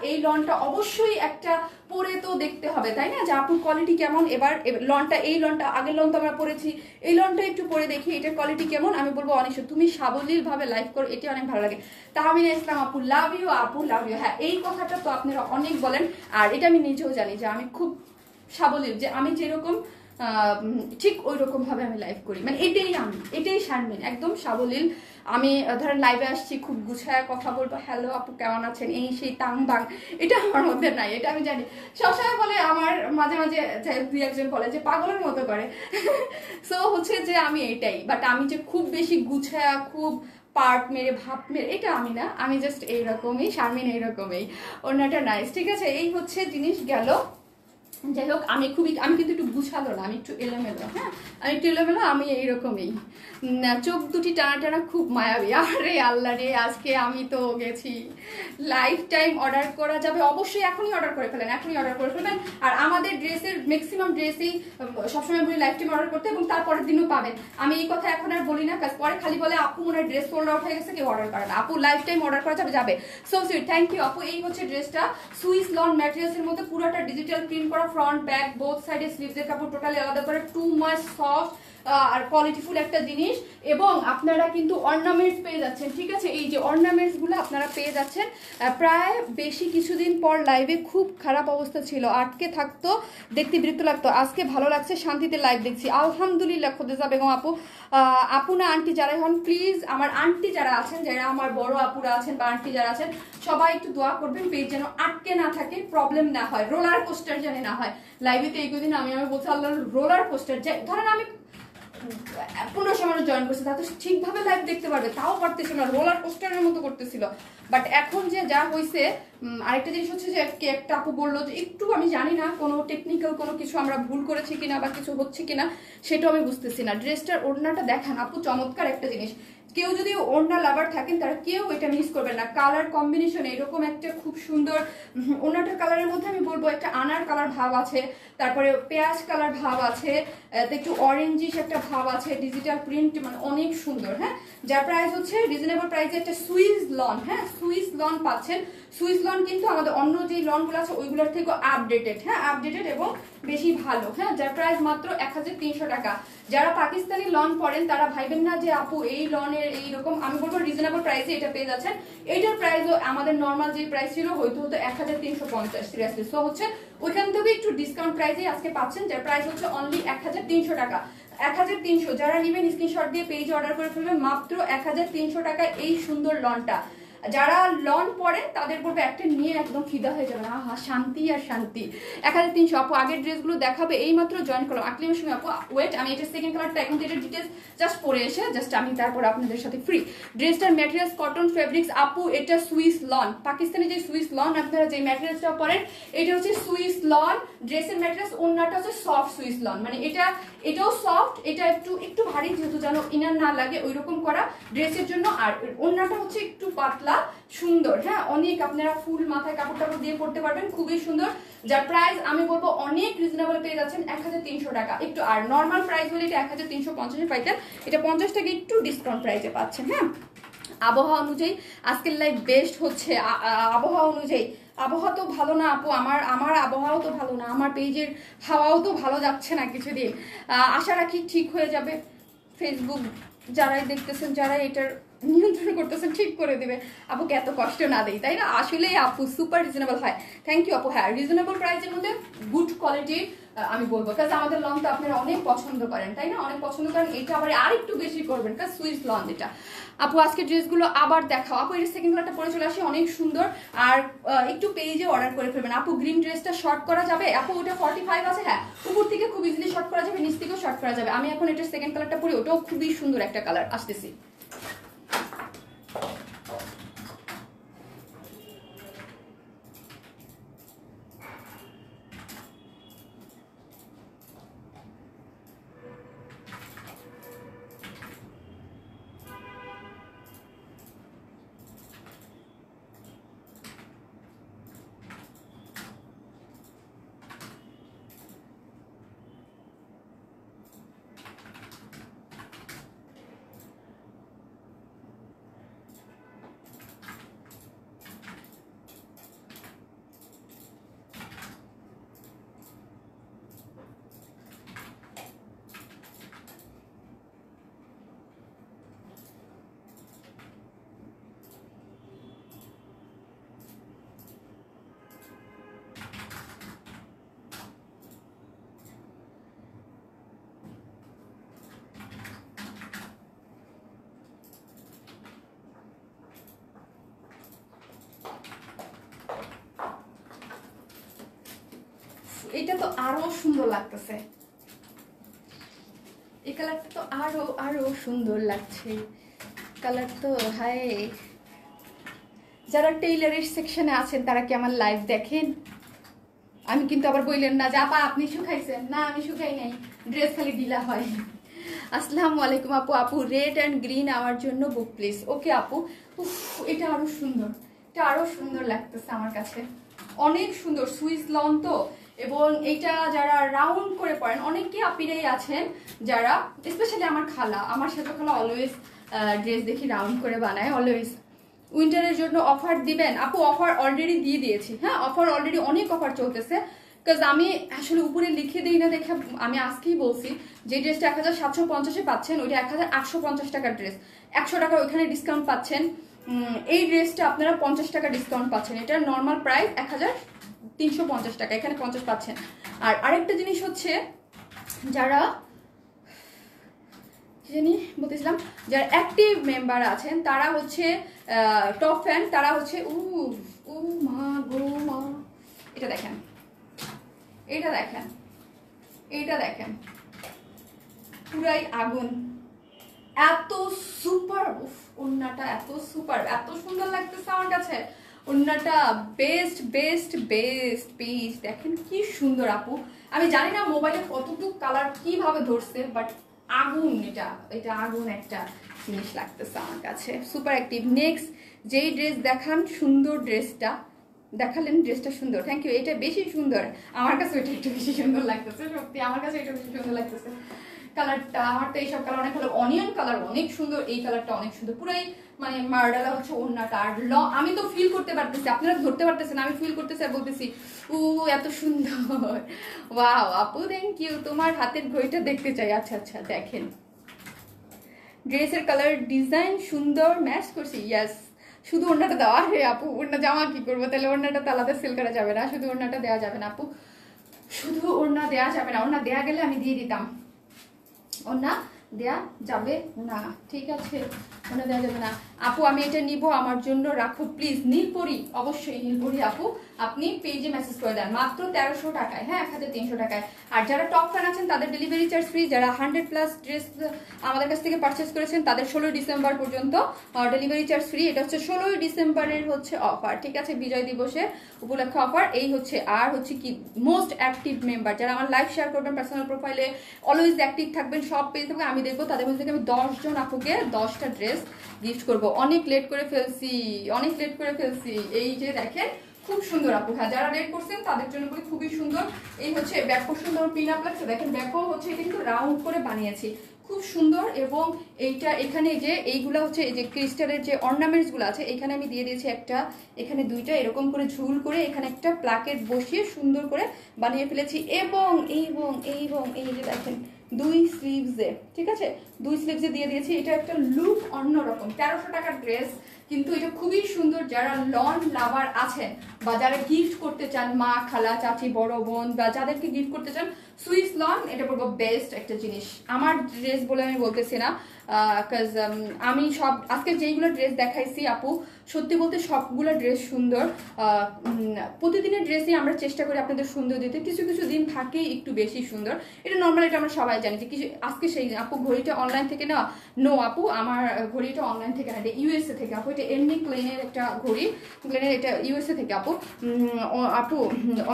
S1: এই লনটা অবশ্যই একটা পরে তো দেখতে হবে, তাই না, যে আপুর কোয়ালিটি কেমন। এবার এই লনটা আগের লন তো আমরা পরেছি, এই লনটা একটু পরে দেখি এটার কোয়ালিটি কেমন। আমি বলবো অনেক, তুমি সাবলীল ভাবে লাইভ করো, এটা অনেক ভালো লাগে। তাহমিনা ইসলাম আপু, লাভ ইউ আপু, লাভ ইউ। হ্যাঁ এই কথাটা তো আপনারা অনেক বলেন, আর এটা আমি নিজেও জানি যে আমি খুব সাবলীল, যে আমি যেরকম ঠিক ওই রকমভাবে আমি লাইভ করি, মানে এটাই শারমিন, একদম সাবলীল। আমি ধরেন লাইভে আসছি খুব গুছায় কথা বলবো, হ্যালো আপু কেমন আছেন, এই সেই তাং বাং, এটা আমার মধ্যে নাই, এটা আমি জানি। সবসময় বলে আমার মাঝে মাঝে দুই একজন বলে যে পাগলের মতো করে। সো হচ্ছে যে আমি এটাই, বাট আমি যে খুব বেশি গুছায়া খুব পার্ট মেরে ভাব মেরে, এটা আমি না, আমি জাস্ট এইরকমই, শারমিন এইরকমই, অন্যটা নাইস, ঠিক আছে। এই হচ্ছে জিনিস গেল। যাই হোক, আমি কিন্তু একটু গুছালো না, আমি একটু এলোমেলো, হ্যাঁ আমি একটু এলোমেলো, আমি এইরকমই। চোখ দুটি টানা টানা খুব মায়াবী। আরে আল্লাহ রে, আজকে আমি তো গেছি। লাইফ টাইম অর্ডার করা যাবে অবশ্যই, এখনই অর্ডার করে ফেলেন, এখনই অর্ডার করে ফেলবেন। আর আমাদের ড্রেসের ম্যাক্সিমাম ড্রেসই সবসময় বলি লাইফ টাইম অর্ডার করতে, এবং তারপরের দিনও পাবেন। আমি এই কথা এখন আর বলি না, কাজ পরে খালি বলে আপু মনে হয় ড্রেস সোল্ড আউট হয়ে গেছে, কেউ অর্ডার করে না। আপু লাইফ টাইম অর্ডার করা যাবে। সো সুইট, থ্যাংক ইউ আপু। এই হচ্ছে ড্রেসটা, সুইস লন ম্যাটেরিয়ালসের মধ্যে, পুরোটা ডিজিটাল প্রিন্ট করা, ফ্রন্ট ব্যাক বোথ সাইডে স্লিভসের কাপড় টোটালি আলাদা করে, টু মাচ সফট আর কোয়ালিটিফুল একটা জিনিস। এবং আপনারা কিন্তু অর্নামেন্টস পেয়ে যাচ্ছেন, ঠিক আছে। এই যে অর্নামেন্টস গুলো আপনারা পেয়ে যাচ্ছেন। প্রায় বেশি কিছুদিন পর লাইভে খুব খারাপ অবস্থা ছিল, আটকে থাকতো, দেখতে বিরক্ত লাগতো, আজকে ভালো লাগছে, শান্তিতে লাইভ দেখছি, আলহামদুলিল্লাহ। খোদেজা বেগম আপু, আপু না আন্টি যারাই হন প্লিজ, আমার আন্টি যারা আছেন, যারা আমার বড় আপুরা আছেন বা আন্টি যারা আছেন, সবাই একটু দোয়া করবেন, পেজ যেন আটকে না থাকে, প্রবলেম না হয়, রোলার কোস্টার যেন না হয়। লাইভে তো এইদিন আমি বলছি আল্লাহ রোলার কোস্টার, ধরেন আমি 1500 মানুষ জয়েন করছে, তা তো ঠিকভাবে লাইভ দেখতে পারবে, তাও পারতেছিল না, রোলার কোস্টারের মতো করতেছিল। বাট এখন যে যা হয়েছে, আরেকটা জিনিস হচ্ছে যে একটা আপু বললো যে একটু, আমি জানি না কোনো টেকনিক্যাল কোনো কিছু আমরা ভুল করেছি কিনা বা কিছু হচ্ছে কিনা, সেটাও আমি বুঝতেছি না। ড্রেসটার ওড়নাটা দেখান আপু, চমৎকার একটা জিনিস। কেউ যদি ওড়না লাভার থাকেন তারা কেউ এটা মিস করবেন না। কালার কম্বিনেশন এরকম একটা খুব সুন্দর, ওড়নাটার কালারের মধ্যে আমি বলবো একটা আনার কালার ভাব আছে, তারপরে পেঁয়াজ কালার ভাব আছে, একটু অরেঞ্জিশ একটা ভাব আছে, ডিজিটাল প্রিন্ট, মানে অনেক সুন্দর। হ্যাঁ, যার প্রাইস হচ্ছে রিজনেবল প্রাইসে একটা সুইস লন, হ্যাঁ সুইস লন পাচ্ছেন। সুইস লন কিন্তু আমাদের অন্য যে লনগুলো আছে ওইগুলোর থেকে আপডেটেড, হ্যাঁ আপডেটেড এবং বেশি ভালো। হ্যাঁ, যার প্রাইস মাত্র 1300 টাকা। যারা পাকিস্তানি লন পরেন তারা ভাইবেন না যে আপু এই লনের এইরকম, আমি বলবো রিজনেবল প্রাইসে এটা পেয়ে যাচ্ছেন। এটার প্রাইসও আমাদের নর্মাল যে প্রাইস ছিল হয়তো 1350, সিরিয়াসলি। সো হচ্ছে ওইখান থেকে একটু ডিসকাউন্ট প্রাইসে আজকে পাচ্ছেন, যার প্রাইস হচ্ছে অনলি 1300 টাকা। 1300, যারা নেবেন স্ক্রিনশট দিয়ে পেজে অর্ডার করে ফেলবেন, মাত্র 1300 টাকা এই সুন্দর লনটা। যারা লন পরেন তাদের পড়বে একটা নিয়ে একদম ফিদা হয়ে যাবে, আহা শান্তি আর শান্তি। 1300 আপু, আগের ড্রেসগুলো দেখাবে, এই মাত্র জয়েন করলাম আকলিমের সঙ্গে আপু। ওয়েট, আমি এটা সেকেন্ড কালারটা এখন এটা ডিটেলস জাস্ট পরে এসে জাস্ট আমি তারপর আপনাদের সাথে ফ্রি। ড্রেসটার ম্যাটেরিয়ালস কটন ফেব্রিক্স আপু, এটা সুইস লন, পাকিস্তানি যে সুইস লন আপনারা যে ম্যাটেরিয়ালসটা পরেন এটা হচ্ছে সুইস লন। ড্রেসের ম্যাটেরিয়ালস ওন্নাটা হচ্ছে সফট সুইস লন, মানে এটাও সফট, এটা একটু ভারী, যেহেতু যেন ইনার না লাগে ওইরকম করা ড্রেসের জন্য। আর ওন্নাটা হচ্ছে একটু পাতলা সুন্দর, হ্যাঁ অনেক আপনারা ফুল মাথায় কাপড় টাপড় দিয়ে পড়তে পারবেন, খুবই সুন্দর। যার প্রাইস আমি বলবো অনেক রিজনেবল পেয়ে যাচ্ছেন, 1300 টাকা। একটু আর নর্মাল প্রাইস হলে এটা 1350 পাইতেন, এটা 50 টাকা একটু ডিসকাউন্ট প্রাইসে পাচ্ছেন। হ্যাঁ, আবহাওয়া অনুযায়ী আজকের লাইভ বেস্ট হচ্ছে, আবহাওয়া অনুযায়ী। আবহাওয়া তো ভালো না আপু, আমার আবহাওয়াও তো ভালো না, আমার পেজের হাওয়াও তো ভালো যাচ্ছে না কিছুদিন। আশা রাখি ঠিক হয়ে যাবে। ফেসবুক যারাই দেখতেছেন, যারাই এটার নিয়ন্ত্রণ করতেছেন ঠিক করে দেবে, আপুকে এত কষ্ট না দেই, তাই না? আসলেই আপু সুপার রিজনেবল হয়। থ্যাংক ইউ আপু। হ্যাঁ, রিজনেবল প্রাইসের মধ্যে গুড কোয়ালিটির আমি বলবো, কাজ আমাদের লন তো আপনারা অনেক পছন্দ করেন, তাই না? অনেক পছন্দ করেন, এটা আবার আর একটু বেশি করবেন, কাজ সুইস লন এটা। আপু আজকে ড্রেসগুলো আবার দেখাও আপু, এটা সেকেন্ড কালারটা পরে চলে আসি, অনেক সুন্দর। আর একটু পেজে অর্ডার করে ফেলবেন আপু। গ্রিন ড্রেসটা শর্ট করা যাবে আপু, ওটা 45 আছে, হ্যাঁ উপর থেকে খুব ইজিলি শর্ট করা যাবে, নিচ থেকেও শর্ট করা যাবে। আমি এখন এটার সেকেন্ড কালারটা পরি, ওটাও খুবই সুন্দর একটা কালার, আসতেছি। এটা তো আরো সুন্দর লাগতেছে, এই কালারটা তো আরো আরো সুন্দর লাগছে। কালার তো হাই, যারা টেইলারের সেকশনে আছেন তারা কি আমার লাইভ দেখেন? আমি কিন্তু আবার বললেন না যে আপা আপনি শুকাইছেন, না আমি শুকাই নাই, ড্রেস খালি ঢিলা হয়। আসসালামু আলাইকুম আপু। আপু রেড অ্যান্ড গ্রিন আমার জন্য বুক প্লিজ। ওকে আপু। উফ, এটা আরো সুন্দর, এটা আরো সুন্দর লাগতেছে আমার কাছে, অনেক সুন্দর সুইস লন তো। এবং এইটা যারা রাউন্ড করে পরেন, অনেকে আপিরাই আছেন যারা, স্পেশালি আমার খালা, আমার সাথে খালা অলওয়েজ ড্রেস দেখি রাউন্ড করে বানায় অলওয়েজ। উইন্টারের জন্য অফার দিবেন আপু? অফার অলরেডি দিয়ে দিয়েছি, হ্যাঁ অফার অলরেডি অনেক অফার চলতেছে। বিকজ আমি আসলে উপরে লিখে দিই না দেখে আমি আজকেই বলছি যে ড্রেসটা 1750-এ পাচ্ছেন, ওইটা 1850 টাকার ড্রেস, 100 টাকা ওইখানে ডিসকাউন্ট পাচ্ছেন। এই ড্রেসটা আপনারা 50 টাকা ডিসকাউন্ট পাচ্ছেন, এটার নর্মাল প্রাইস 1350 টাকা, এখানে 50 পাচ্ছেন। আর আরেকটা জিনিস হচ্ছে, যারা জানি বলতেছিলাম, যারা অ্যাক্টিভ মেম্বার আছেন তারা হচ্ছে টপ ফ্যান, তারা হচ্ছে ও মা গো মা, এটা দেখেন, এটা দেখেন, এটা দেখেন, পুরাই আগুন, এত সুপার। ওড়নাটা এত সুপার, এত সুন্দর লাগতেছে আমার কাছে ওড়নাটা, বেস্ট বেস্ট বেস্ট পিস। দেখেন কি সুন্দর আপু, আমি জানি না মোবাইলে কতটুকু কালার কিভাবে ধরছে, বাট আগুন, এটা এটা আগুন একটা জিনিস লাগতেছে আমার কাছে, সুপার অ্যাক্টিভ। নেক্সট যেই ড্রেস দেখান, সুন্দর ড্রেসটা দেখালেন, ড্রেসটা সুন্দর, থ্যাংক ইউ। এটা বেশি সুন্দর আমার কাছে, ওইটা একটু বেশি সুন্দর লাগতেছে, সত্যি আমার কাছে এটা বেশি সুন্দর লাগতেছে কালারটা। আমার তো এইসব কালার অনেক ভালো, অনিয়ন কালার অনেক সুন্দর, এই কালারটা অনেক সুন্দর, পুরাই মানে মার্ডালা হচ্ছে ওড়নাটা। আর আমি তো ফিল করতে পারতেছি, আপনারা ধরতে পারতেছেন, আমি ফিল করতেছি আর বলতেছি এত সুন্দর। ওয়াও আপু থ্যাংক ইউ, তোমার হাতের ঘড়িটা দেখতে চাই। আচ্ছা আচ্ছা দেখেন, ড্রেসের কালার ডিজাইন সুন্দর, ম্যাচ করছি, ইয়াস। শুধু ওড়নাটা দেওয়া, হে আপু ওড়না জামা কি করবো তাহলে? ওড়নাটা তো আলাদা সেল করা যাবে না, শুধু ওড়নাটা দেওয়া যাবে না আপু, শুধু ওড়না দেওয়া যাবে না। ওড়না দেওয়া গেলে আমি দিয়ে দিতাম, ওড়না দেয়া যাবে না, ঠিক আছে ওড়না দেওয়া যাবে না আপু। আমি এটা নিব, আমার জন্য রাখো প্লিজ। নীলপরি, অবশ্যই নীলপরি আপু, আপনি পেজে মেসেজ করে দেন, মাত্র 1300 টাকায়, হ্যাঁ 1300 টাকায়। আর যারা টপ ফ্যান আছেন তাদের ডেলিভারি চার্জ ফ্রি, যারা 100+ ড্রেস আমাদের কাছ থেকে পারচেস করেছেন তাদের 16 ডিসেম্বর পর্যন্ত ডেলিভারি চার্জ ফ্রি। এটা হচ্ছে 16 ডিসেম্বরের হচ্ছে অফার, ঠিক আছে, বিজয় দিবসের উপলক্ষে অফার এই হচ্ছে। আর হচ্ছে কি, মোস্ট অ্যাক্টিভ মেম্বার যারা আমার লাইভ শেয়ার করবেন, পার্সোনাল প্রোফাইলে অলওয়েজ অ্যাক্টিভ থাকবেন, সব পেজ থেকে আমি দেখবো, তাদের মধ্যে থেকে আমি 10 জন আপুকে 10টা ড্রেস গিফট করব। অনেক লেট করে ফেলছি, অনেক লেট করে ফেলছি, এই যে দেখেন খুব সুন্দর আপু, হ্যাঁ যারা লেট করছেন তাদের জন্য বলি খুবই সুন্দর। এই হচ্ছে ব্যাক পোর্শন পিন আপ লাগছে, দেখেন ব্যাকও হচ্ছে এটা কিন্তু রাউন্ড করে বানিয়েছি, খুব সুন্দর। এবং এইটা এখানে যে এইগুলা হচ্ছে এই যে ক্রিস্টালের যে অর্নামেন্টস গুলো আছে, এখানে আমি দিয়ে দিয়েছি একটা, এখানে দুইটা এরকম করে ঝুল করে এখানে একটা প্লাকেট বসিয়ে সুন্দর করে বানিয়ে ফেলেছি। এবং এবং এবং এই যে দেখেন দুই স্লিভসে, ঠিক আছে, দুই স্লিভসে দিয়ে দিয়েছি। এটা একটা লুক অন্যরকম, 1300 টাকার ড্রেস, কিন্তু এটা খুবই সুন্দর। যারা লন লাভার আছেন বা যারা গিফট করতে চান, মা খালা চাচি বড় বোন বা যাদেরকে গিফট করতে চান, সুইস লন এটা বলবো বেস্ট একটা জিনিস। আমার ড্রেস বলে আমি বলতেছি না, কাজ আমি সব আজকে যেইগুলো ড্রেস দেখাইছি আপু, সত্যি বলতে সবগুলো ড্রেস সুন্দর। প্রতিদিনের ড্রেসই আমরা চেষ্টা করি আপনাদের সুন্দর দিতে, কিছু কিছু দিন থাকে একটু বেশি সুন্দর, এটা নর্মাল, এটা আমরা সবাই জানি যে কিছু। আজকে সেই আপু ঘড়িটা অনলাইন থেকে নেওয়া, নো আপু আমার ঘড়িটা অনলাইন থেকে না, এটা ইউএসএ থেকে আপু, এটা এমনি ক্লেনের একটা ঘড়ি, ক্লেনের, এটা ইউএসএ থেকে আপু। আপু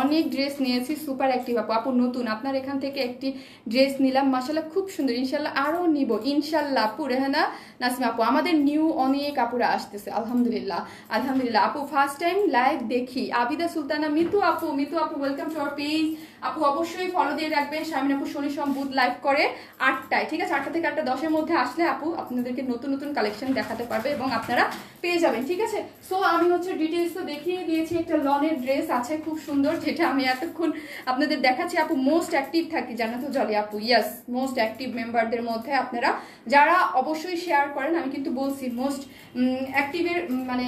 S1: অনেক ড্রেস নিয়েছি, সুপার অ্যাক্টিভ আপু, আপু নতুন আপনার এখান থেকে একটি ড্রেস নিলাম, মাশাআল্লাহ খুব সুন্দর, ইনশাল্লাহ আরও নিব ইনশাল্লাহ আপু। রেহানা নাসিমা আপু, আমাদের নিউ অনেক আপুরা আসতেছে, আলহামদুলিল্লাহ আলহামদুলিল্লাহ আপু। ফার্স্ট টাইম লাইভ দেখি, আবিদা সুলতানা, মিতু আপু, মিতু আপু ওয়েলকাম টু আওয়ার পেজ আপু, অবশ্যই ফলো দিয়ে রাখবেন। শারমিন আপু শনি সোম বুধ লাইভ করে 8টায়, ঠিক আছে, 8টা থেকে 8:10-এর মধ্যে আসলে আপু আপনাদেরকে নতুন নতুন কালেকশন দেখাতে পারবে এবং আপনারা পেয়ে যাবেন, ঠিক আছে। সো আমি হচ্ছে ডিটেলস তো দেখিয়ে দিয়েছি, একটা লনের ড্রেস আছে খুব সুন্দর, যেটা আমি এতক্ষণ আপনাদের দেখাচ্ছি আপু। মোস্ট অ্যাক্টিভ থাকি জান্নাতুল জলি আপু, ইয়েস মোস্ট অ্যাক্টিভ মেম্বারদের মধ্যে আপনারা যারা অবশ্যই শেয়ার করেন, আমি কিন্তু বলছি মোস্ট অ্যাক্টিভের মানে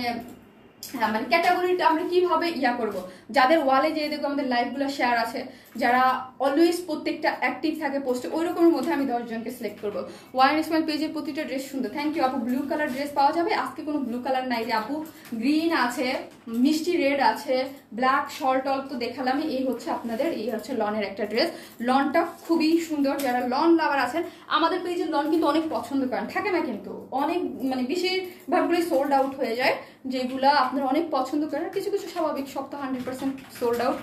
S1: মানে ক্যাটাগরিটা আমরা কিভাবে ইয়া করব, যাদের ওয়ালে যে দেখবো আমাদের লাইভগুলো শেয়ার আছে, যারা অলওয়েজ প্রত্যেকটা অ্যাক্টিভ থাকে পোস্টে, ওই রকমের মধ্যে আমি 10 জনকে সিলেক্ট করবো। ওয়ান স্মাইল পেজের প্রতিটা ড্রেস সুন্দর, থ্যাংক ইউ আপু। ব্লু কালার ড্রেস পাওয়া যাবে আজকে, কোনো ব্লু কালার নাই রে আপু, গ্রিন আছে, মিষ্টি রেড আছে, ব্ল্যাক শল টল তো দেখালামই। এই হচ্ছে আপনাদের, এই হচ্ছে লনের একটা ড্রেস, লনটা খুবই সুন্দর। যারা লন লাভার আছেন আমাদের পেজের লন কিন্তু অনেক পছন্দ করেন, থাকে না কিন্তু অনেক, মানে বেশিরভাগগুলোই সোল্ড আউট হয়ে যায়, যেগুলা আপনারা অনেক পছন্দ করেন। কিছু কিছু স্বাভাবিক সপ্তাহ 100% সোল্ড আউট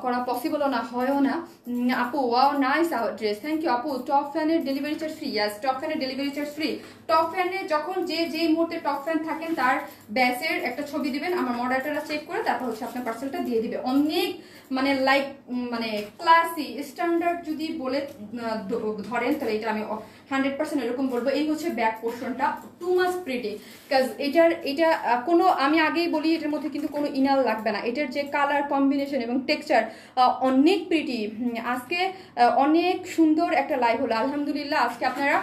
S1: করা পসিবলও না, হয়ও না। আপু wow nice our dress, thank you আপু। টপ ফ্যানের delivery charge free? Yes, top ফ্যানের ডেলিভারি চার্জ ফ্রি। টপ ফ্যানে যখন যেই মুহূর্তে টপ ফ্যান থাকেন তার ব্যাচের একটা ছবি দিবেন, আমার মডারেটররা চেক করে তারপর হচ্ছে আপনার পার্সেলটা দিয়ে দিবে। অনেক মানে লাইক মানে ক্লাসি স্ট্যান্ডার্ড যদি বলে ধরেন তাহলে এটা আমি 100% এরকম বলবো। এই হচ্ছে ব্যাক পোর্শনটা, টু মাচ প্রিটি, কাজ এটা কোনো, আমি আগেই বলি এটার মধ্যে কিন্তু কোনো ইনার লাগবে না। এটার যে কালার কম্বিনেশন এবং টেক্সচার অনেক প্রিটি। আজকে অনেক সুন্দর একটা লাইভ হলো আলহামদুলিল্লাহ। আজকে আপনারা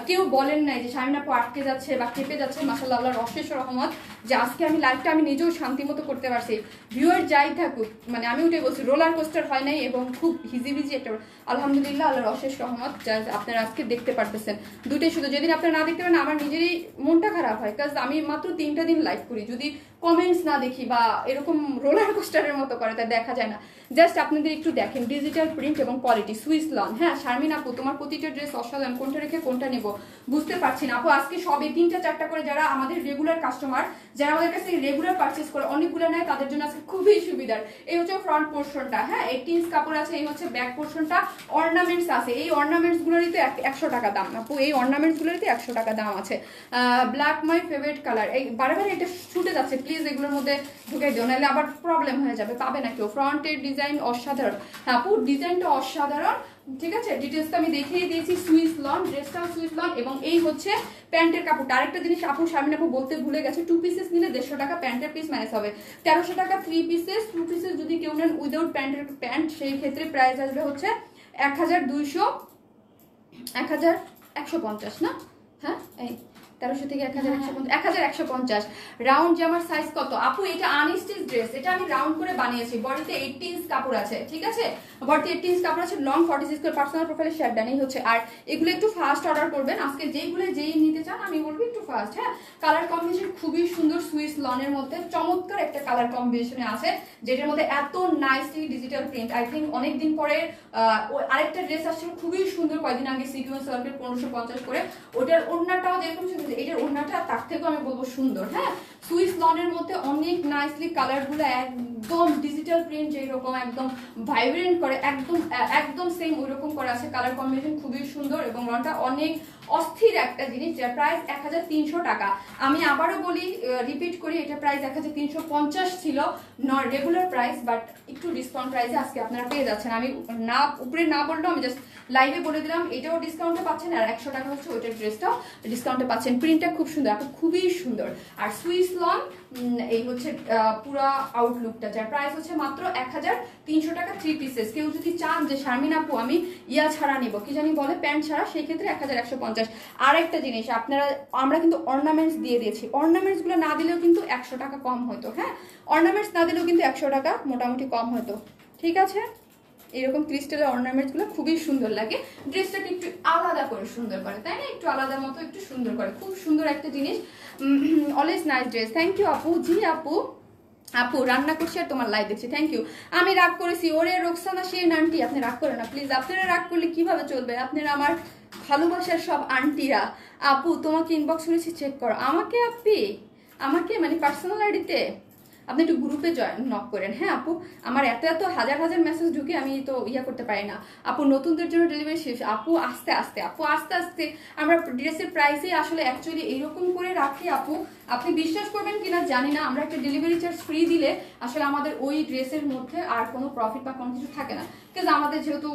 S1: কেউ বলেন নাই যে শামিন আপু আটকে যাচ্ছে বা কেঁপে যাচ্ছে, মাশাআল্লাহ আল্লাহর অশেষ রহমত যে আজকে আমি লাইভটা আমি নিজেও শান্তি মতো করতে পারছি। ভিউয়ার যাই থাকুক, মানে আমি ওটাই বলছি, রোলার কোস্টার হয় নাই এবং খুব হিজিবিজি একটা, আলহামদুলিল্লাহ আল্লাহর অশেষ রহমত যা আপনারা আজকে দেখতে পারতেছেন। দুটোই শুধু, যেদিন আপনারা না দেখতে পারেন আমার নিজেরই মনটা খারাপ হয়, কাজ আমি মাত্র 3টা দিন লাইভ করি, যদি কমেন্টস না দেখি বা এরকম রোলার কোস্টারের মতো করে তাই দেখা যায় না। জাস্ট আপনাদের একটু দেখেন ডিজিটাল প্রিন্ট এবং কোয়ালিটি, সুইস লন। হ্যাঁ শারমিন আপু তোমার প্রতিটা ড্রেস অসাধারণ, কোনটা রেখে কোনটা নেব বুঝতে পারছি না আপু। আজকে সবে 3টা 4টা করে যারা আমাদের রেগুলার কাস্টমার, যারা আমাদের কাছ থেকে রেগুলার পারচেস করে অনেকগুলো নেয়, তাদের জন্য আজকে খুবই সুবিধার। এই হচ্ছে ফ্রন্ট পোর্শনটা, হ্যাঁ 18 ইঞ্চ কাপড় আছে। এই হচ্ছে ব্যাক পোর্শনটা, অর্নামেন্টস আছে। এই অর্নামেন্টস গুলোরই তো 100 টাকা দাম আপু, এই অর্নামেন্টস গুলোরই তো 100 টাকা দাম আছে। ব্ল্যাক মাই ফেভারিট কালার, এই বারে এটা ছুটে যাচ্ছে, প্লিজ এগুলোর মধ্যে ঢুকে দিও, নাহলে আবার প্রবলেম হয়ে যাবে, পাবে না কেউ। ফ্রন্টের ডিজাইন অসাধারণ, হ্যাঁ আপু ডিজাইনটা অসাধারণ, ঠিক আছে। ডিটেলসটা আমি দেখিয়ে দিয়েছি, সুইস লন, ড্রেসটাও সুইস লন। এবং এই হচ্ছে প্যান্টের কাপড়টা। আরেকটা জিনিস আপু শারমিন আপু বলতে ভুলে গেছে, 2 পিসেস নিলে 150 টাকা প্যান্টের পিস ম্যানেজ হবে, 1300 টাকা 3 পিসেস। 2 পিসেস যদি কেউ নেন উইদাউট প্যান্ট সেই ক্ষেত্রে প্রাইস আসবে হচ্ছে 1150 না, হ্যাঁ এই 1300 থেকে 1150। রাউন্ড জামার সাইজ কত আপু? এটা আনস্টিচ ড্রেস, এটা আমি রাউন্ড করে বানিয়েছি। বডিতে 18 ইঞ্চ কাপড় আছে, ঠিক আছে, বডিতে 18 ইঞ্চ কাপড় আছে, লং 46 করে পার্সোনাল প্রোফাইলে শেয়ার ডান। এই হচ্ছে, আর এগুলো একটু ফাস্ট অর্ডার করবেন আজকে, যেই নিতে চান আমি বলবো একটু ফাস্ট। হ্যাঁ কালার কম্বিনেশন খুবই সুন্দর, সুইস লনের মধ্যে চমৎকার একটা কালার কম্বিনেশনে আছে, যেটার মধ্যে এত nicely digital print. I think অনেকদিন পরে আরেকটা ড্রেস আসছিল খুবই সুন্দর কয়েকদিন আগে, সিকুয়েন্স ওয়ার্কের 1550 করে, ওটার ওড়নাটাও যেরকম সুন্দর, এটার ওড়নাটা তার থেকেও আমি বলবো সুন্দর। হ্যাঁ সুইস লনের মধ্যে অনেক নাইসলি কালারগুলো একদম ডিজিটাল প্রিন্ট যেরকম একদম ভাইব্রেন্ট করে, একদম সেম ওইরকম করে আছে। কালার কম্বিনেশন খুবই সুন্দর এবং রংটা অনেক অস্থির একটা জিনিস, যার প্রাইস 1300 টাকা। আমি আবারও বলি, রিপিট করি, এটা প্রাইস 1350 ছিল রেগুলার প্রাইস, বাট একটু ডিসকাউন্ট প্রাইসে আজকে আপনারা পেয়ে যাচ্ছেন। আমি না উপরে না বললেও আমি জাস্ট লাইভে বলে দিলাম, এটাও ডিসকাউন্টে পাচ্ছেন, আর 100 টাকা হচ্ছে ওইটার ড্রেসটাও ডিসকাউন্টে পাচ্ছেন। প্রিন্টটা খুব সুন্দর, আপনি খুবই সুন্দর। আর সুইস লন, এই হচ্ছে পুরো আউটলুকটা, যার প্রাইস হচ্ছে মাত্র 1300 টাকা 3 পিসেস। কেউ যদি চান যে শারমিন আপু আমি ইয়া ছাড়া নিব, কি জানি বলে প্যান্ট ছাড়া, সেই ক্ষেত্রে 1150। আরেকটা জিনিস, আমরা কিন্তু অর্নামেন্টস দিয়ে দিয়েছি, অর্নামেন্টস গুলো না দিলেও কিন্তু 100 টাকা কম হতো। হ্যাঁ অর্নামেন্টস না দিলেও কিন্তু 100 টাকা মোটামুটি কম হতো, ঠিক আছে। এরকম ক্রিস্টালের অর্নামেন্টস গুলো খুবই সুন্দর লাগে, ড্রেসটাকে একটু আলাদা করে সুন্দর করে, তাই না, একটু আলাদা মতো একটু সুন্দর করে, খুব সুন্দর একটা জিনিস। Always nice dress, thank you আপু। জি আপু রান্না করছি আর তোমার লাইভ দেখছি, থ্যাংক ইউ। আমি রাগ করেছি, ওরে রোকসানা সে আন্টি, আপনি রাগ করেন না প্লিজ, আপনারা রাগ করলে কিভাবে চলবে, আপনারা আমার ভালোবাসার সব আন্টিরা। আপু তোমাকে ইনবক্স করেছি, চেক করো আমাকে, আমাকে মানে পার্সোনাল আইডিতে আপনি একটু গ্রুপে নক করেন। হ্যাঁ আপু আমার এত হাজার মেসেজ ঢুকে আমি তো ইয়া করতে পারি না। আপু নতুনদের জন্য ডেলিভারি শেষ, আপু আস্তে আস্তে আমরা ড্রেসের প্রাইসে আসলে অ্যাকচুয়ালি এইরকম করে রাখি আপু, আপনি বিশ্বাস করবেন কিনা জানি না, আমরা একটা ডেলিভারি চার্জ ফ্রি দিলে আসলে আমাদের ওই ড্রেসের মধ্যে আর কোনো প্রফিট বা কোনো কিছু থাকে না, কিন্তু আমাদের যেহেতু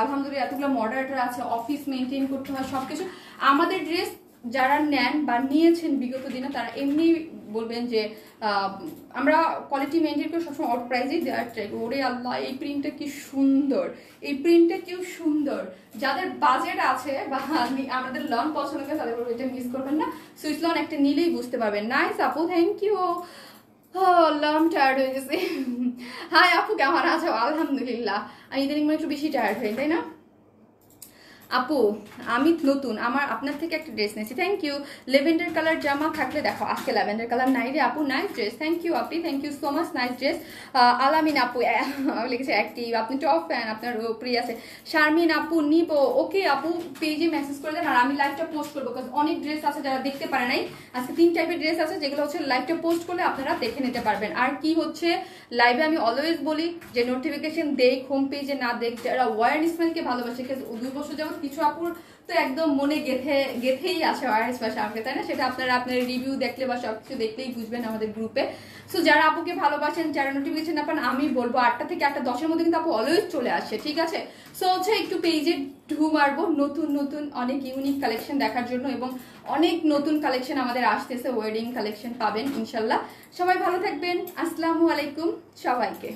S1: আলহামদুলিল্লাহ এতগুলো মডারেটর আছে, অফিস মেনটেন করতে হয় সবকিছু, আমাদের ড্রেস যারা নেন বা নিয়েছেন বিগত দিনে তারা এমনি বলবেন যে আমরা কোয়ালিটি মেনটেন করে সবসময় আউট প্রাইজেই দেওয়ার ট্রাই। ওরে আল্লাহ এই প্রিন্টটা কি সুন্দর, এই প্রিন্টটা কি সুন্দর। যাদের বাজেট আছে বা আমাদের লন পছন্দ করে তাদের এটা মিস করবেন না, সুইস লন একটা নিলেই বুঝতে পারবেন। নাইস আপু, থ্যাংক ইউ। আল্লাহ আমি টায়ার্ড হয়ে গেছি। হাই আপু কেমন আছো? আলহামদুলিল্লাহ। আমি ইদানিং একটু বেশি টায়ার্ড হই, তাই না? আপু আমি নতুন, আমার আপনার থেকে একটা ড্রেস নিয়েছি, থ্যাংক ইউ। ল্যাভেন্ডার কালার জামা থাকলে দেখো। আজকে ল্যাভেন্ডার কালার নাই রে আপু। নাইস ড্রেস, থ্যাংক ইউ আপনি, thank you so much, nice dress. Alamin আপু লিখেছে অ্যাক্টিভ, আপনি টপ ফ্যান, আপনার প্রিয় আছে। শারমিন আপু নিব, ওকে আপু পেজে মেসেজ করে দেন আর আমি লাইভটা পোস্ট করবো, কারণ অনেক ড্রেস আছে যারা দেখতে পারে নাই। আজকে 3 টাইপের ড্রেস আছে যেগুলো হচ্ছে লাইভটা পোস্ট করলে আপনারা দেখে নিতে পারবেন। আর কি হচ্ছে লাইভে আমি অলওয়েজ বলি যে নোটিফিকেশন দেখ, হোম পেজে না দেখ। যারা ওয়ার স্মেলকে ভালোবাসে, 2 বছর যাবত কিছু আপুর তো একদম মনে গেথেই আছে ওয়ারেস বা শার্মকে, তাই না? সেটা আপনারা আপনার রিভিউ দেখলে বা সবকিছু দেখলেই বুঝবেন আমাদের গ্রুপে। সো যারা আপুকে ভালোবাসেন, যারা নোটিফিকেশন না পান, আমি বলবো 8টা থেকে 8:10-এর মধ্যে কিন্তু আপু অলওয়েজ চলে আসে, ঠিক আছে? সো হচ্ছে একটু পেজে ঢু মারবো নতুন নতুন অনেক ইউনিক কালেকশন দেখার জন্য, এবং অনেক নতুন কালেকশন আমাদের আসতেছে, ওয়েডিং কালেকশন পাবেন ইনশাল্লাহ। সবাই ভালো থাকবেন, আসসালামু আলাইকুম সবাইকে।